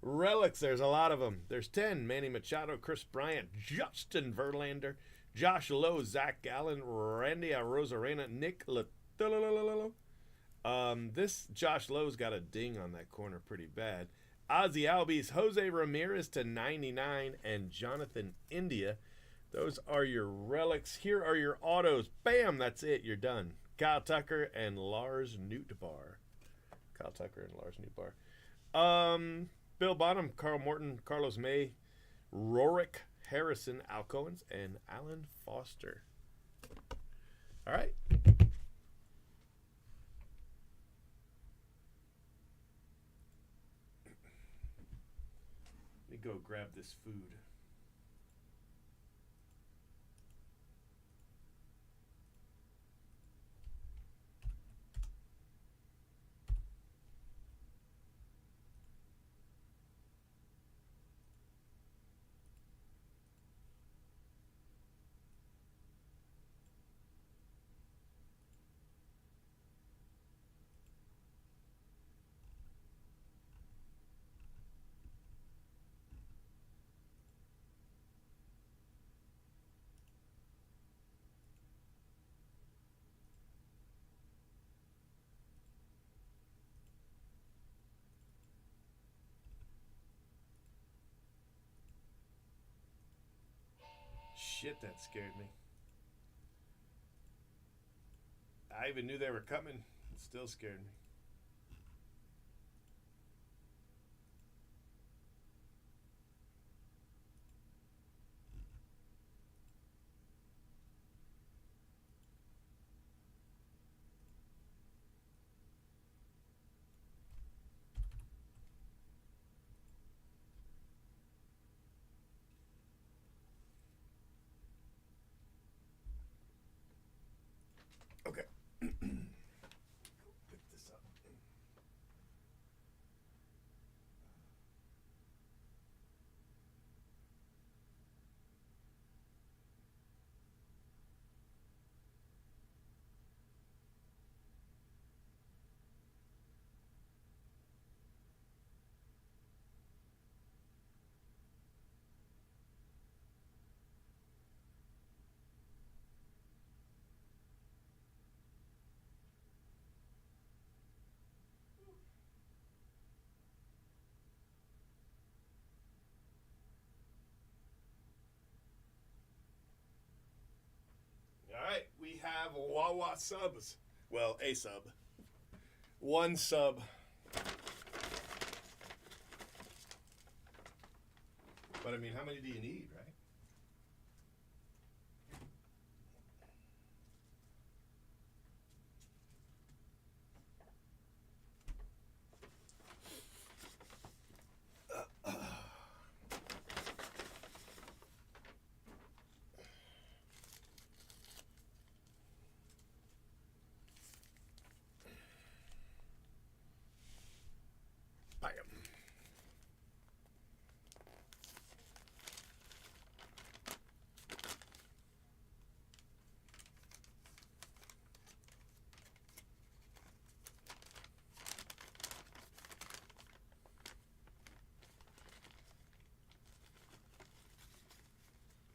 Relics, there's a lot of them. There's 10. Manny Machado, Chris Bryant, Justin Verlander, Josh Lowe, Zach Gallen, Randy Arozarena, Nick Lotulolololo. This Josh Lowe's got a ding on that corner pretty bad. Ozzy Albies, Jose Ramirez to 99, and Jonathan India. Those are your relics. Here are your autos. Bam, that's it. You're done. Kyle Tucker and Lars Nootbaar. Kyle Tucker and Lars Nootbaar. Bill Bonham, Carl Morton, Carlos May, Rorick Harrison, Al Cohens, and Alan Foster. All right. Let me go grab this food. Shit, that scared me. I even knew they were coming. It still scared me. Okay. Pick this up. All right, we have Wawa subs. Well, a sub. One sub. But I mean, how many do you need, right? Bam.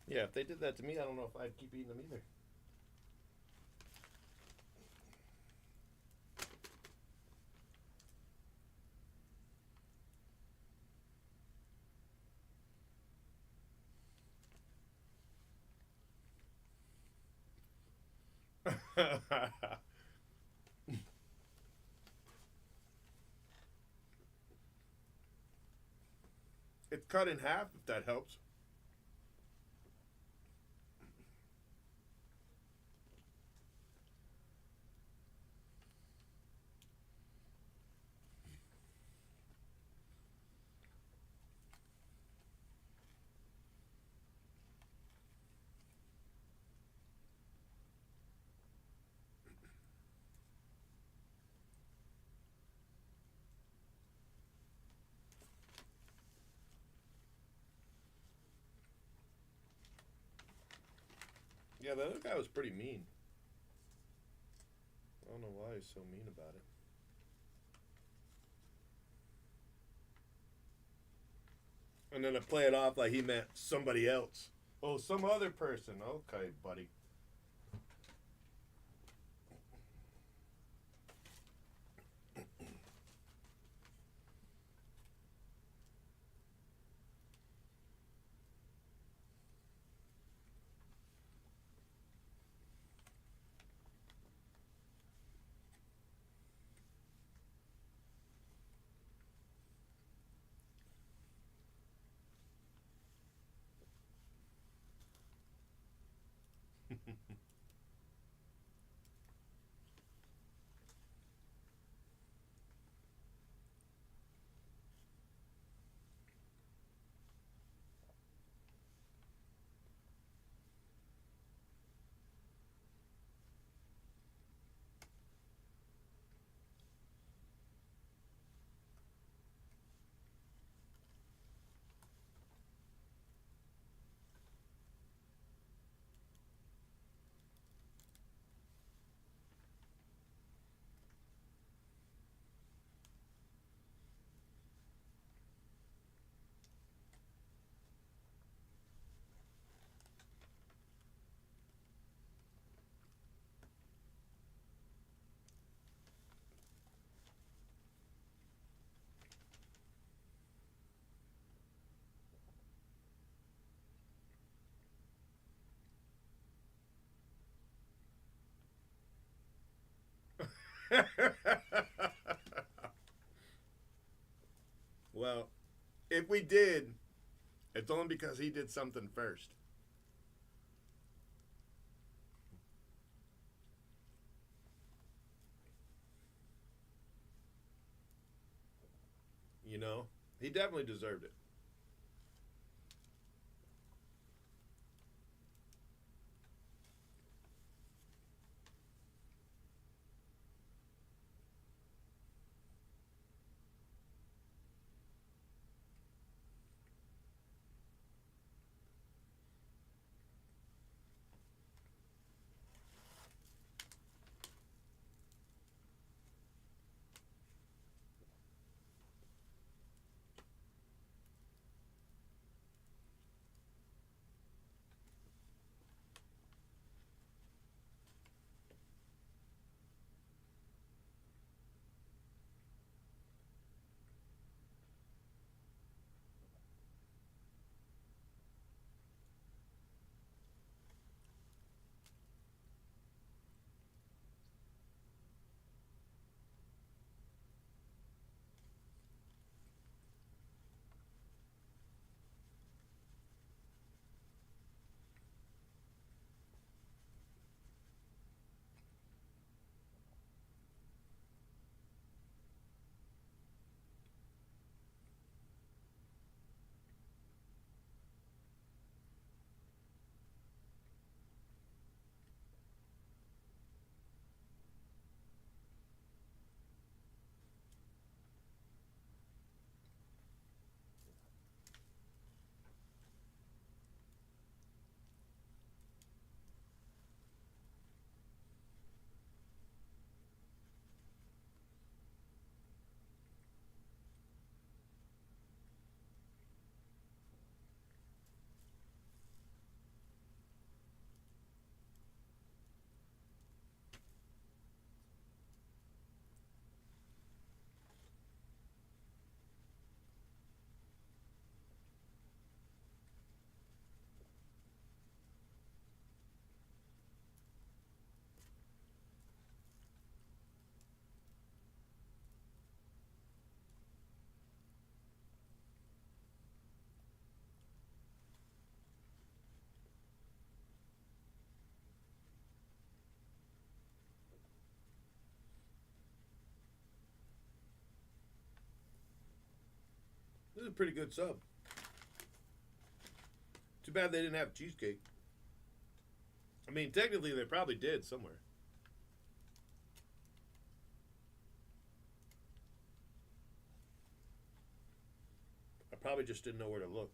Yeah, if they did that to me, I don't know if I'd keep eating them either. It's cut in half if that helps. Yeah, the other guy was pretty mean. I don't know why he's so mean about it. And then to play it off like he meant somebody else. Oh, some other person. Okay, buddy. Well, if we did, it's only because he did something first. You know? He definitely deserved it. a pretty good sub. Too bad they didn't have cheesecake. I mean, technically, they probably did somewhere. I probably just didn't know where to look.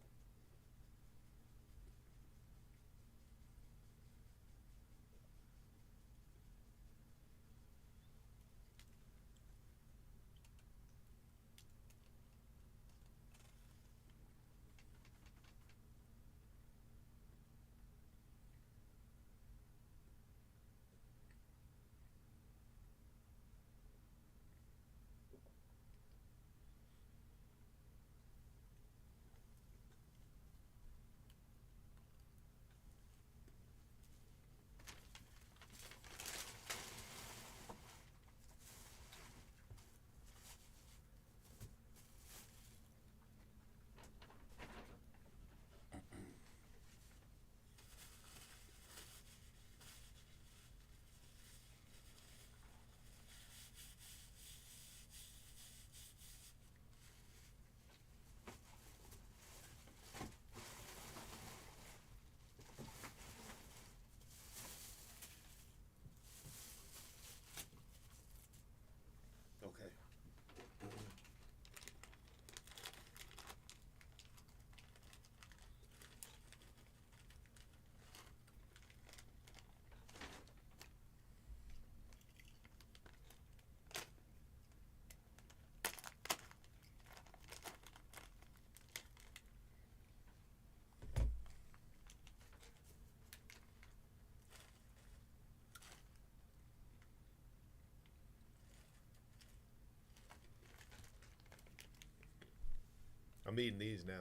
Okay. I'm eating these now.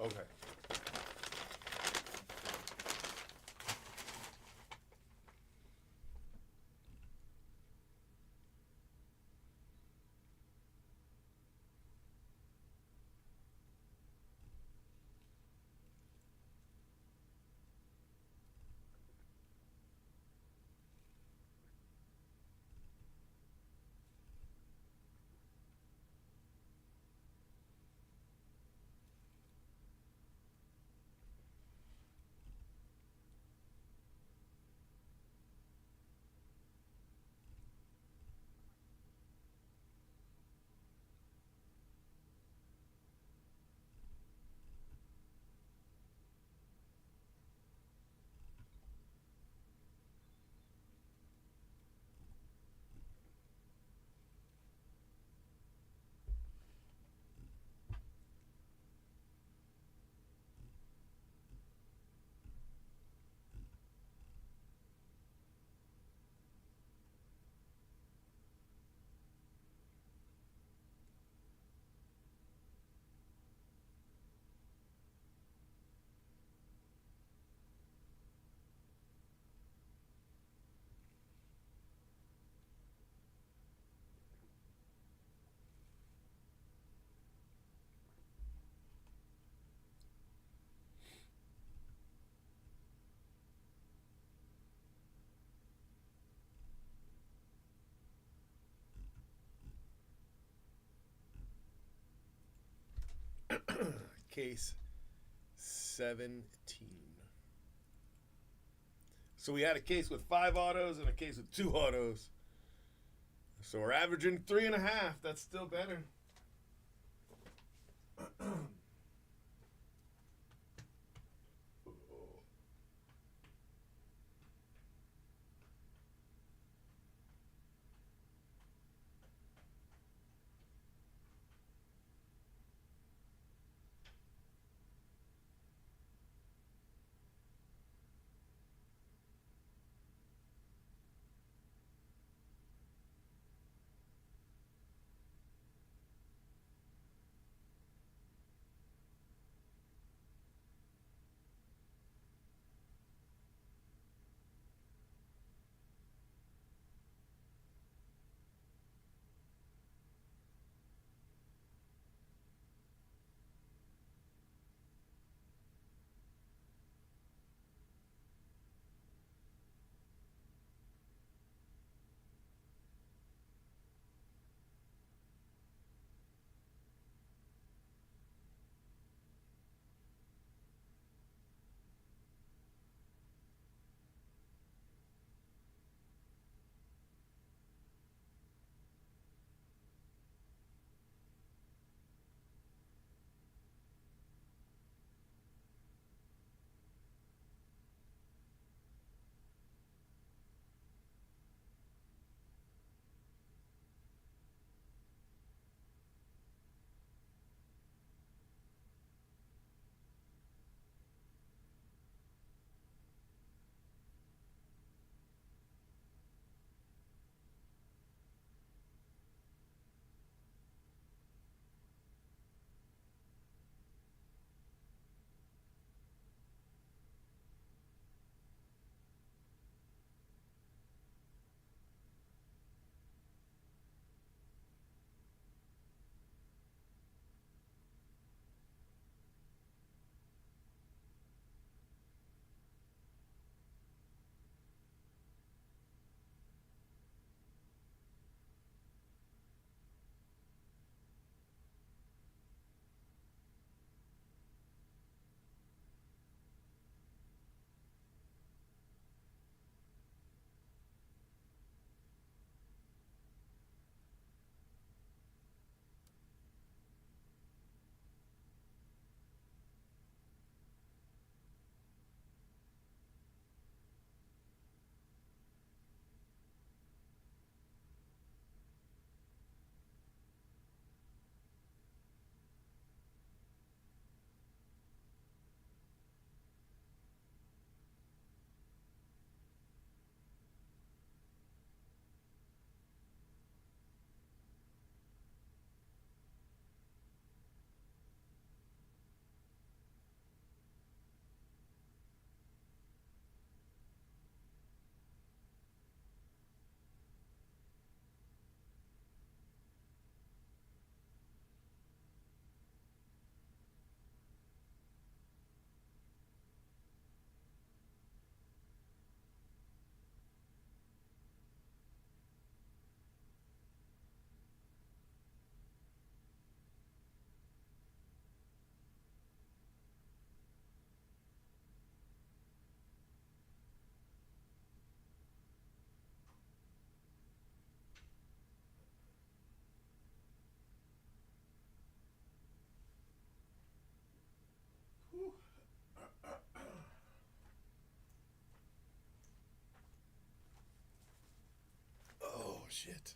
Okay. Case 17. So we had a case with 5 autos and a case with 2 autos. So we're averaging 3.5. That's still better. shit.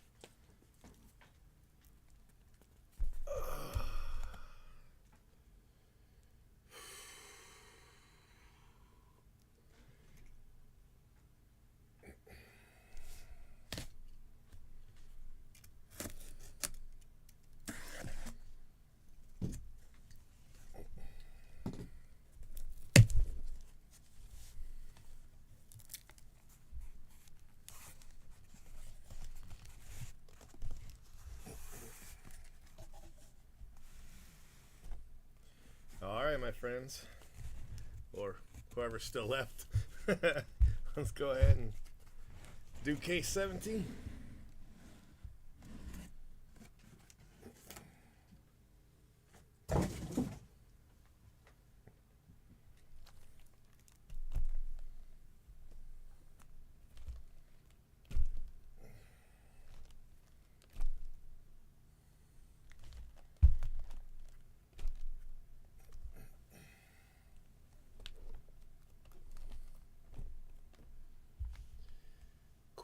All right, my friends, or whoever's still left, let's go ahead and do case 17.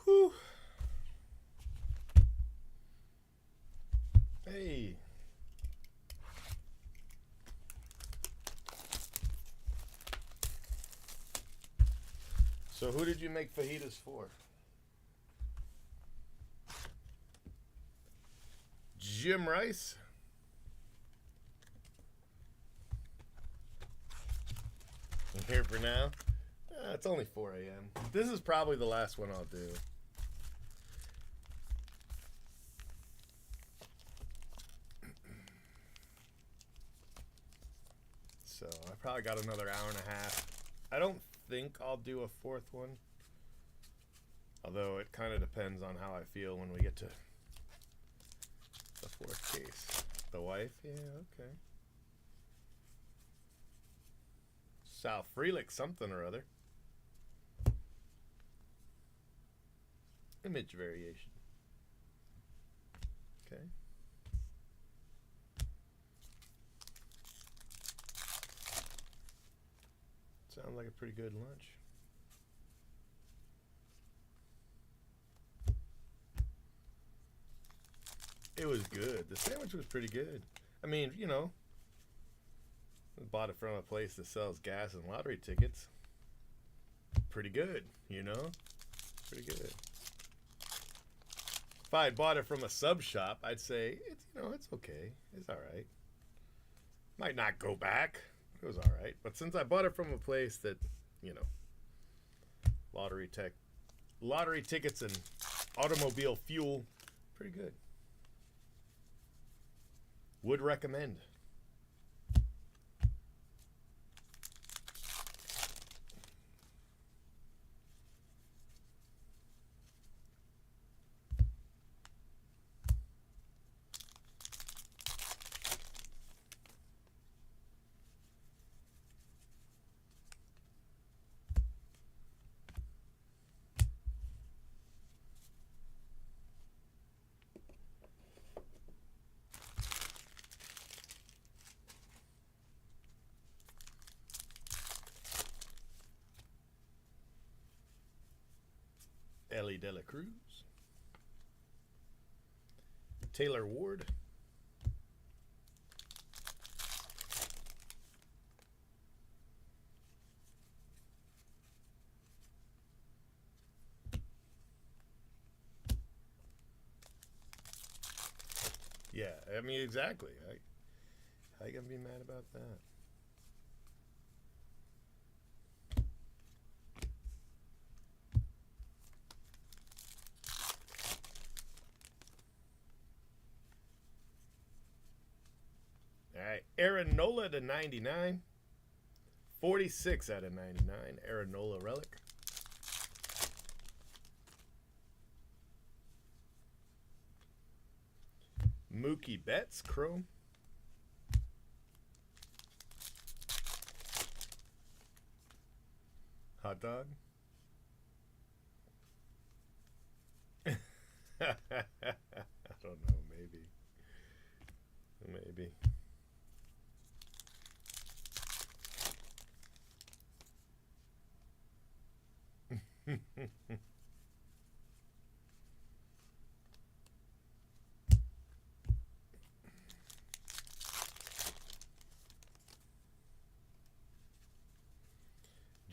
Whew. Hey. So who did you make fajitas for? Jim Rice? I'm here for now. It's only 4 a.m. This is probably the last one I'll do. So I probably got another hour and a half. I don't think I'll do a fourth one. Although it kind of depends on how I feel when we get to the fourth case. The wife? Yeah, okay. Sal Frelick something or other. Image variation. Okay. Sounds like a pretty good lunch. It was good. The sandwich was pretty good. I mean, you know, I bought it from a place that sells gas and lottery tickets. Pretty good, you know? Pretty good. If I had bought it from a sub shop, I'd say, it's okay. It's all right. Might not go back. It was all right. But since I bought it from a place that, lottery tickets and automobile fuel, pretty good. Would recommend. Ellie De La Cruz. Taylor Ward. Yeah, I mean, exactly. How you gonna be mad about that? All right, Aaron Nola to 99. 46 out of 99. Aaron Nola relic. Mookie Betts chrome. Hot dog. I don't know, maybe.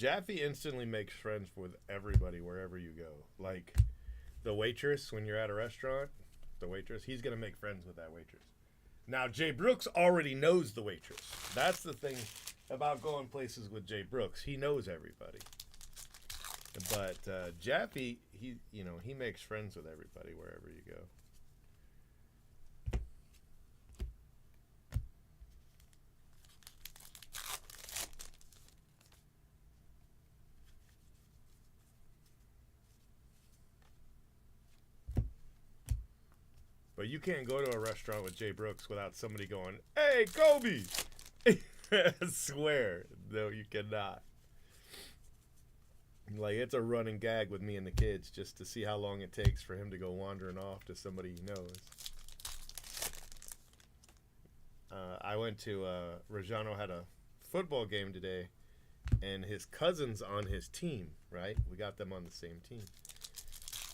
Jaffe instantly makes friends with everybody wherever you go. Like the waitress when you're at a restaurant, the waitress, he's gonna make friends with that waitress. Now Jay Brooks already knows the waitress. That's the thing about going places with Jay Brooks. He knows everybody. But Jaffe, he makes friends with everybody wherever you go. But you can't go to a restaurant with Jay Brooks without somebody going, "Hey, Kobe!" I swear. No, you cannot. Like, it's a running gag with me and the kids just to see how long it takes for him to go wandering off to somebody he knows. I went to, Rajano had a football game today, and his cousin's on his team, right? We got them on the same team.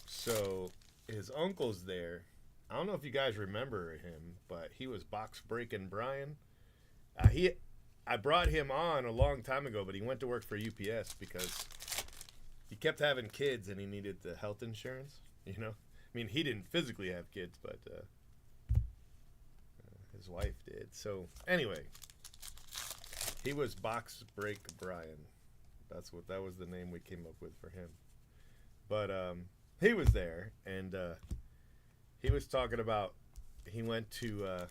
So, his uncle's there. I don't know if you guys remember him, but he was Box Breaking Brian. I brought him on a long time ago, but he went to work for UPS because he kept having kids and he needed the health insurance, I mean, he didn't physically have kids, but his wife did. So, anyway, he was Box Break Brian. That was the name we came up with for him. But he was there, and he was talking about he went to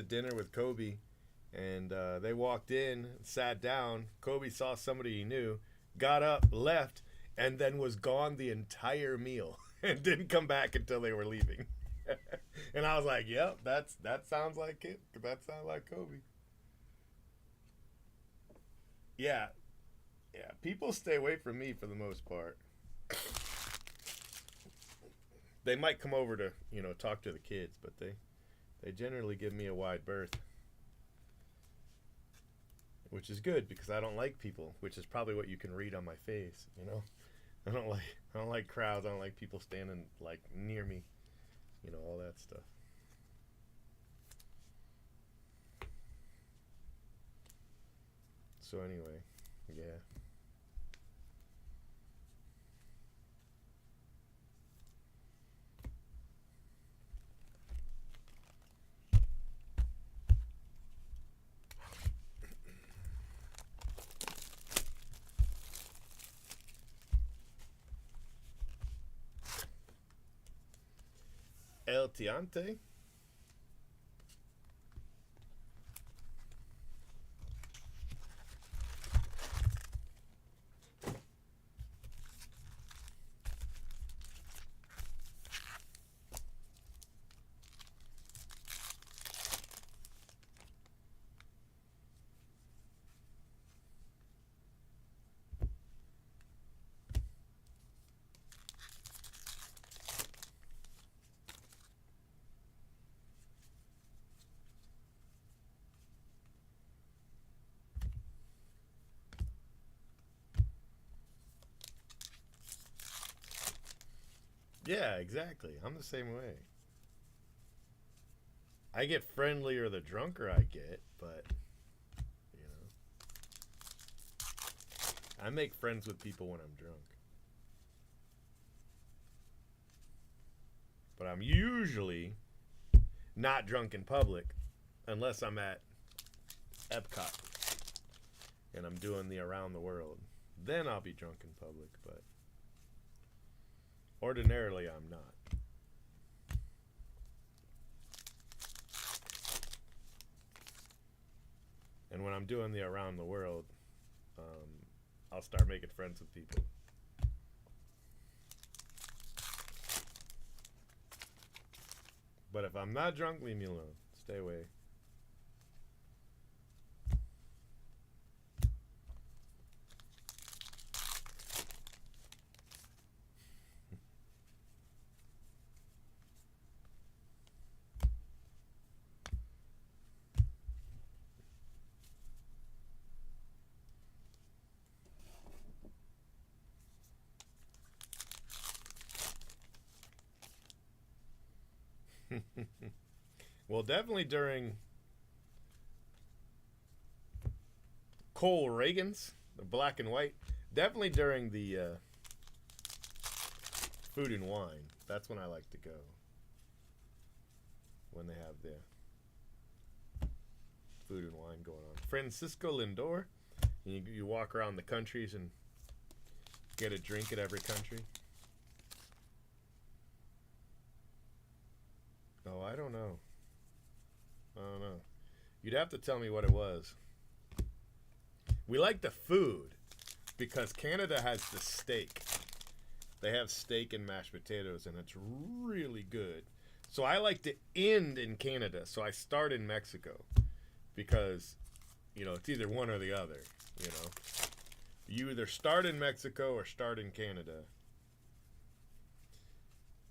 dinner with Kobe, and they walked in, sat down. Kobe saw somebody he knew, got up, left, and then was gone the entire meal and didn't come back until they were leaving. And I was like, "Yep, that sounds like it. That sounds like Kobe." Yeah, people stay away from me for the most part. They might come over to, talk to the kids, but they generally give me a wide berth. Which is good because I don't like people, which is probably what you can read on my face, I don't like crowds, I don't like people standing like near me, all that stuff. So anyway, yeah. El Tiante. Yeah, exactly. I'm the same way. I get friendlier the drunker I get, but I make friends with people when I'm drunk. But I'm usually not drunk in public unless I'm at Epcot and I'm doing the around the world. Then I'll be drunk in public, but ordinarily I'm not. And when I'm doing the around the world, I'll start making friends with people. But if I'm not drunk, leave me alone. Stay away. Well, definitely during Cole Reagan's, the black and white. Definitely during the Food and Wine. That's when I like to go. When they have the Food and Wine going on. Francisco Lindor. And you walk around the countries and get a drink at every country. Oh, I don't know. You'd have to tell me what it was. We like the food because Canada has the steak. They have steak and mashed potatoes, and it's really good. So I like to end in Canada. So I start in Mexico because, it's either one or the other, You either start in Mexico or start in Canada.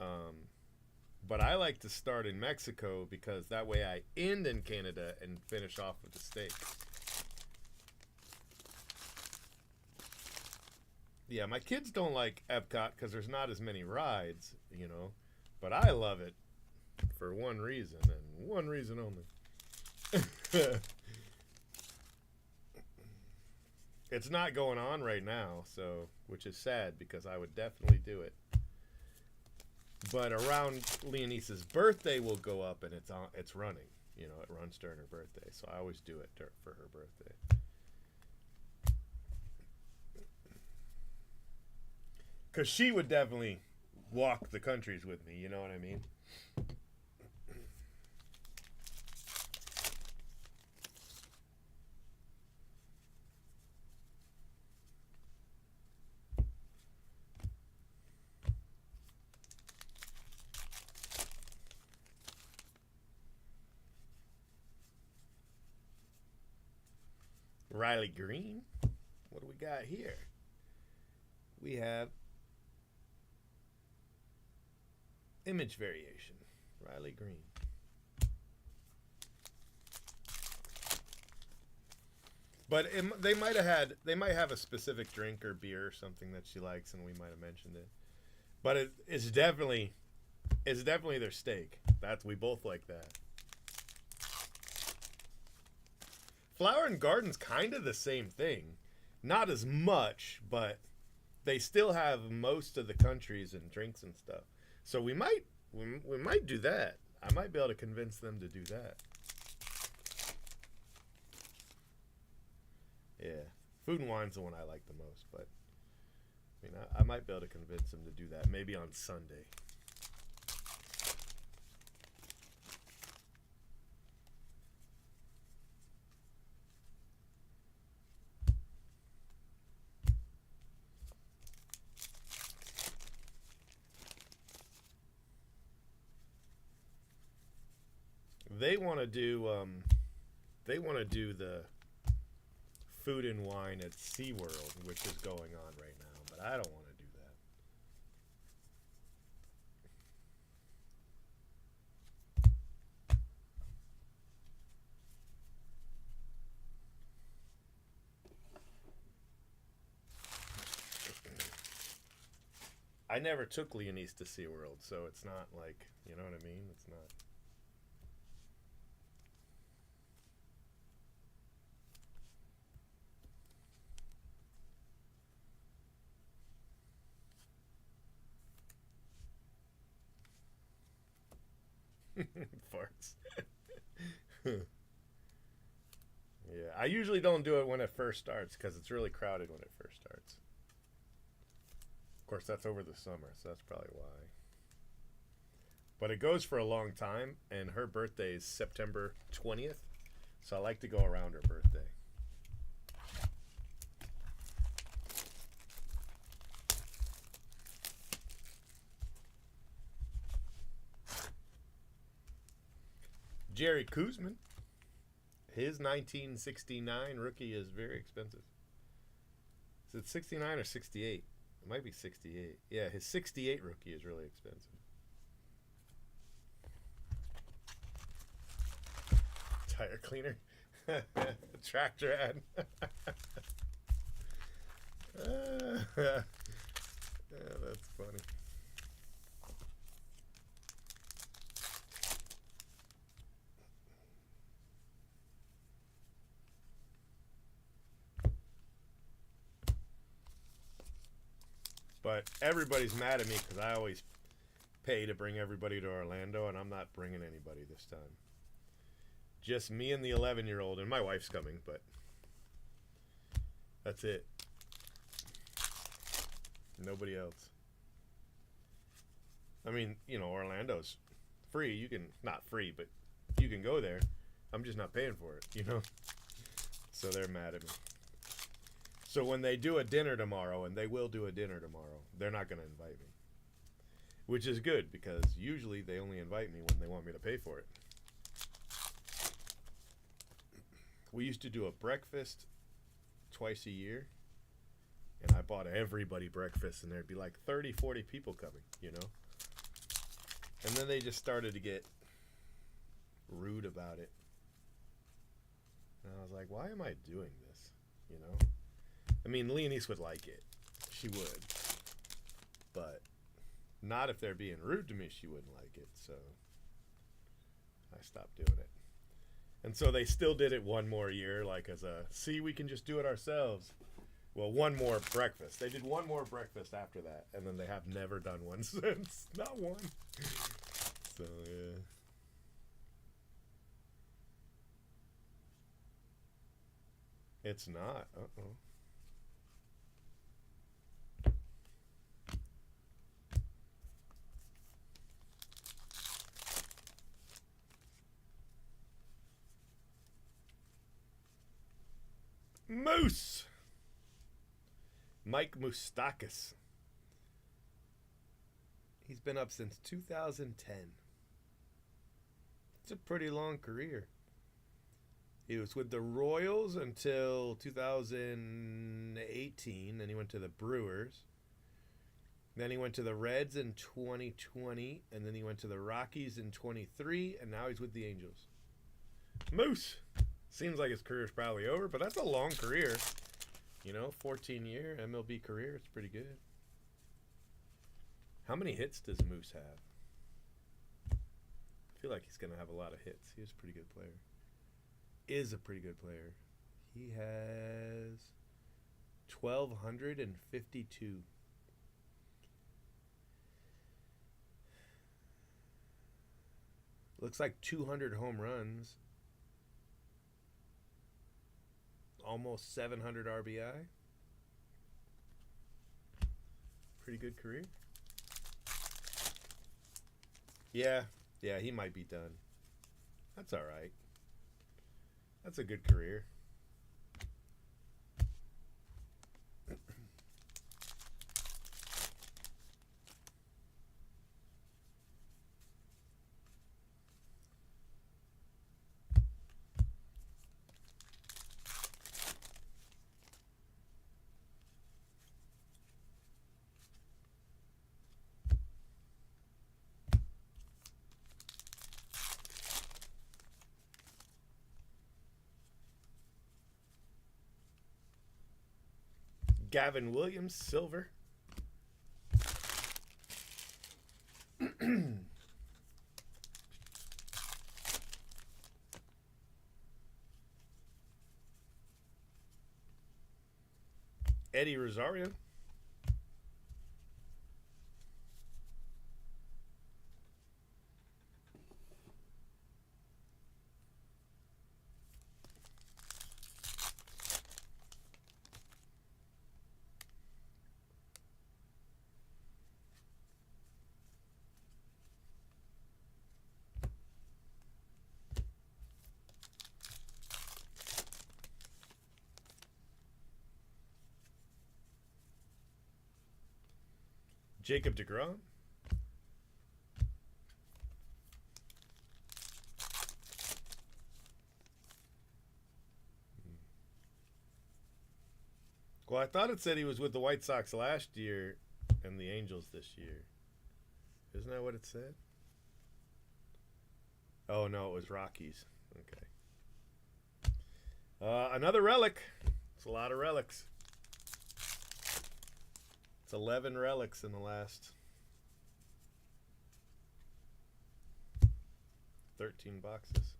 But I like to start in Mexico because that way I end in Canada and finish off with the steak. Yeah, my kids don't like Epcot because there's not as many rides, But I love it for one reason and one reason only. It's not going on right now, which is sad because I would definitely do it. But around Leonice's birthday, we'll go up and it's running. It runs during her birthday, so I always do it for her birthday. Because she would definitely walk the countries with me, you know what I mean? Riley Green. What do we got here? We have image variation. Riley Green. But they might have a specific drink or beer or something that she likes, and we might have mentioned it. But it's definitely their steak. We both like that. Flower and Garden's kind of the same thing. Not as much, but they still have most of the countries and drinks and stuff. So we might do that. I might be able to convince them to do that. Yeah. Food and Wine's the one I like the most, but I might be able to convince them to do that maybe on Sunday. They want to do the Food and Wine at SeaWorld, which is going on right now, but I don't want to do that. I never took Leonice to SeaWorld, so it's not like, you know what I mean? It's not. Farts. Yeah, I usually don't do it when it first starts because it's really crowded when it first starts. Of course, that's over the summer, so that's probably why. But it goes for a long time, and her birthday is September 20th, so I like to go around her birthday. Jerry Koosman, his 1969 rookie is very expensive. Is it 69 or 68? It might be 68. Yeah, his 68 rookie is really expensive. Tire cleaner. Tractor ad. Yeah, that's funny. But everybody's mad at me because I always pay to bring everybody to Orlando, and I'm not bringing anybody this time. Just me and the 11-year-old, and my wife's coming, but that's it. Nobody else. I mean, you know, Orlando's free. You can, not free, but you can go there. I'm just not paying for it, you know? So they're mad at me. So when they do a dinner tomorrow, and they will do a dinner tomorrow, they're not going to invite me. Which is good, because usually they only invite me when they want me to pay for it. We used to do a breakfast twice a year, and I bought everybody breakfast, and there'd be like 30, 40 people coming, you know? And then they just started to get rude about it. And I was like, why am I doing this, you know? I mean, Leonise would like it. She would. But not if they're being rude to me, she wouldn't like it, so I stopped doing it. And so they still did it one more year, like as a, see, we can just do it ourselves. Well, one more breakfast. They did one more breakfast after that, and then they have never done one since. Not one. So, yeah. It's not. Uh-oh. Moose! Mike Moustakas. He's been up since 2010. It's a pretty long career. He was with the Royals until 2018. Then he went to the Brewers. Then he went to the Reds in 2020. And then he went to the Rockies in 23. And now he's with the Angels. Moose! Seems like his career's probably over, but that's a long career. You know, 14-year MLB career. It's pretty good. How many hits does Moose have? I feel like he's going to have a lot of hits. He's a pretty good player. Is a pretty good player. He has 1,252. Looks like 200 home runs. Almost 700 RBI. Pretty good career. Yeah, he might be done. That's all right. That's a good career. Gavin Williams, silver. Eddie Rosario. Jacob deGrom. Well, I thought it said he was with the White Sox last year and the Angels this year. Isn't that what it said? Oh, no, it was Rockies. Okay. Another relic. It's a lot of relics. It's 11 relics in the last 13 boxes.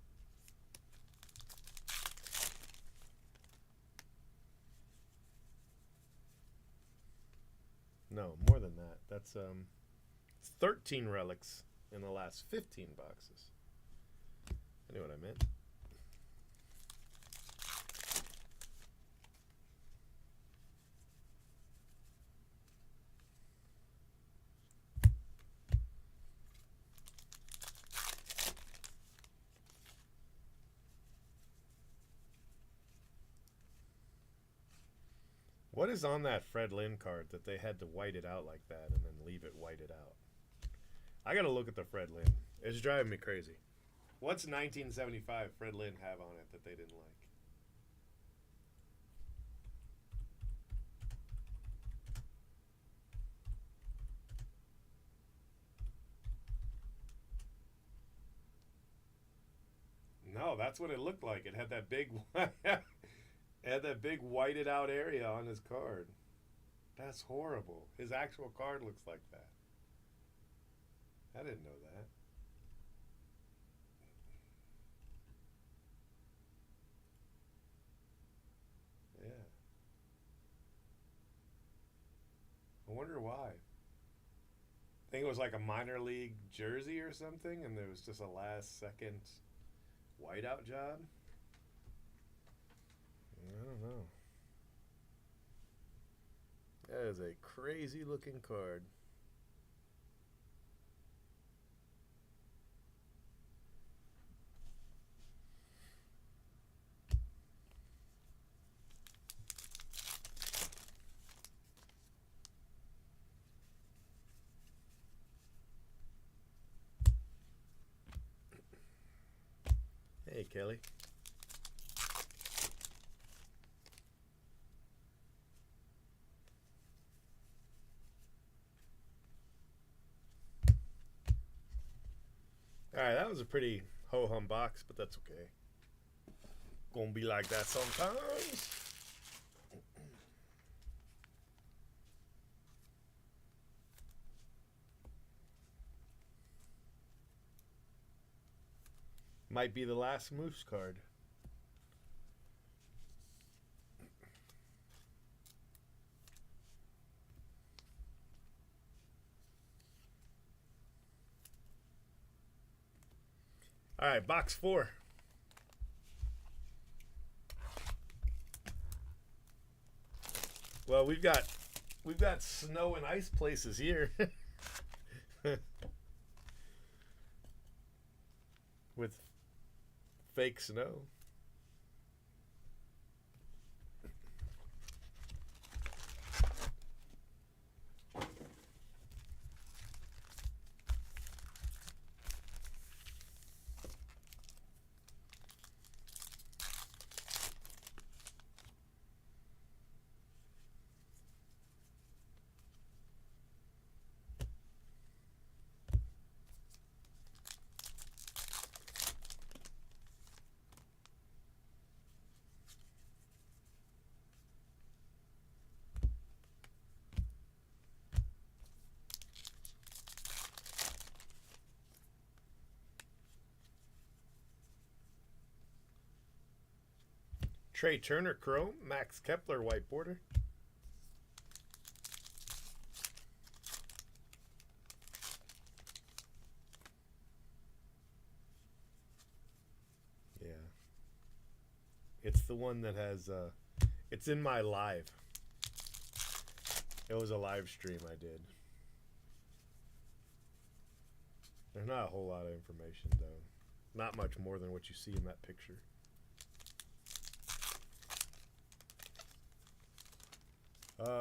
No, more than that. That's 13 relics in the last 15 boxes. I knew what I meant. What is on that Fred Lynn card that they had to white it out like that and then leave it whited out? I gotta look at the Fred Lynn. It's driving me crazy. What's 1975 Fred Lynn have on it that they didn't like? No, that's what it looked like. It had that big it had that big whited out area on his card. That's horrible. His actual card looks like that. I didn't know that. Yeah. I wonder why. I think it was like a minor league jersey or something, and there was just a last second whiteout job. I don't know. That is a crazy looking card. Hey, Kelly. Alright, that was a pretty ho-hum box, but that's okay. Gonna be like that sometimes. Might be the last Moose card. All right, box 4. Well, we've got snow and ice places here. With fake snow. Trey Turner Chrome, Max Kepler white border. Yeah. It's the one that has, it's in my live. It was a live stream I did. There's not a whole lot of information, though. Not much more than what you see in that picture.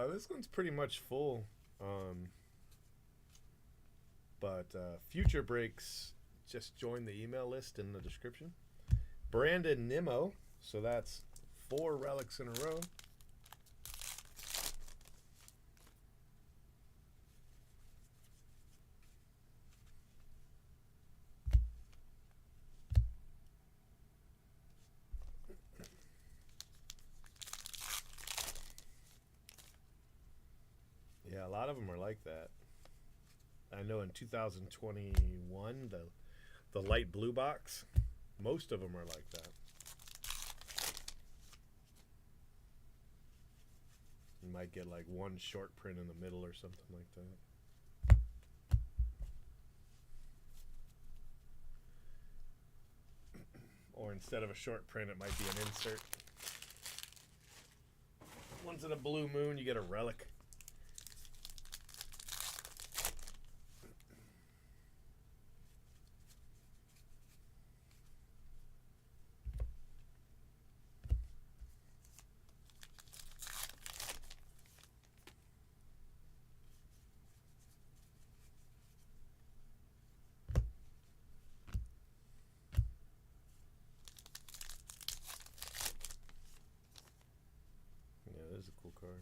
This one's pretty much full. But future breaks, just join the email list in the description. Brandon Nimmo, so that's 4 relics in a row. Yeah, a lot of them are like that. I know in 2021, the light blue box, most of them are like that. In might get like one short print in the middle or something like that. Or instead of a short print, it might be an insert. Once in a blue moon, you get a relic. Yeah, that is a cool card.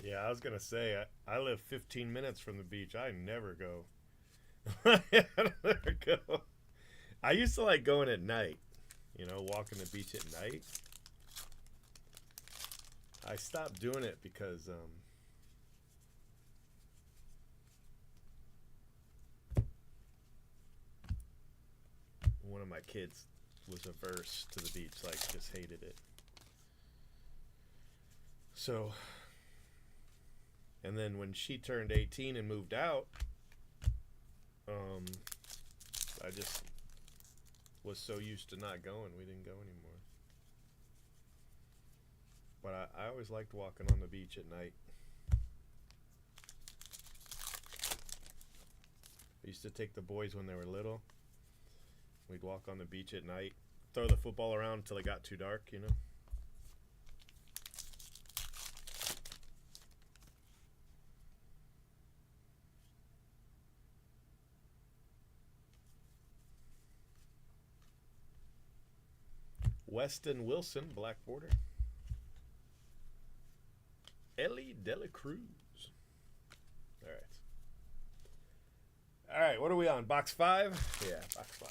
Yeah, I was gonna say I live 15 minutes from the beach. I never go. I never go. I used to like going at night. You know, walking the beach at night. I stopped doing it because one of my kids was averse to the beach, like just hated it. So, and then when she turned 18 and moved out, I just was so used to not going, we didn't go anymore. But I always liked walking on the beach at night. I used to take the boys when they were little. We'd walk on the beach at night, throw the football around until it got too dark, you know? Weston Wilson, black border. Ellie Dela Cruz. All right. All right, what are we on? Box 5? Yeah, box 5.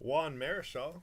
Juan Marichal.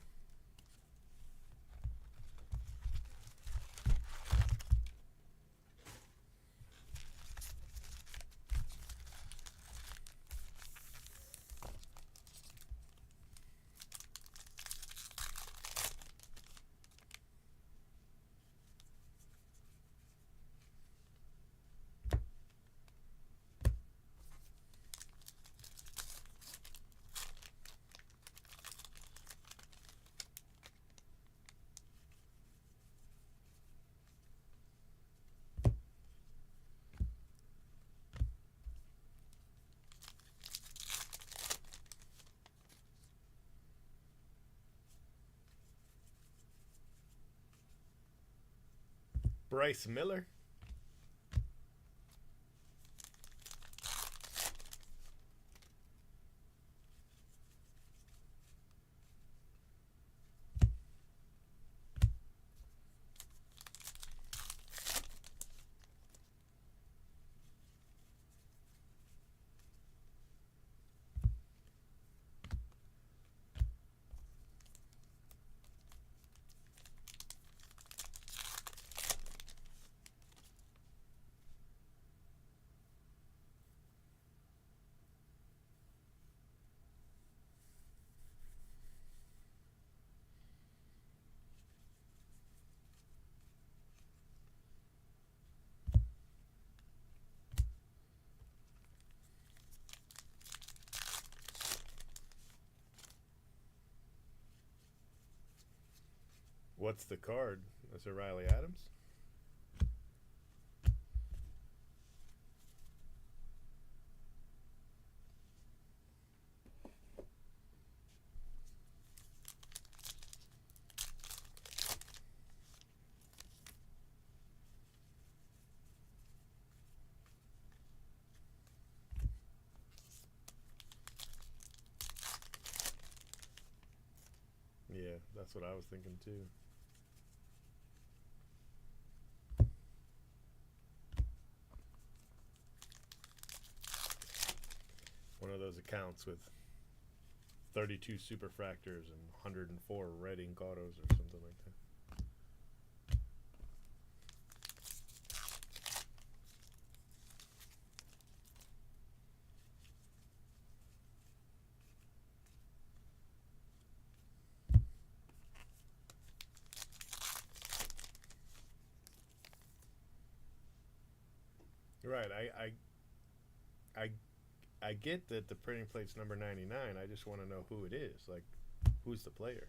Bryce Miller. What's the card? That's a Riley Adams. Yeah, that's what I was thinking too. One of those accounts with 32 superfractors and 104 red ink autos or something like that. Right, I get that the printing plate's number 99. I just want to know who it is. Like, who's the player?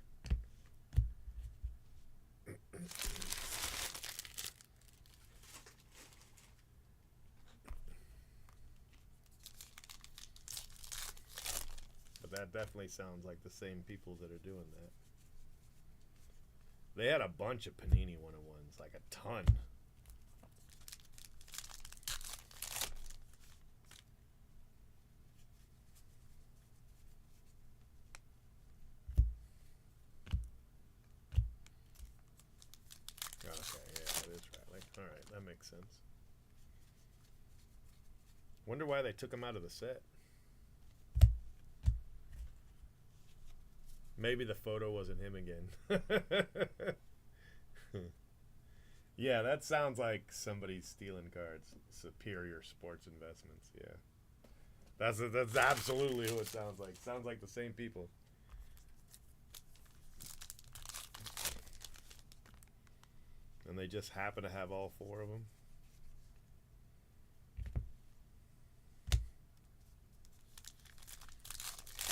But that definitely sounds like the same people that are doing that. They had a bunch of Panini 101s, like a ton. Okay, yeah, that is Riley. Alright, that makes sense. Wonder why they took him out of the set. Maybe the photo wasn't him again. Yeah, that sounds like somebody stealing cards. Superior Sports Investments, yeah. That's absolutely who it sounds like. Sounds like the same people. And they just happen to have all four of them.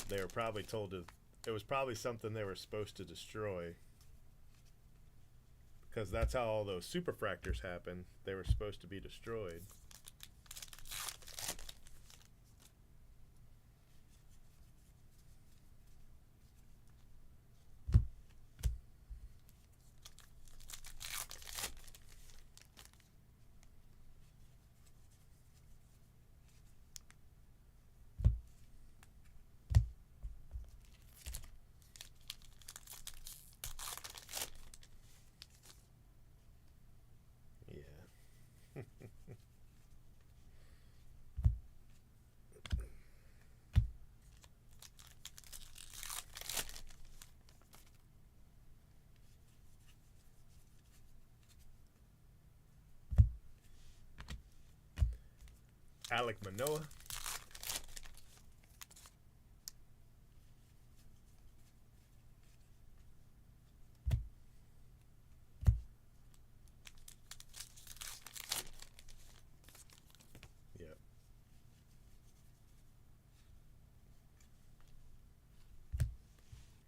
They were probably told to... It was probably something they were supposed to destroy. Because that's how all those superfractors happen. They were supposed to be destroyed. Yeah. Alek Manoah. Yep.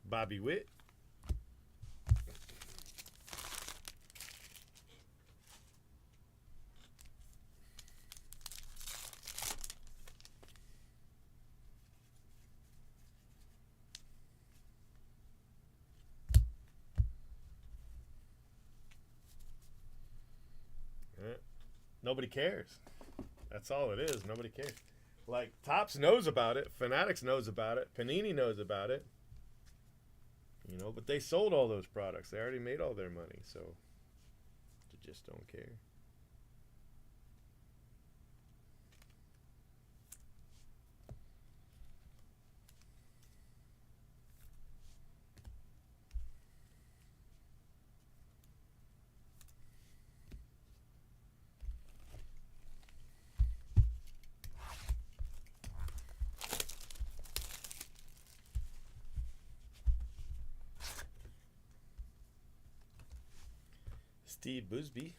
Bobby Witt. Nobody cares. That's all it is. Nobody cares. Like, Topps knows about it. Fanatics knows about it. Panini knows about it. You know, but they sold all those products. They already made all their money, so they just don't care. Steve Busby.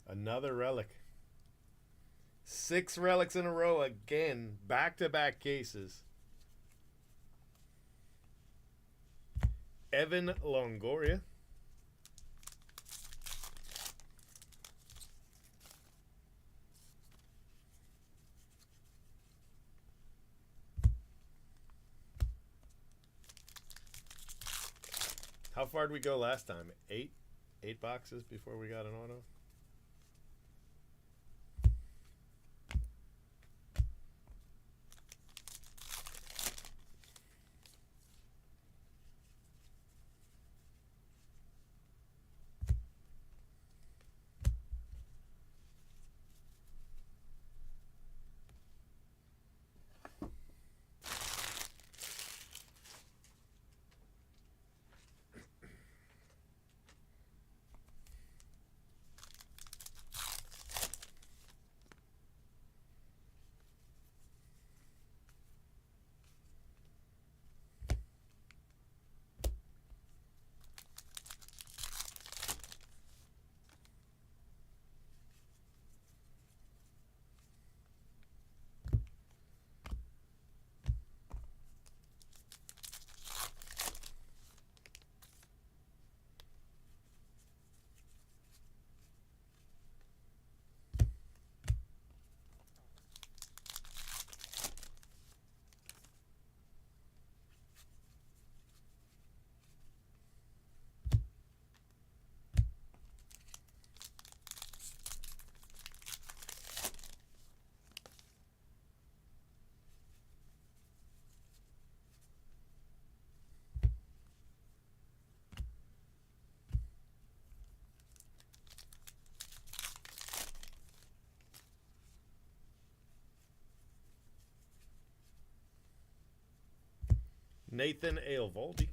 Another relic. 6 relics in a row again. Back-to-back cases. Evan Longoria. How far did we go last time? 8? 8 boxes before we got an auto? Nathan Eovaldi.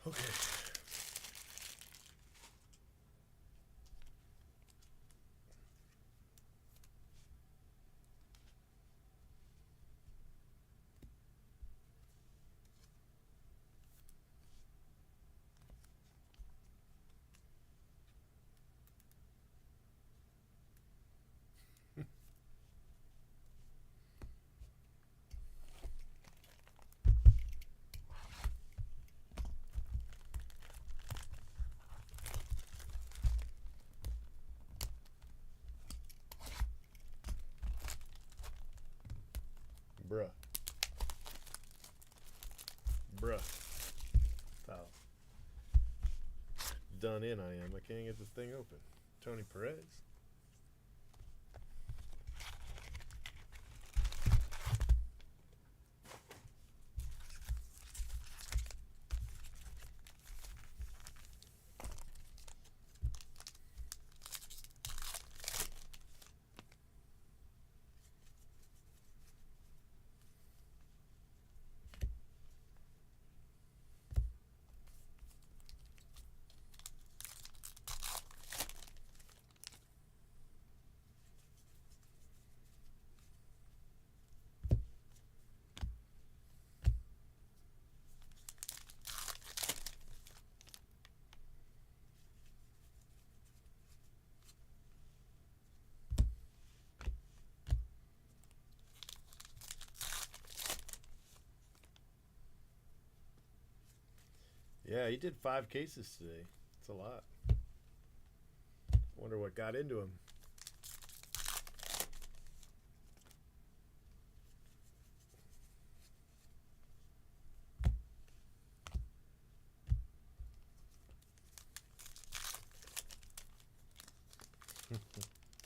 Okay. Bruh. Bruh. Foul. Done in I am. I can't get this thing open. Tony Perez. Yeah, he did 5 cases today. It's a lot. Wonder what got into him.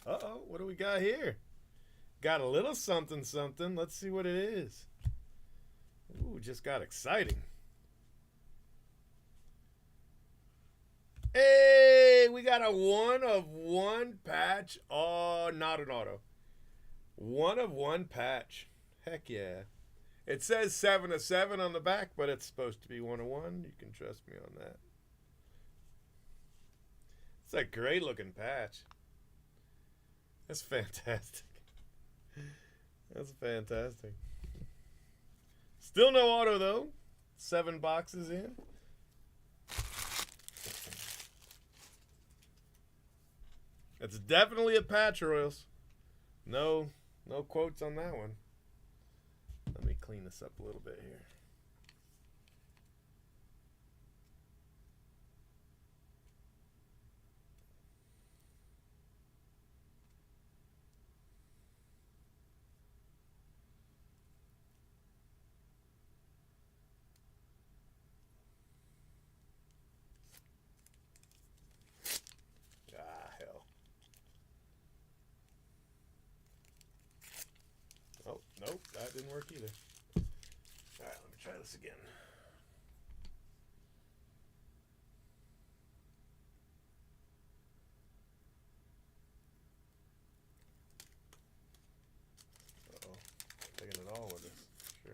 Uh-oh, what do we got here? Got a little something something. Let's see what it is. Ooh, just got exciting. Hey, we got a 1 of 1 patch. Oh, not an auto. 1 of 1 patch. Heck yeah. It says 7 of 7 on the back, but it's supposed to be 1 of 1. You can trust me on that. It's a great looking patch. That's fantastic. That's fantastic. Still no auto though. 7 boxes in. It's definitely a patch, Royals. No quotes on that one. Let me clean this up a little bit here. Ah, hell. Oh, nope, that didn't work either. Alright, let me try this again. Uh-oh. Taking it all with us. Sure.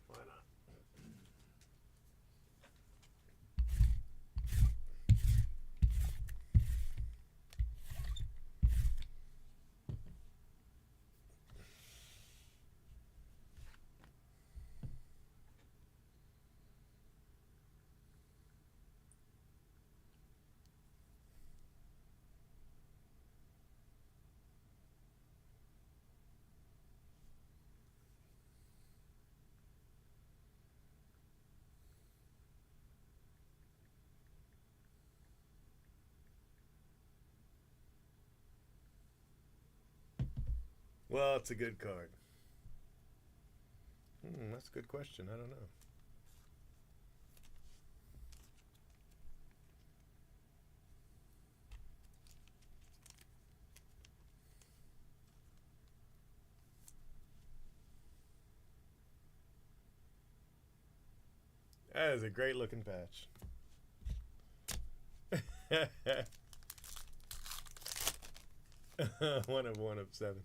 Why not? Well, it's a good card. That's a good question. I don't know. That is a great looking patch. One of 7.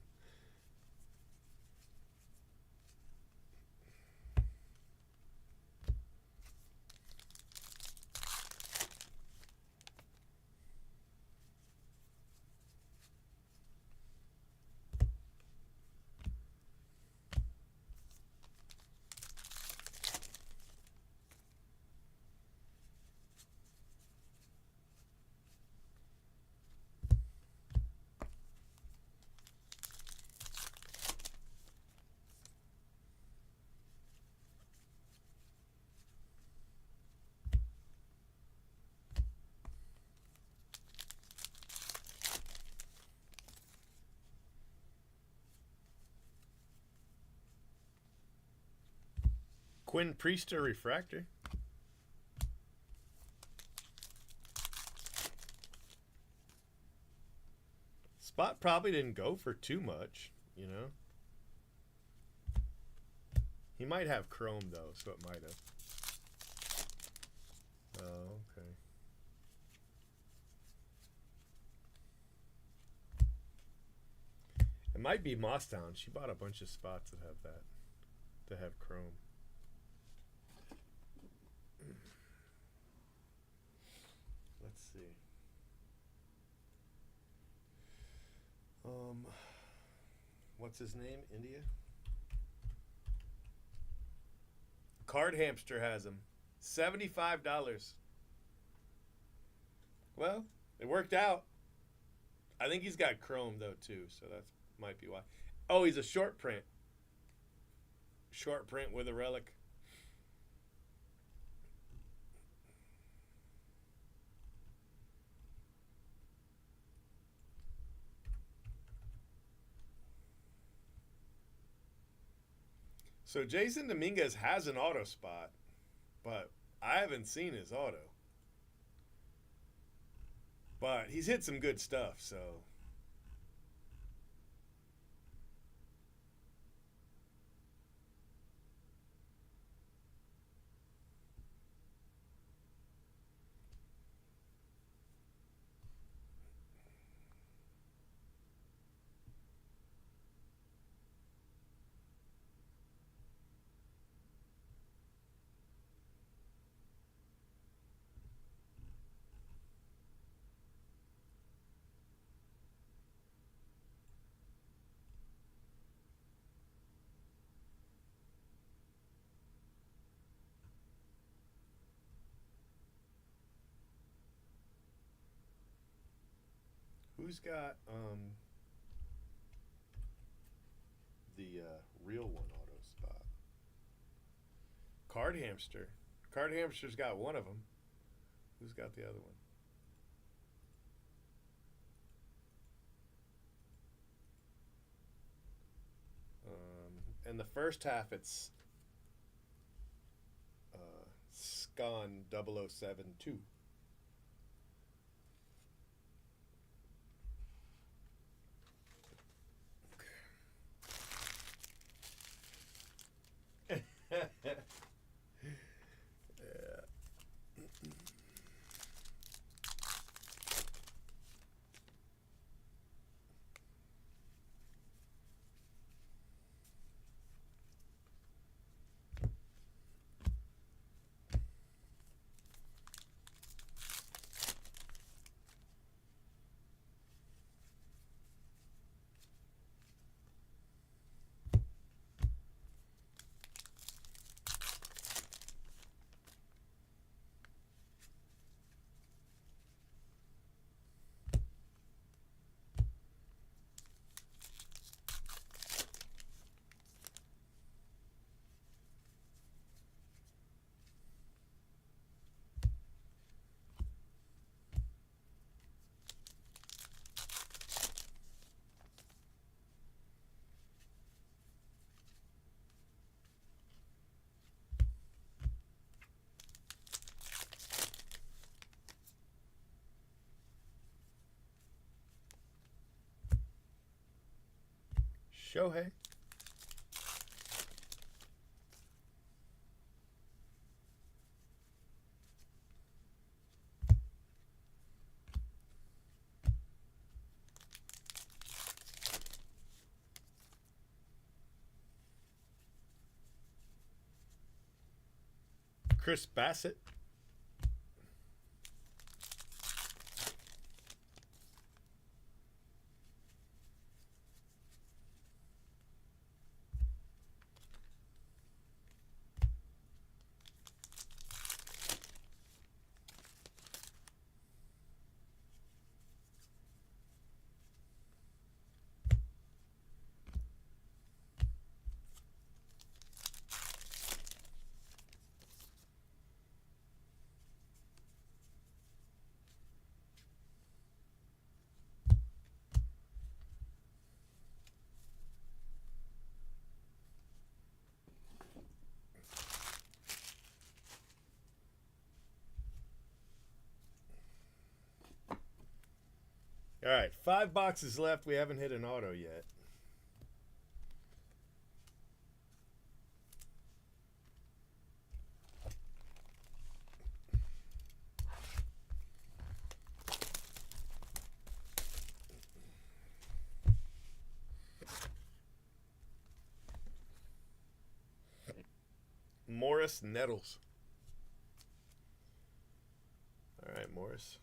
Quinn Priester refractor. Spot probably didn't go for too much, you know. He might have chrome though, so it might have. Oh, okay. It might be Mosstown. She bought a bunch of spots that have that, that have chrome. Let's see. What's his name? India? Card Hamster has him. $75. Well, it worked out. I think he's got chrome though too, so that might be why. Oh, he's a short print. Short print with a relic. So Jason Dominguez has an auto spot, but I haven't seen his auto. But he's hit some good stuff, so. Who's got the real one auto spot? Card Hamster. Card Hamster's got one of them. Who's got the other one? In the first half, it's Scon 0072. Yeah. Shohei. Chris Bassett. All right, 5 boxes left. We haven't hit an auto yet. Morris Nettles. All right, Morris.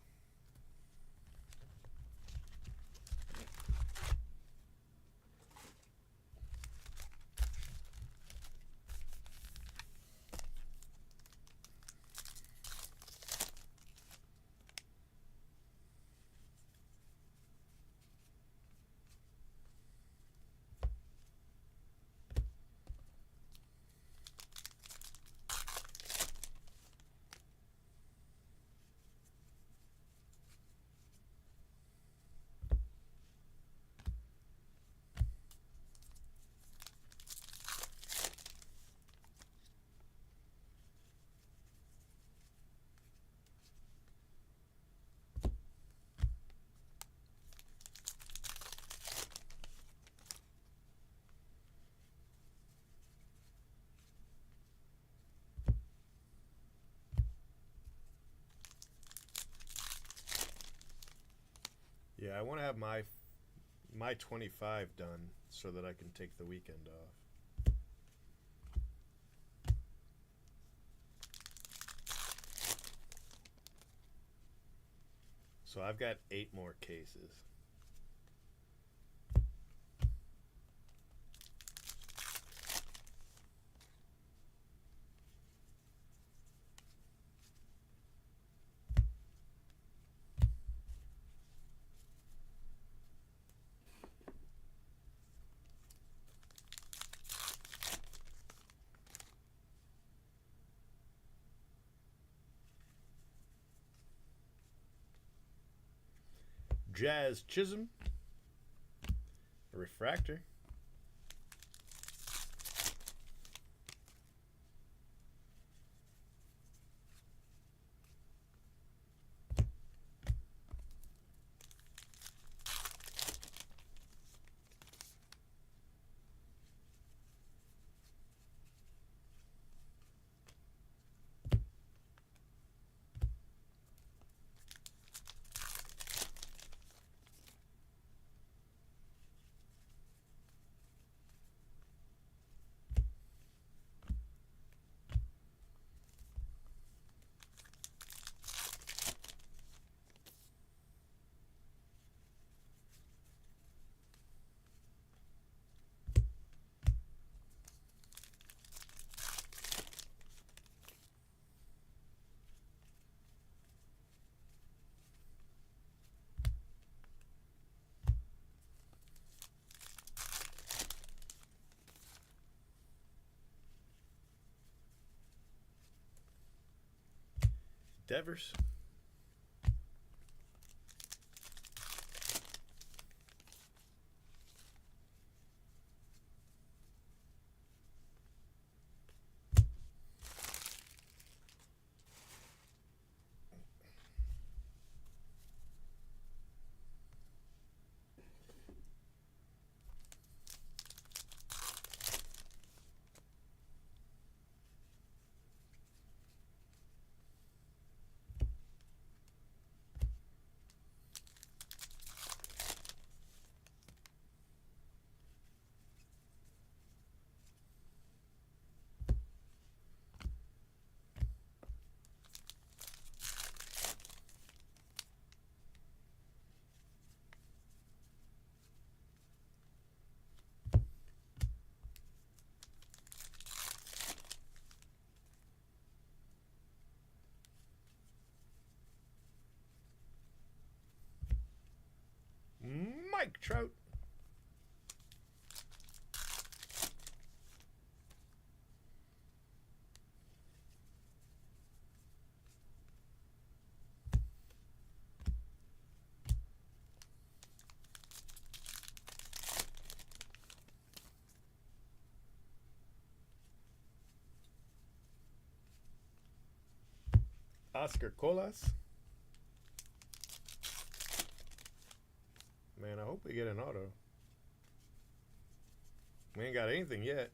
Yeah, I want to have my 25 done so that I can take the weekend off. So I've got 8 more cases. Jazz Chisholm. A refractor. Devers. Mike Trout. Oscar Colas. Man, I hope we get an auto. We ain't got anything yet.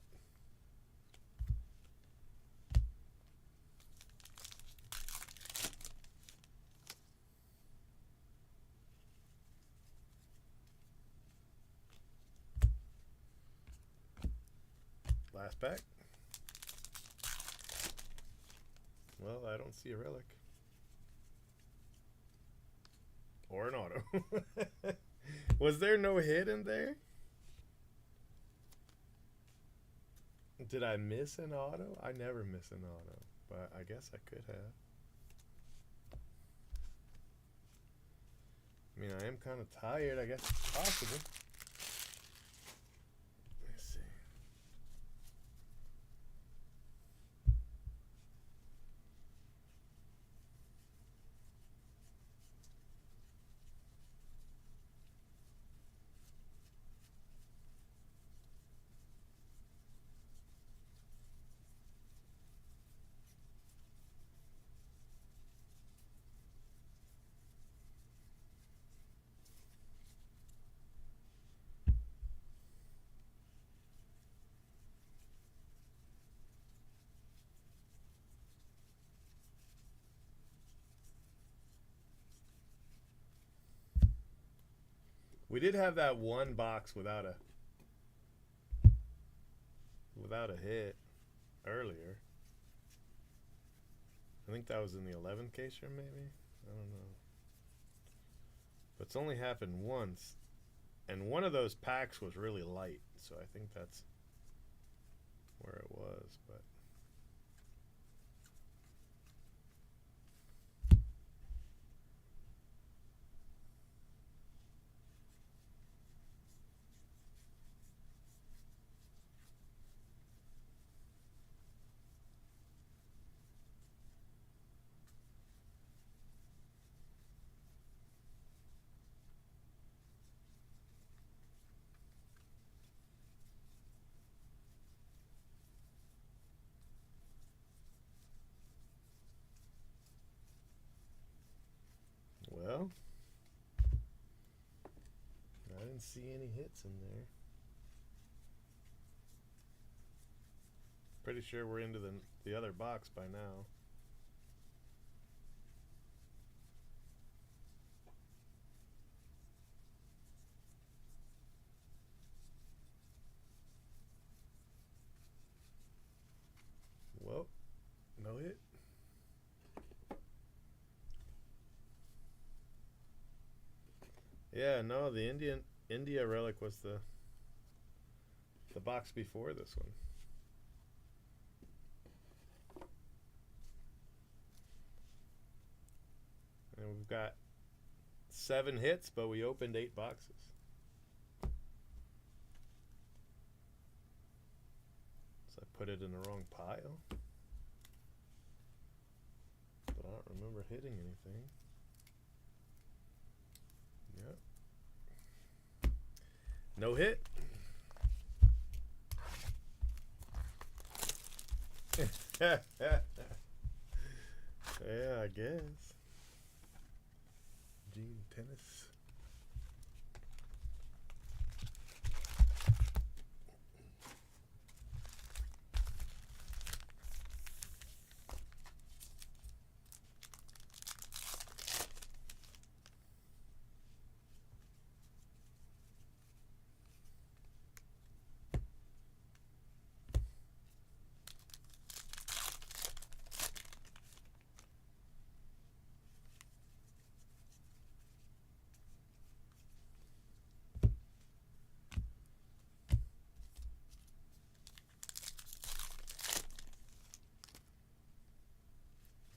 Last pack. Well, I don't see a relic. Or an auto. Was there no hit in there? Did I miss an auto? I never miss an auto, but I guess I could have. I mean, I am kind of tired. I guess it's possible. Let's see. We did have that one box without a hit earlier. I think that was in the 11 caser, maybe. I don't know. But it's only happened once, and one of those packs was really light, so I think that's where it was. But well, I didn't see any hits in there. Pretty sure we're into the other box by now. Well, no hit. Yeah, no, the India relic was the box before this one. And we've got 7 hits, but we opened 8 boxes. So I put it in the wrong pile. But I don't remember hitting anything. Yep. No hit. Yeah, I guess. Gene Tennis.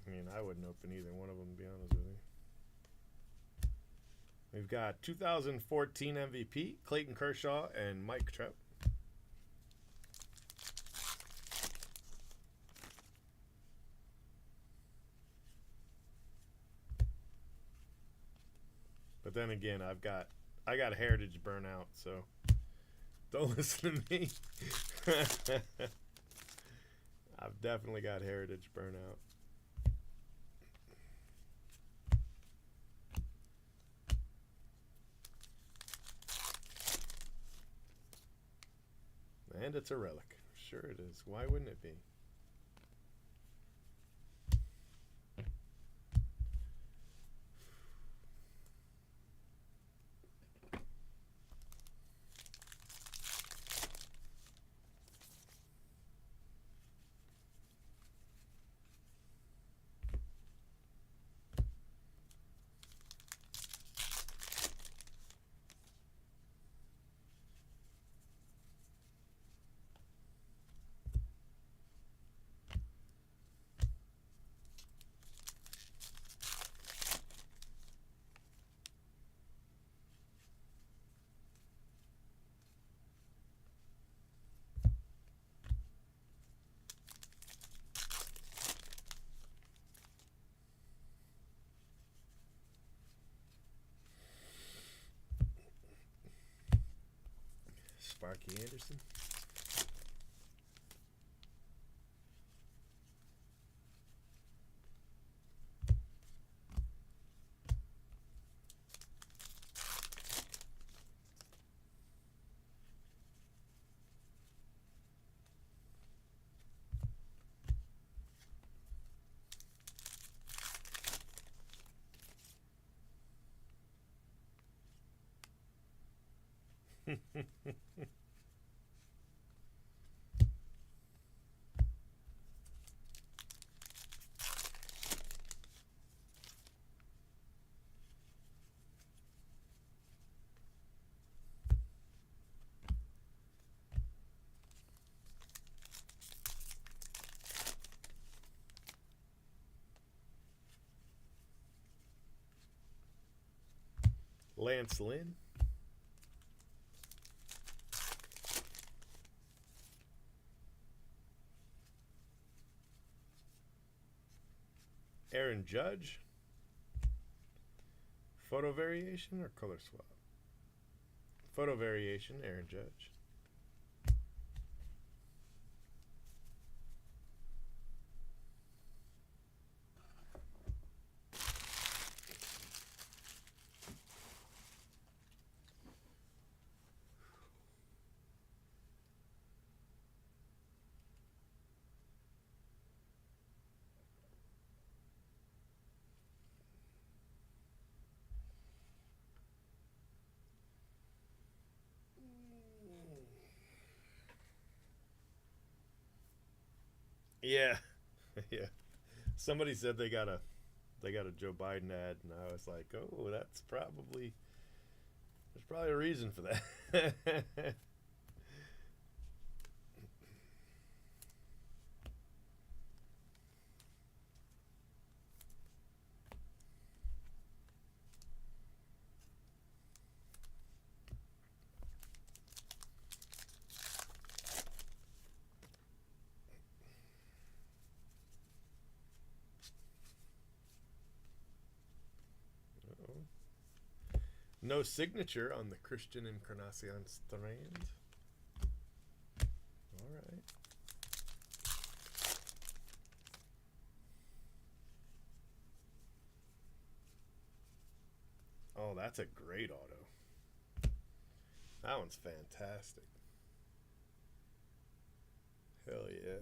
I mean, I wouldn't open either one of them, to be honest with you. We've got 2014 MVP Clayton Kershaw and Mike Trout. But then again, I got heritage burnout, so don't listen to me. I've definitely got heritage burnout. And it's a relic. Sure it is. Why wouldn't it be? Sparky Anderson. Lance Lynn. Aaron Judge. Photo variation or color swap? Photo variation, Aaron Judge. Yeah, yeah. Somebody said they got a Joe Biden ad, and I was like, oh, there's probably a reason for that. No signature on the Christian Encarnacion strand. All right. Oh, that's a great auto. That one's fantastic. Hell yeah.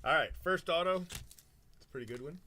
All right, first auto. It's a pretty good one.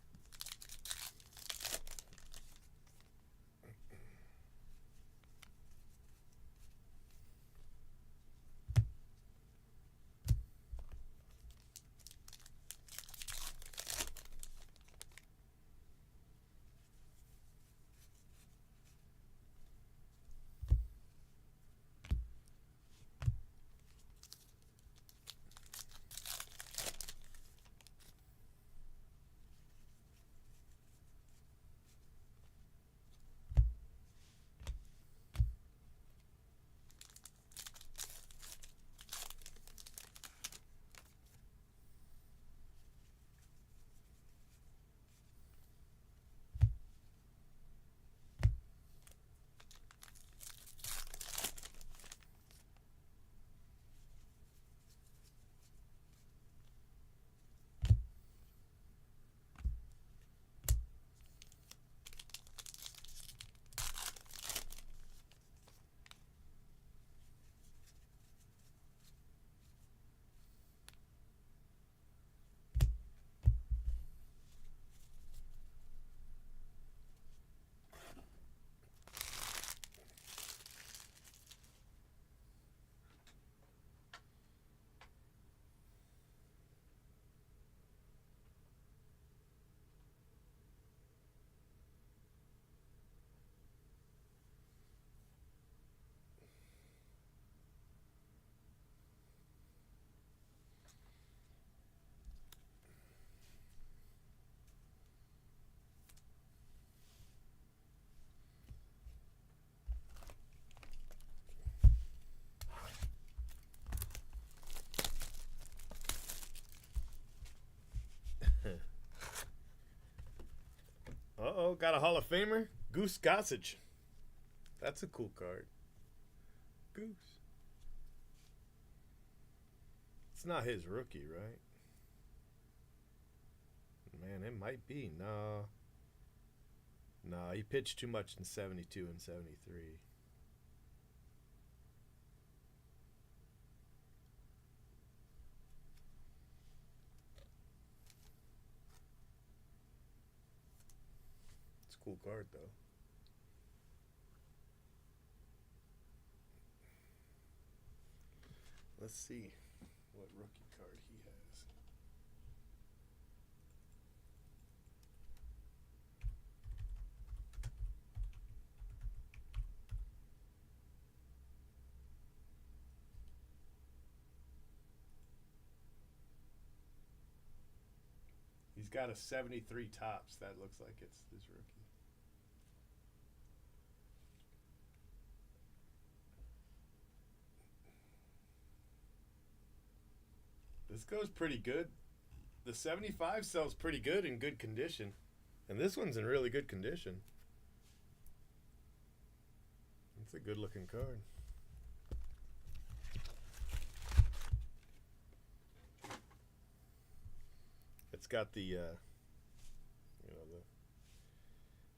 Uh-oh, got a Hall of Famer. Goose Gossage. That's a cool card. Goose. It's not his rookie, right? Man, it might be. No. No, he pitched too much in 72 and 73. It's a cool card, though. Let's see what rookie card he has. He's got a 73 tops. That looks like it's his rookie. This goes pretty good. The 75 sells pretty good in good condition. And this one's in really good condition. It's a good looking card. It's got the, I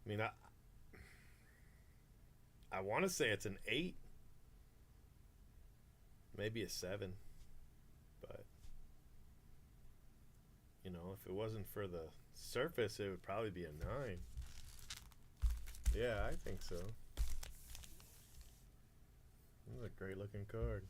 mean, I want to say it's an 8, maybe a 7, but you know, if it wasn't for the surface, it would probably be a 9. Yeah, I think so. This is a great looking card.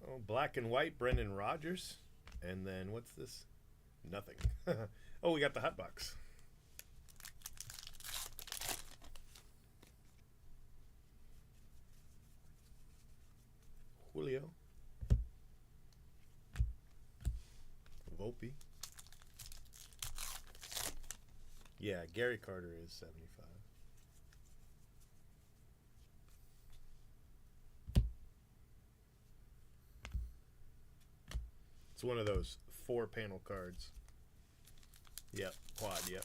Oh, black and white, Brendan Rodgers. And then what's this? Nothing. Oh, we got the hot box. Opie. Yeah, Gary Carter is 75. It's one of those 4-panel cards. Yep, quad, yep.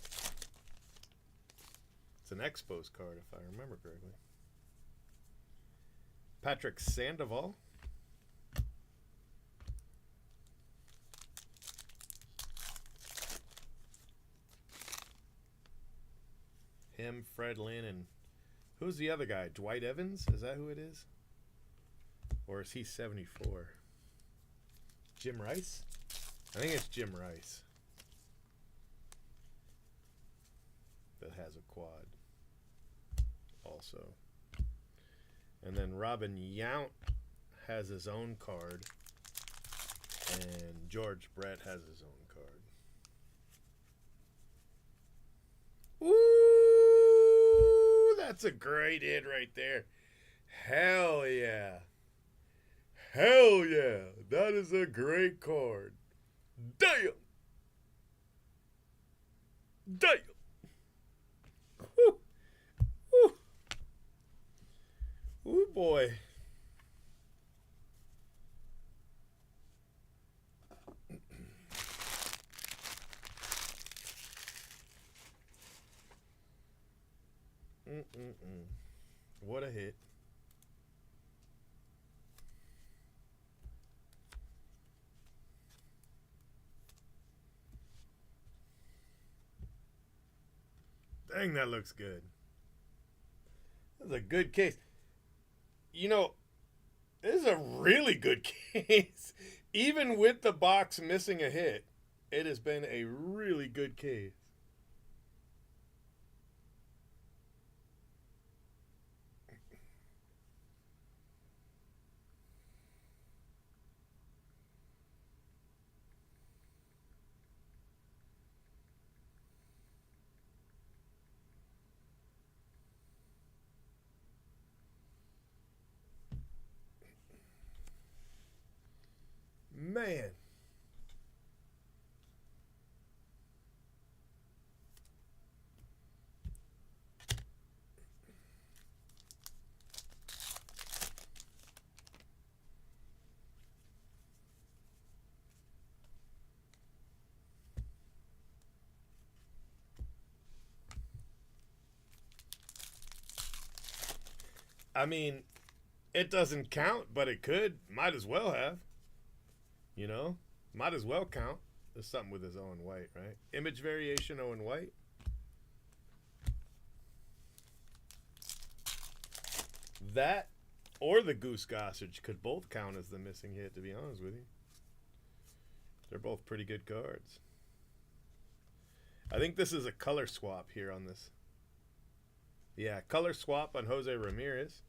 It's an Expos card, if I remember correctly. Patrick Sandoval. Him, Fred Lynn, and who's the other guy? Dwight Evans? Is that who it is? Or is he 74? Jim Rice? I think it's Jim Rice that has a quad also. And then Robin Yount has his own card. And George Brett has his own card. Ooh, that's a great hit right there. Hell yeah. Hell yeah. That is a great card. Damn. Damn. Woo. Woo. Ooh, boy. What a hit. Dang, that looks good. That's a good case. You know, this is a really good case. Even with the box missing a hit, it has been a really good case. Man. I mean, it doesn't count, but it could. Might as well have. You know? Might as well count. There's something with his Owen White, right? Image variation, Owen White. That or the Goose Gossage could both count as the missing hit, to be honest with you. They're both pretty good cards. I think this is a color swap here on this. Yeah, color swap on Jose Ramirez.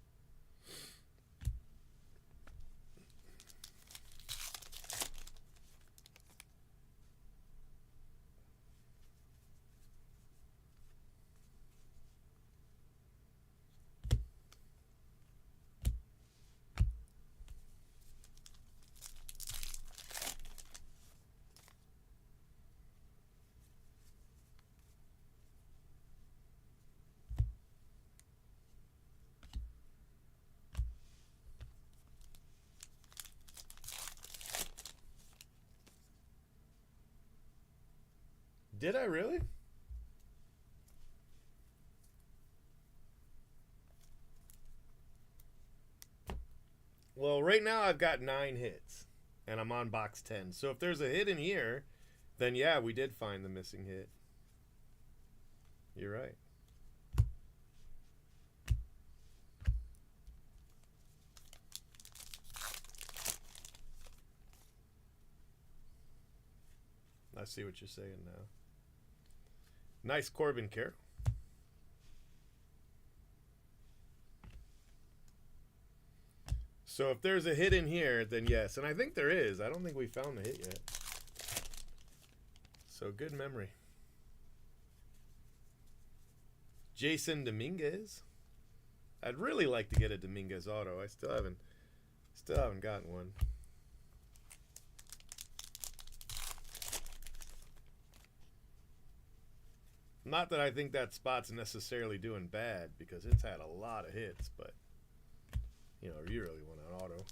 Did I really? Well, right now I've got 9 hits, and I'm on box 10. So if there's a hit in here, then yeah, we did find the missing hit. You're right. I see what you're saying now. Nice Corbin Carroll. So if there's a hit in here, then yes. And I think there is. I don't think we found the hit yet. So good memory. Jason Dominguez. I'd really like to get a Dominguez auto. I still haven't gotten one. Not that I think that spot's necessarily doing bad because it's had a lot of hits, but you know, you really want an auto.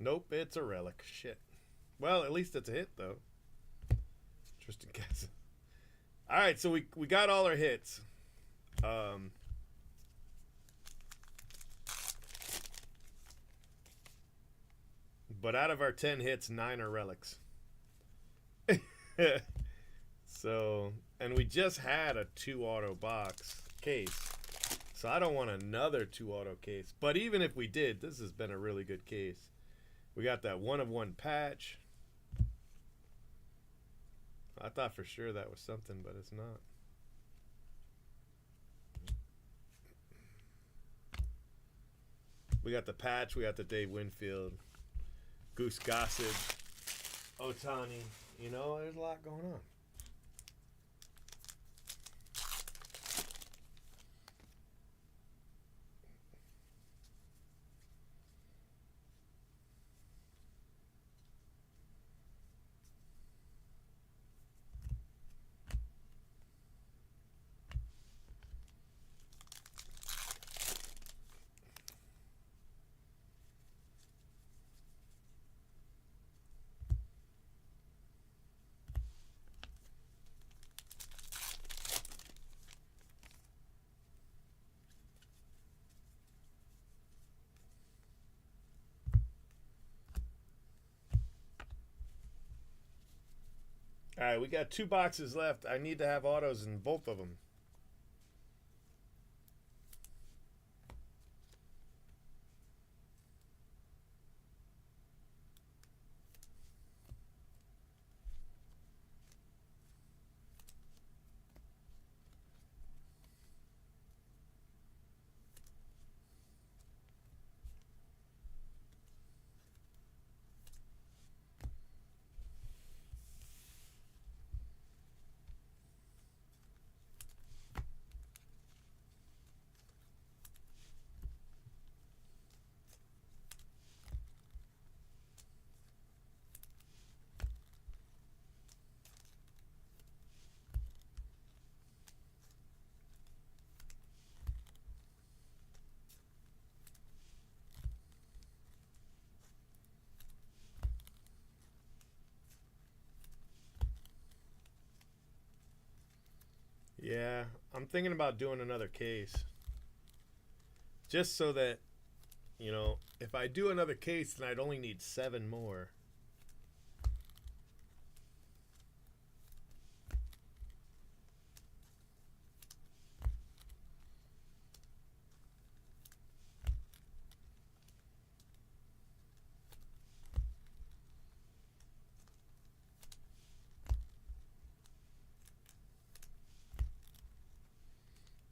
Nope, it's a relic. Shit. Well, at least it's a hit, though. Tristan Casson. All right, so we got all our hits. But out of our 10 hits, 9 are relics. So, and we just had a 2-auto box case. So I don't want another 2-auto case. But even if we did, this has been a really good case. We got that 1/1 patch. I thought for sure that was something, but it's not. We got the patch. We got the Dave Winfield. Goose Gossett. Otani. You know, there's a lot going on. All right, we got 2 boxes left. I need to have autos in both of them. Yeah, I'm thinking about doing another case. Just so that, you know, if I do another case, then I'd only need 7 more.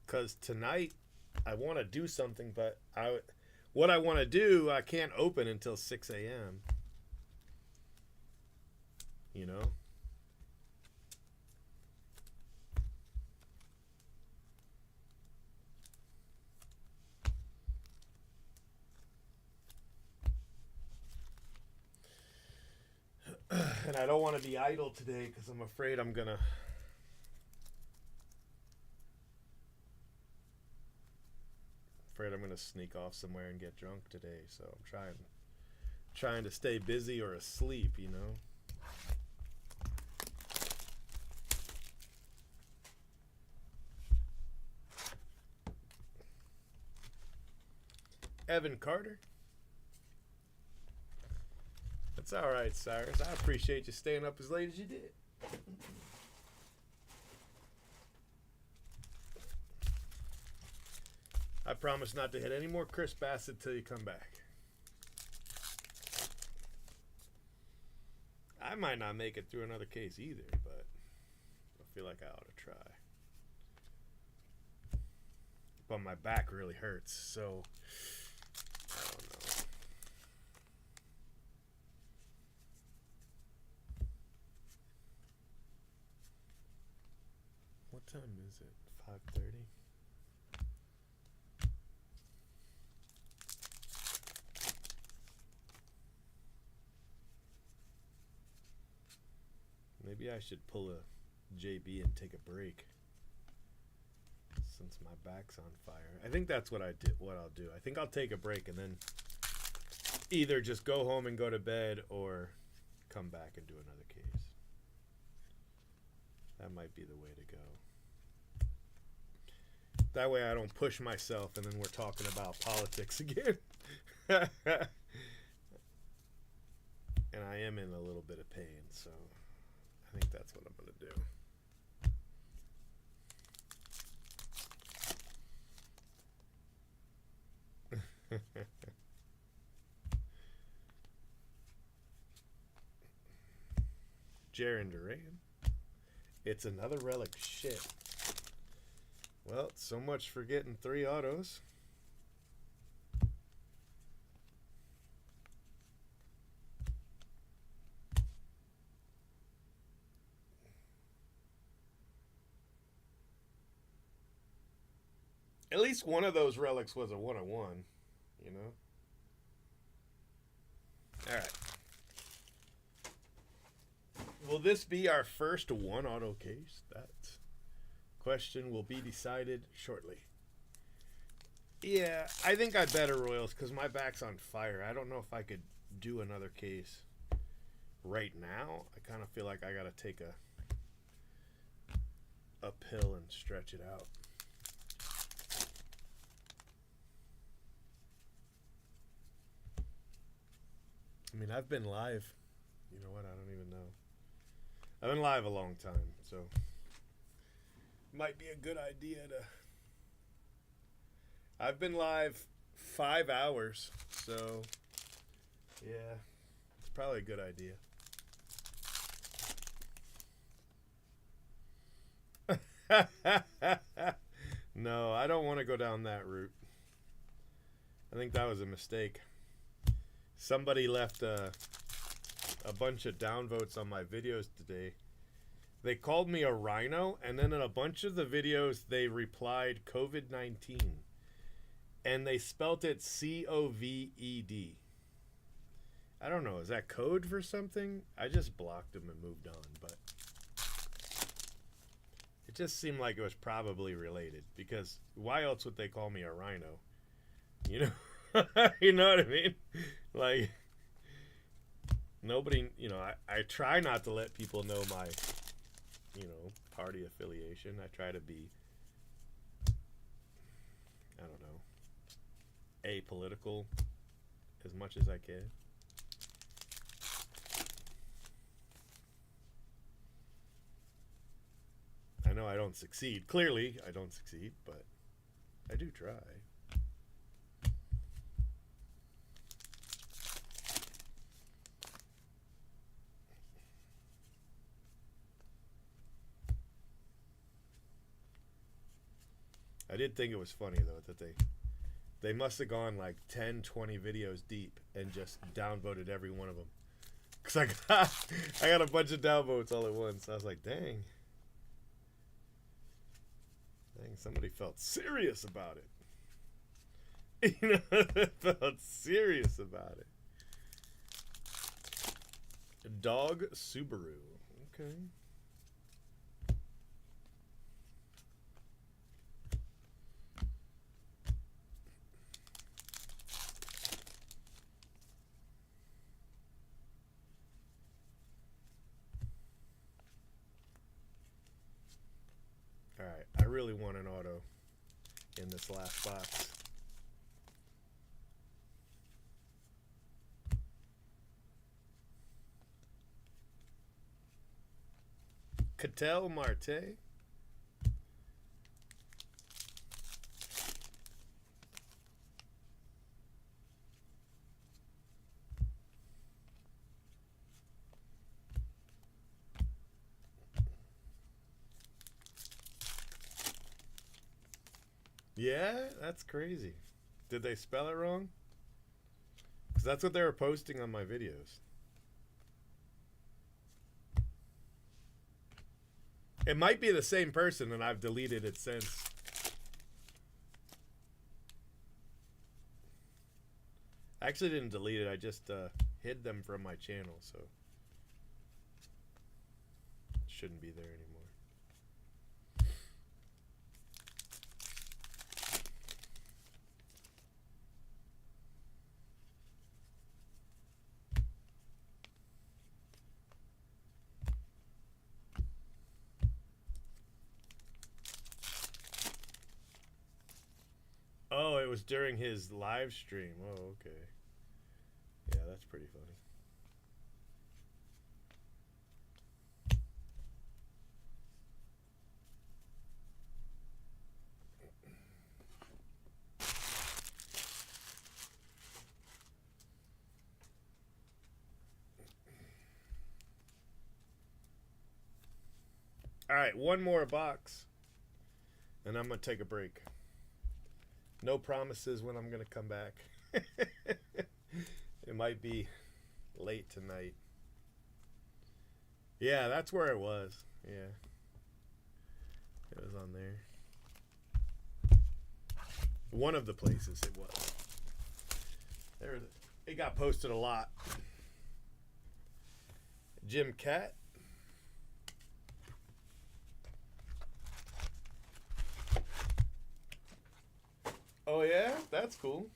Because tonight I want to do something, but what I want to do, I can't open until 6 a.m. You know? And I don't want to be idle today because I'm afraid I'm going to... sneak off somewhere and get drunk today, so I'm trying to stay busy or asleep, you know. Evan Carter. That's all right, Cyrus. I appreciate you staying up as late as you did. I promise not to hit any more Chris Bassett till you come back. I might not make it through another case either, but I feel like I ought to try. But my back really hurts, so I don't know. What time is it? 5:30? Maybe I should pull a JB and take a break since my back's on fire. I think that's what I'll do. I think I'll take a break and then either just go home and go to bed or come back and do another case. That might be the way to go. That way I don't push myself and then we're talking about politics again. And I am in a little bit of pain, so I think that's what I'm going to do. Jarren Duran. It's another relic. Shit. Well, so much for getting 3 autos. At least one of those relics was a 1-of-1, you know? Alright. Will this be our first 1 auto case? That question will be decided shortly. Yeah, I think I better Royals because my back's on fire. I don't know if I could do another case right now. I kind of feel like I got to take a pill and stretch it out. I mean, I've been live. You know what? I don't even know. I've been live a long time, so might be a good idea to. I've been live 5 hours, so yeah, it's probably a good idea. No, I don't want to go down that route. I think that was a mistake. Somebody left a bunch of downvotes on my videos today. They called me a rhino, and then in a bunch of the videos they replied COVID-19. And they spelt it COVED. I don't know, is that code for something? I just blocked them and moved on, but it just seemed like it was probably related, because why else would they call me a rhino? You know? You know what I mean? Like, nobody, you know, I try not to let people know my, you know, party affiliation. I try to be, I don't know, apolitical as much as I can. I know I don't succeed. Clearly, I don't succeed, but I do try. I did think it was funny though that they must have gone like 10, 20 videos deep and just downvoted every one of them. Cause I got a bunch of downvotes all at once. I was like, dang, somebody felt serious about it. You know, felt serious about it. Dog Subaru. Okay. Alright, I really want an auto in this last box. Ketel Marte. Yeah, that's crazy. Did they spell it wrong? Because that's what they were posting on my videos. It might be the same person, and I've deleted it since. I actually didn't delete it. I just hid them from my channel, so it shouldn't be there anymore. Oh, it was during his live stream. Oh, okay. Yeah, that's pretty funny. All right, one more box, and I'm going to take a break. No promises when I'm going to come back. It might be late tonight. Yeah, that's where it was. Yeah. It was on there. One of the places it was. There, it got posted a lot. Jim Cat. Oh yeah, that's cool.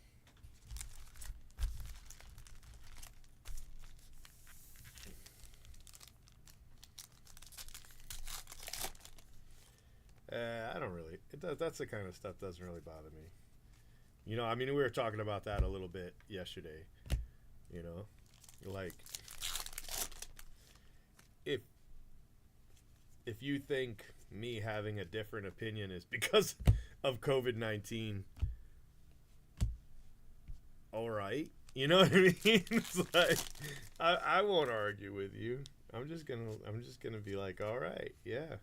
I don't really. It does. That's the kind of stuff doesn't really bother me. You know, I mean, we were talking about that a little bit yesterday. You know, like if you think me having a different opinion is because of COVID-19, all right, you know what I mean? It's like I won't argue with you. I'm just gonna be like, all right, yeah,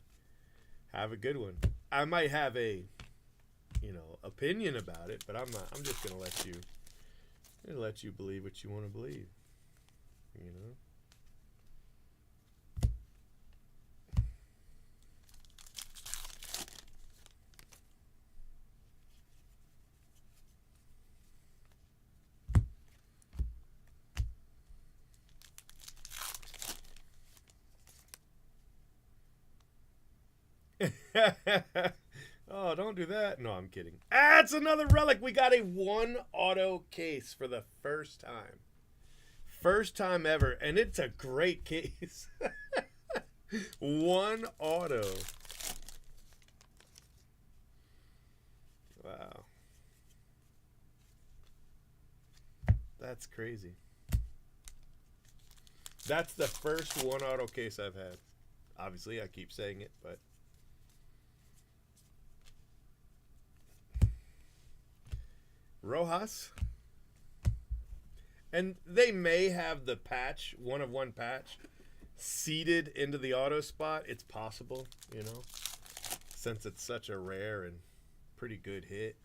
have a good one. I might have a, you know, opinion about it, but I'm not. I'm just gonna let you believe what you want to believe. You know. Oh, don't do that. No, I'm kidding. Ah, it's another relic. We got a one auto case for the first time. First time ever. And it's a great case. One auto. Wow. That's crazy. That's the first one auto case I've had. Obviously, I keep saying it, but Rojas. And they may have the patch, one of one patch, seeded into the auto spot. It's possible, you know, since it's such a rare and pretty good hit.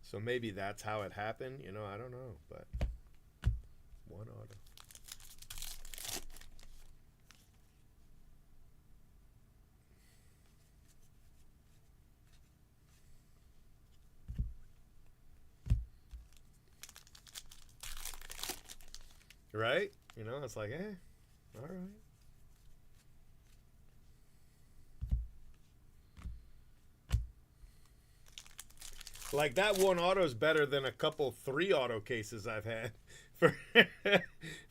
So maybe that's how it happened, you know, I don't know, but one auto. Right? You know, it's like, all right. Like that one auto is better than a couple 3 auto cases I've had for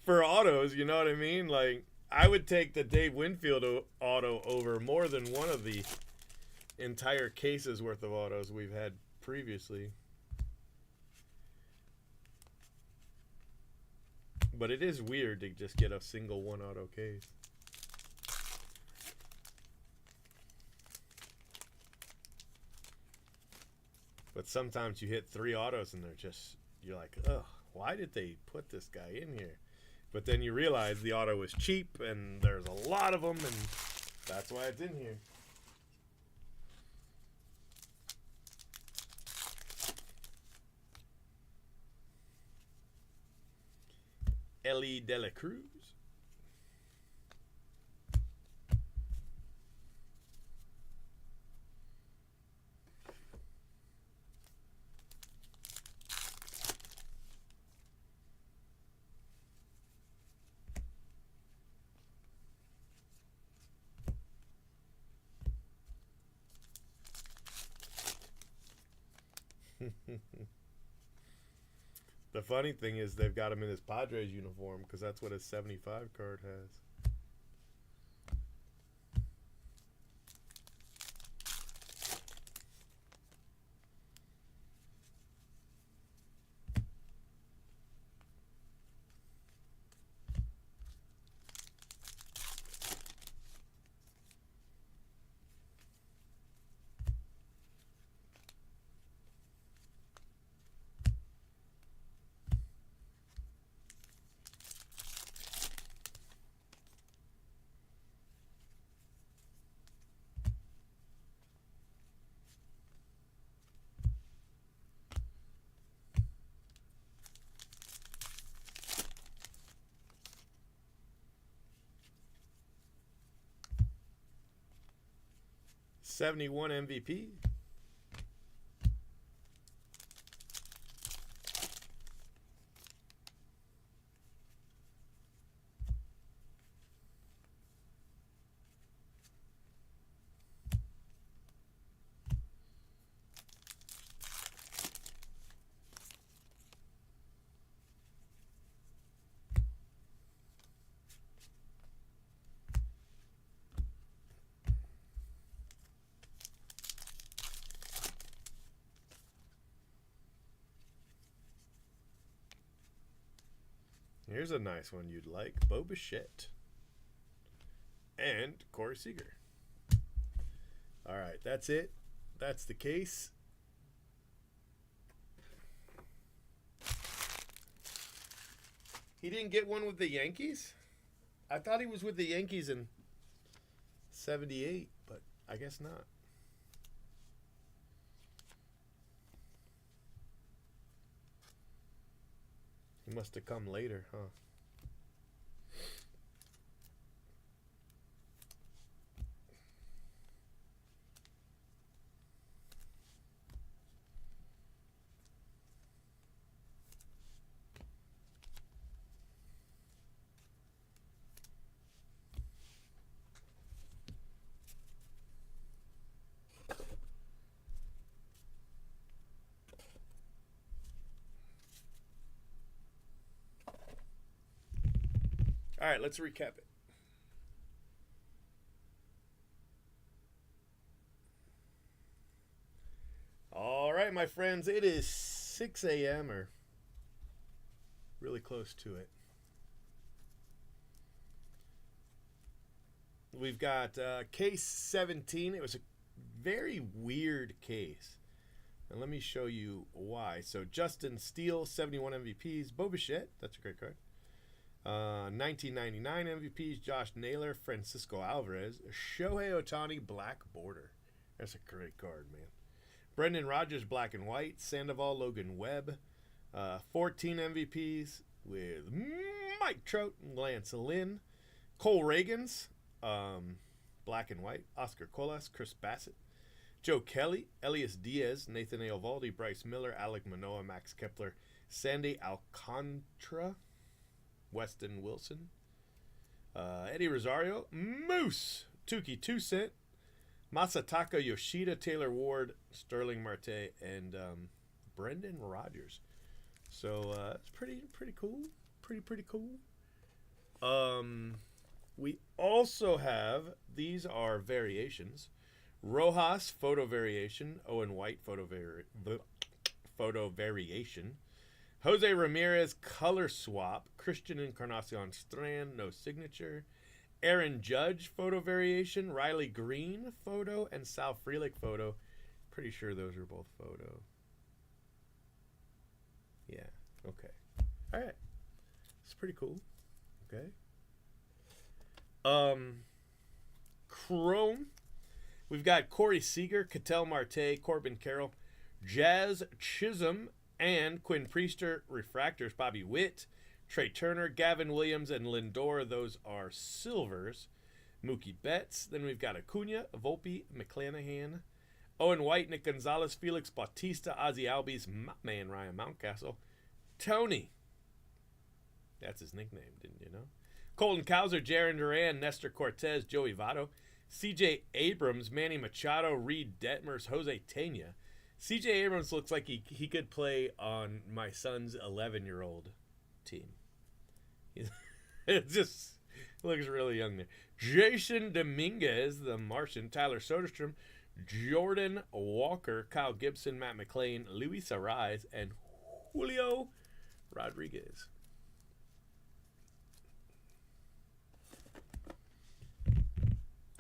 for autos, you know what I mean? Like I would take the Dave Winfield auto over more than one of the entire cases worth of autos we've had previously. But it is weird to just get a single one auto case. But sometimes you hit 3 autos and they're just, you're like, ugh, why did they put this guy in here? But then you realize the auto was cheap and there's a lot of them and that's why it's in here. Ellie De La Cruz. The funny thing is they've got him in his Padres uniform because that's what his 75 card has. '71 MVP. Here's a nice one you'd like. Bo Bichette. And Corey Seager. All right, that's it. That's the case. He didn't get one with the Yankees? I thought he was with the Yankees in '78, but I guess not. He must have come later, huh? All right, let's recap it. All right, my friends, it is 6 a.m. or really close to it. We've got case 17. It was a very weird case. And let me show you why. So Justin Steele, 71 MVPs. Bo Bichette, that's a great card. 1999 MVPs, Josh Naylor, Francisco Alvarez, Shohei Ohtani, black border. That's a great card, man. Brendan Rodgers, black and white. Sandoval, Logan Webb. 14 MVPs with Mike Trout and Lance Lynn. Cole Reagans, black and white. Oscar Colas, Chris Bassett. Joe Kelly, Elias Diaz, Nathan Eovaldi, Bryce Miller, Alec Manoah, Max Kepler, Sandy Alcantara, Weston Wilson, Eddie Rosario, Moose, Tuki Toussaint, Masataka Yoshida, Taylor Ward, Sterling Marte, and Brendan Rodgers. So it's pretty cool. Pretty cool. We also have, these are variations. Rojas photo variation, Owen White photo variation. Jose Ramirez color swap, Christian Encarnacion Strand, no signature. Aaron Judge photo variation, Riley Green photo, and Sal Frelick photo. Pretty sure those are both photo. Yeah, okay. All right. It's pretty cool. Okay. Chrome. We've got Corey Seager, Ketel Marte, Corbin Carroll, Jazz Chisholm, and Quinn Priester. Refractors, Bobby Witt, Trey Turner, Gavin Williams, and Lindor. Those are silvers. Mookie Betts. Then we've got Acuna, Volpe, McClanahan, Owen White, Nick Gonzalez, Felix Bautista, Ozzy Albies, my man Ryan Mountcastle, Tony. That's his nickname, didn't you know? Colton Cowser, Jaron Duran, Nestor Cortez, Joey Votto, C.J. Abrams, Manny Machado, Reed Detmers, Jose Tena. C.J. Abrams looks like he could play on my son's 11-year-old team. It just looks really young there. Jason Dominguez, the Martian, Tyler Soderstrom, Jordan Walker, Kyle Gibson, Matt McClain, Luis Arraez, and Julio Rodriguez.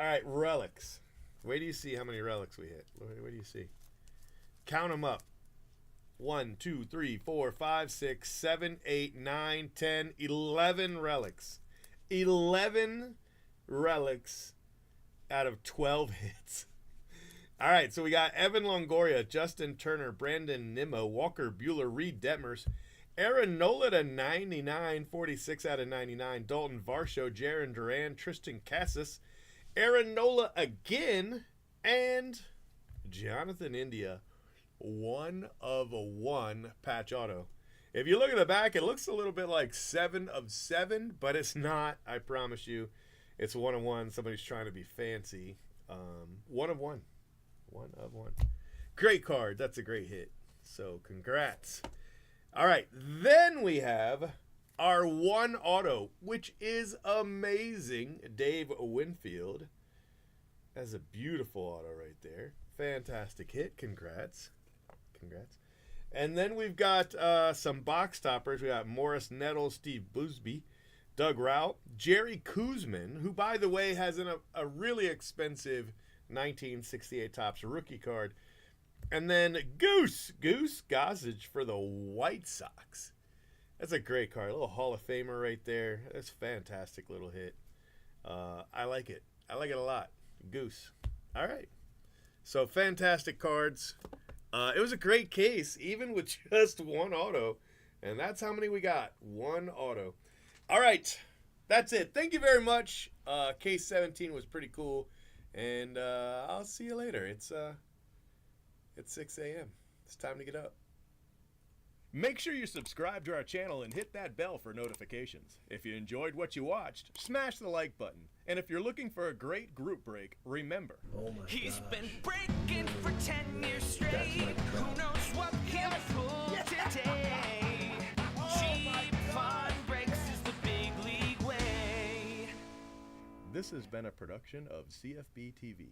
All right, relics. Wait till you see how many relics we hit. Wait do you see? Count them up. 1, 2, 3, 4, 5, 6, 7, 8, 9, 10, 11 relics. 11 relics out of 12 hits. All right, so we got Evan Longoria, Justin Turner, Brandon Nimmo, Walker Buehler, Reed Detmers, Aaron Nola to 99, 46 out of 99, Dalton Varsho, Jaron Duran, Tristan Cassis, Aaron Nola again, and Jonathan India, 1 of 1 patch auto. If you look at the back, it looks a little bit like 7 of 7, but it's not. I promise you, it's 1 of 1. Somebody's trying to be fancy. 1 of 1. 1 of 1. Great card. That's a great hit. So congrats. All right. Then we have our 1 auto, which is amazing. Dave Winfield. That's a beautiful auto right there. Fantastic hit. Congrats. Congrats. And then we've got some box toppers. We got Morris Nettles, Steve Busby, Doug Rauch, Jerry Kuzman, who, by the way, has a really expensive 1968 Topps rookie card. And then Goose Gossage for the White Sox. That's a great card. A little Hall of Famer right there. That's a fantastic little hit. I like it. I like it a lot. Goose. All right. So fantastic cards. It was a great case, even with just 1 auto. And that's how many we got. 1 auto. All right. That's it. Thank you very much. Case 17 was pretty cool. And I'll see you later. It's 6 a.m. It's time to get up. Make sure you subscribe to our channel and hit that bell for notifications. If you enjoyed what you watched, smash the like button. And if you're looking for a great group break, remember, He's been breaking for 10 years straight. Who knows what he'll pull today? Cheap fun breaks is the big league way. this has been a production of CFB TV.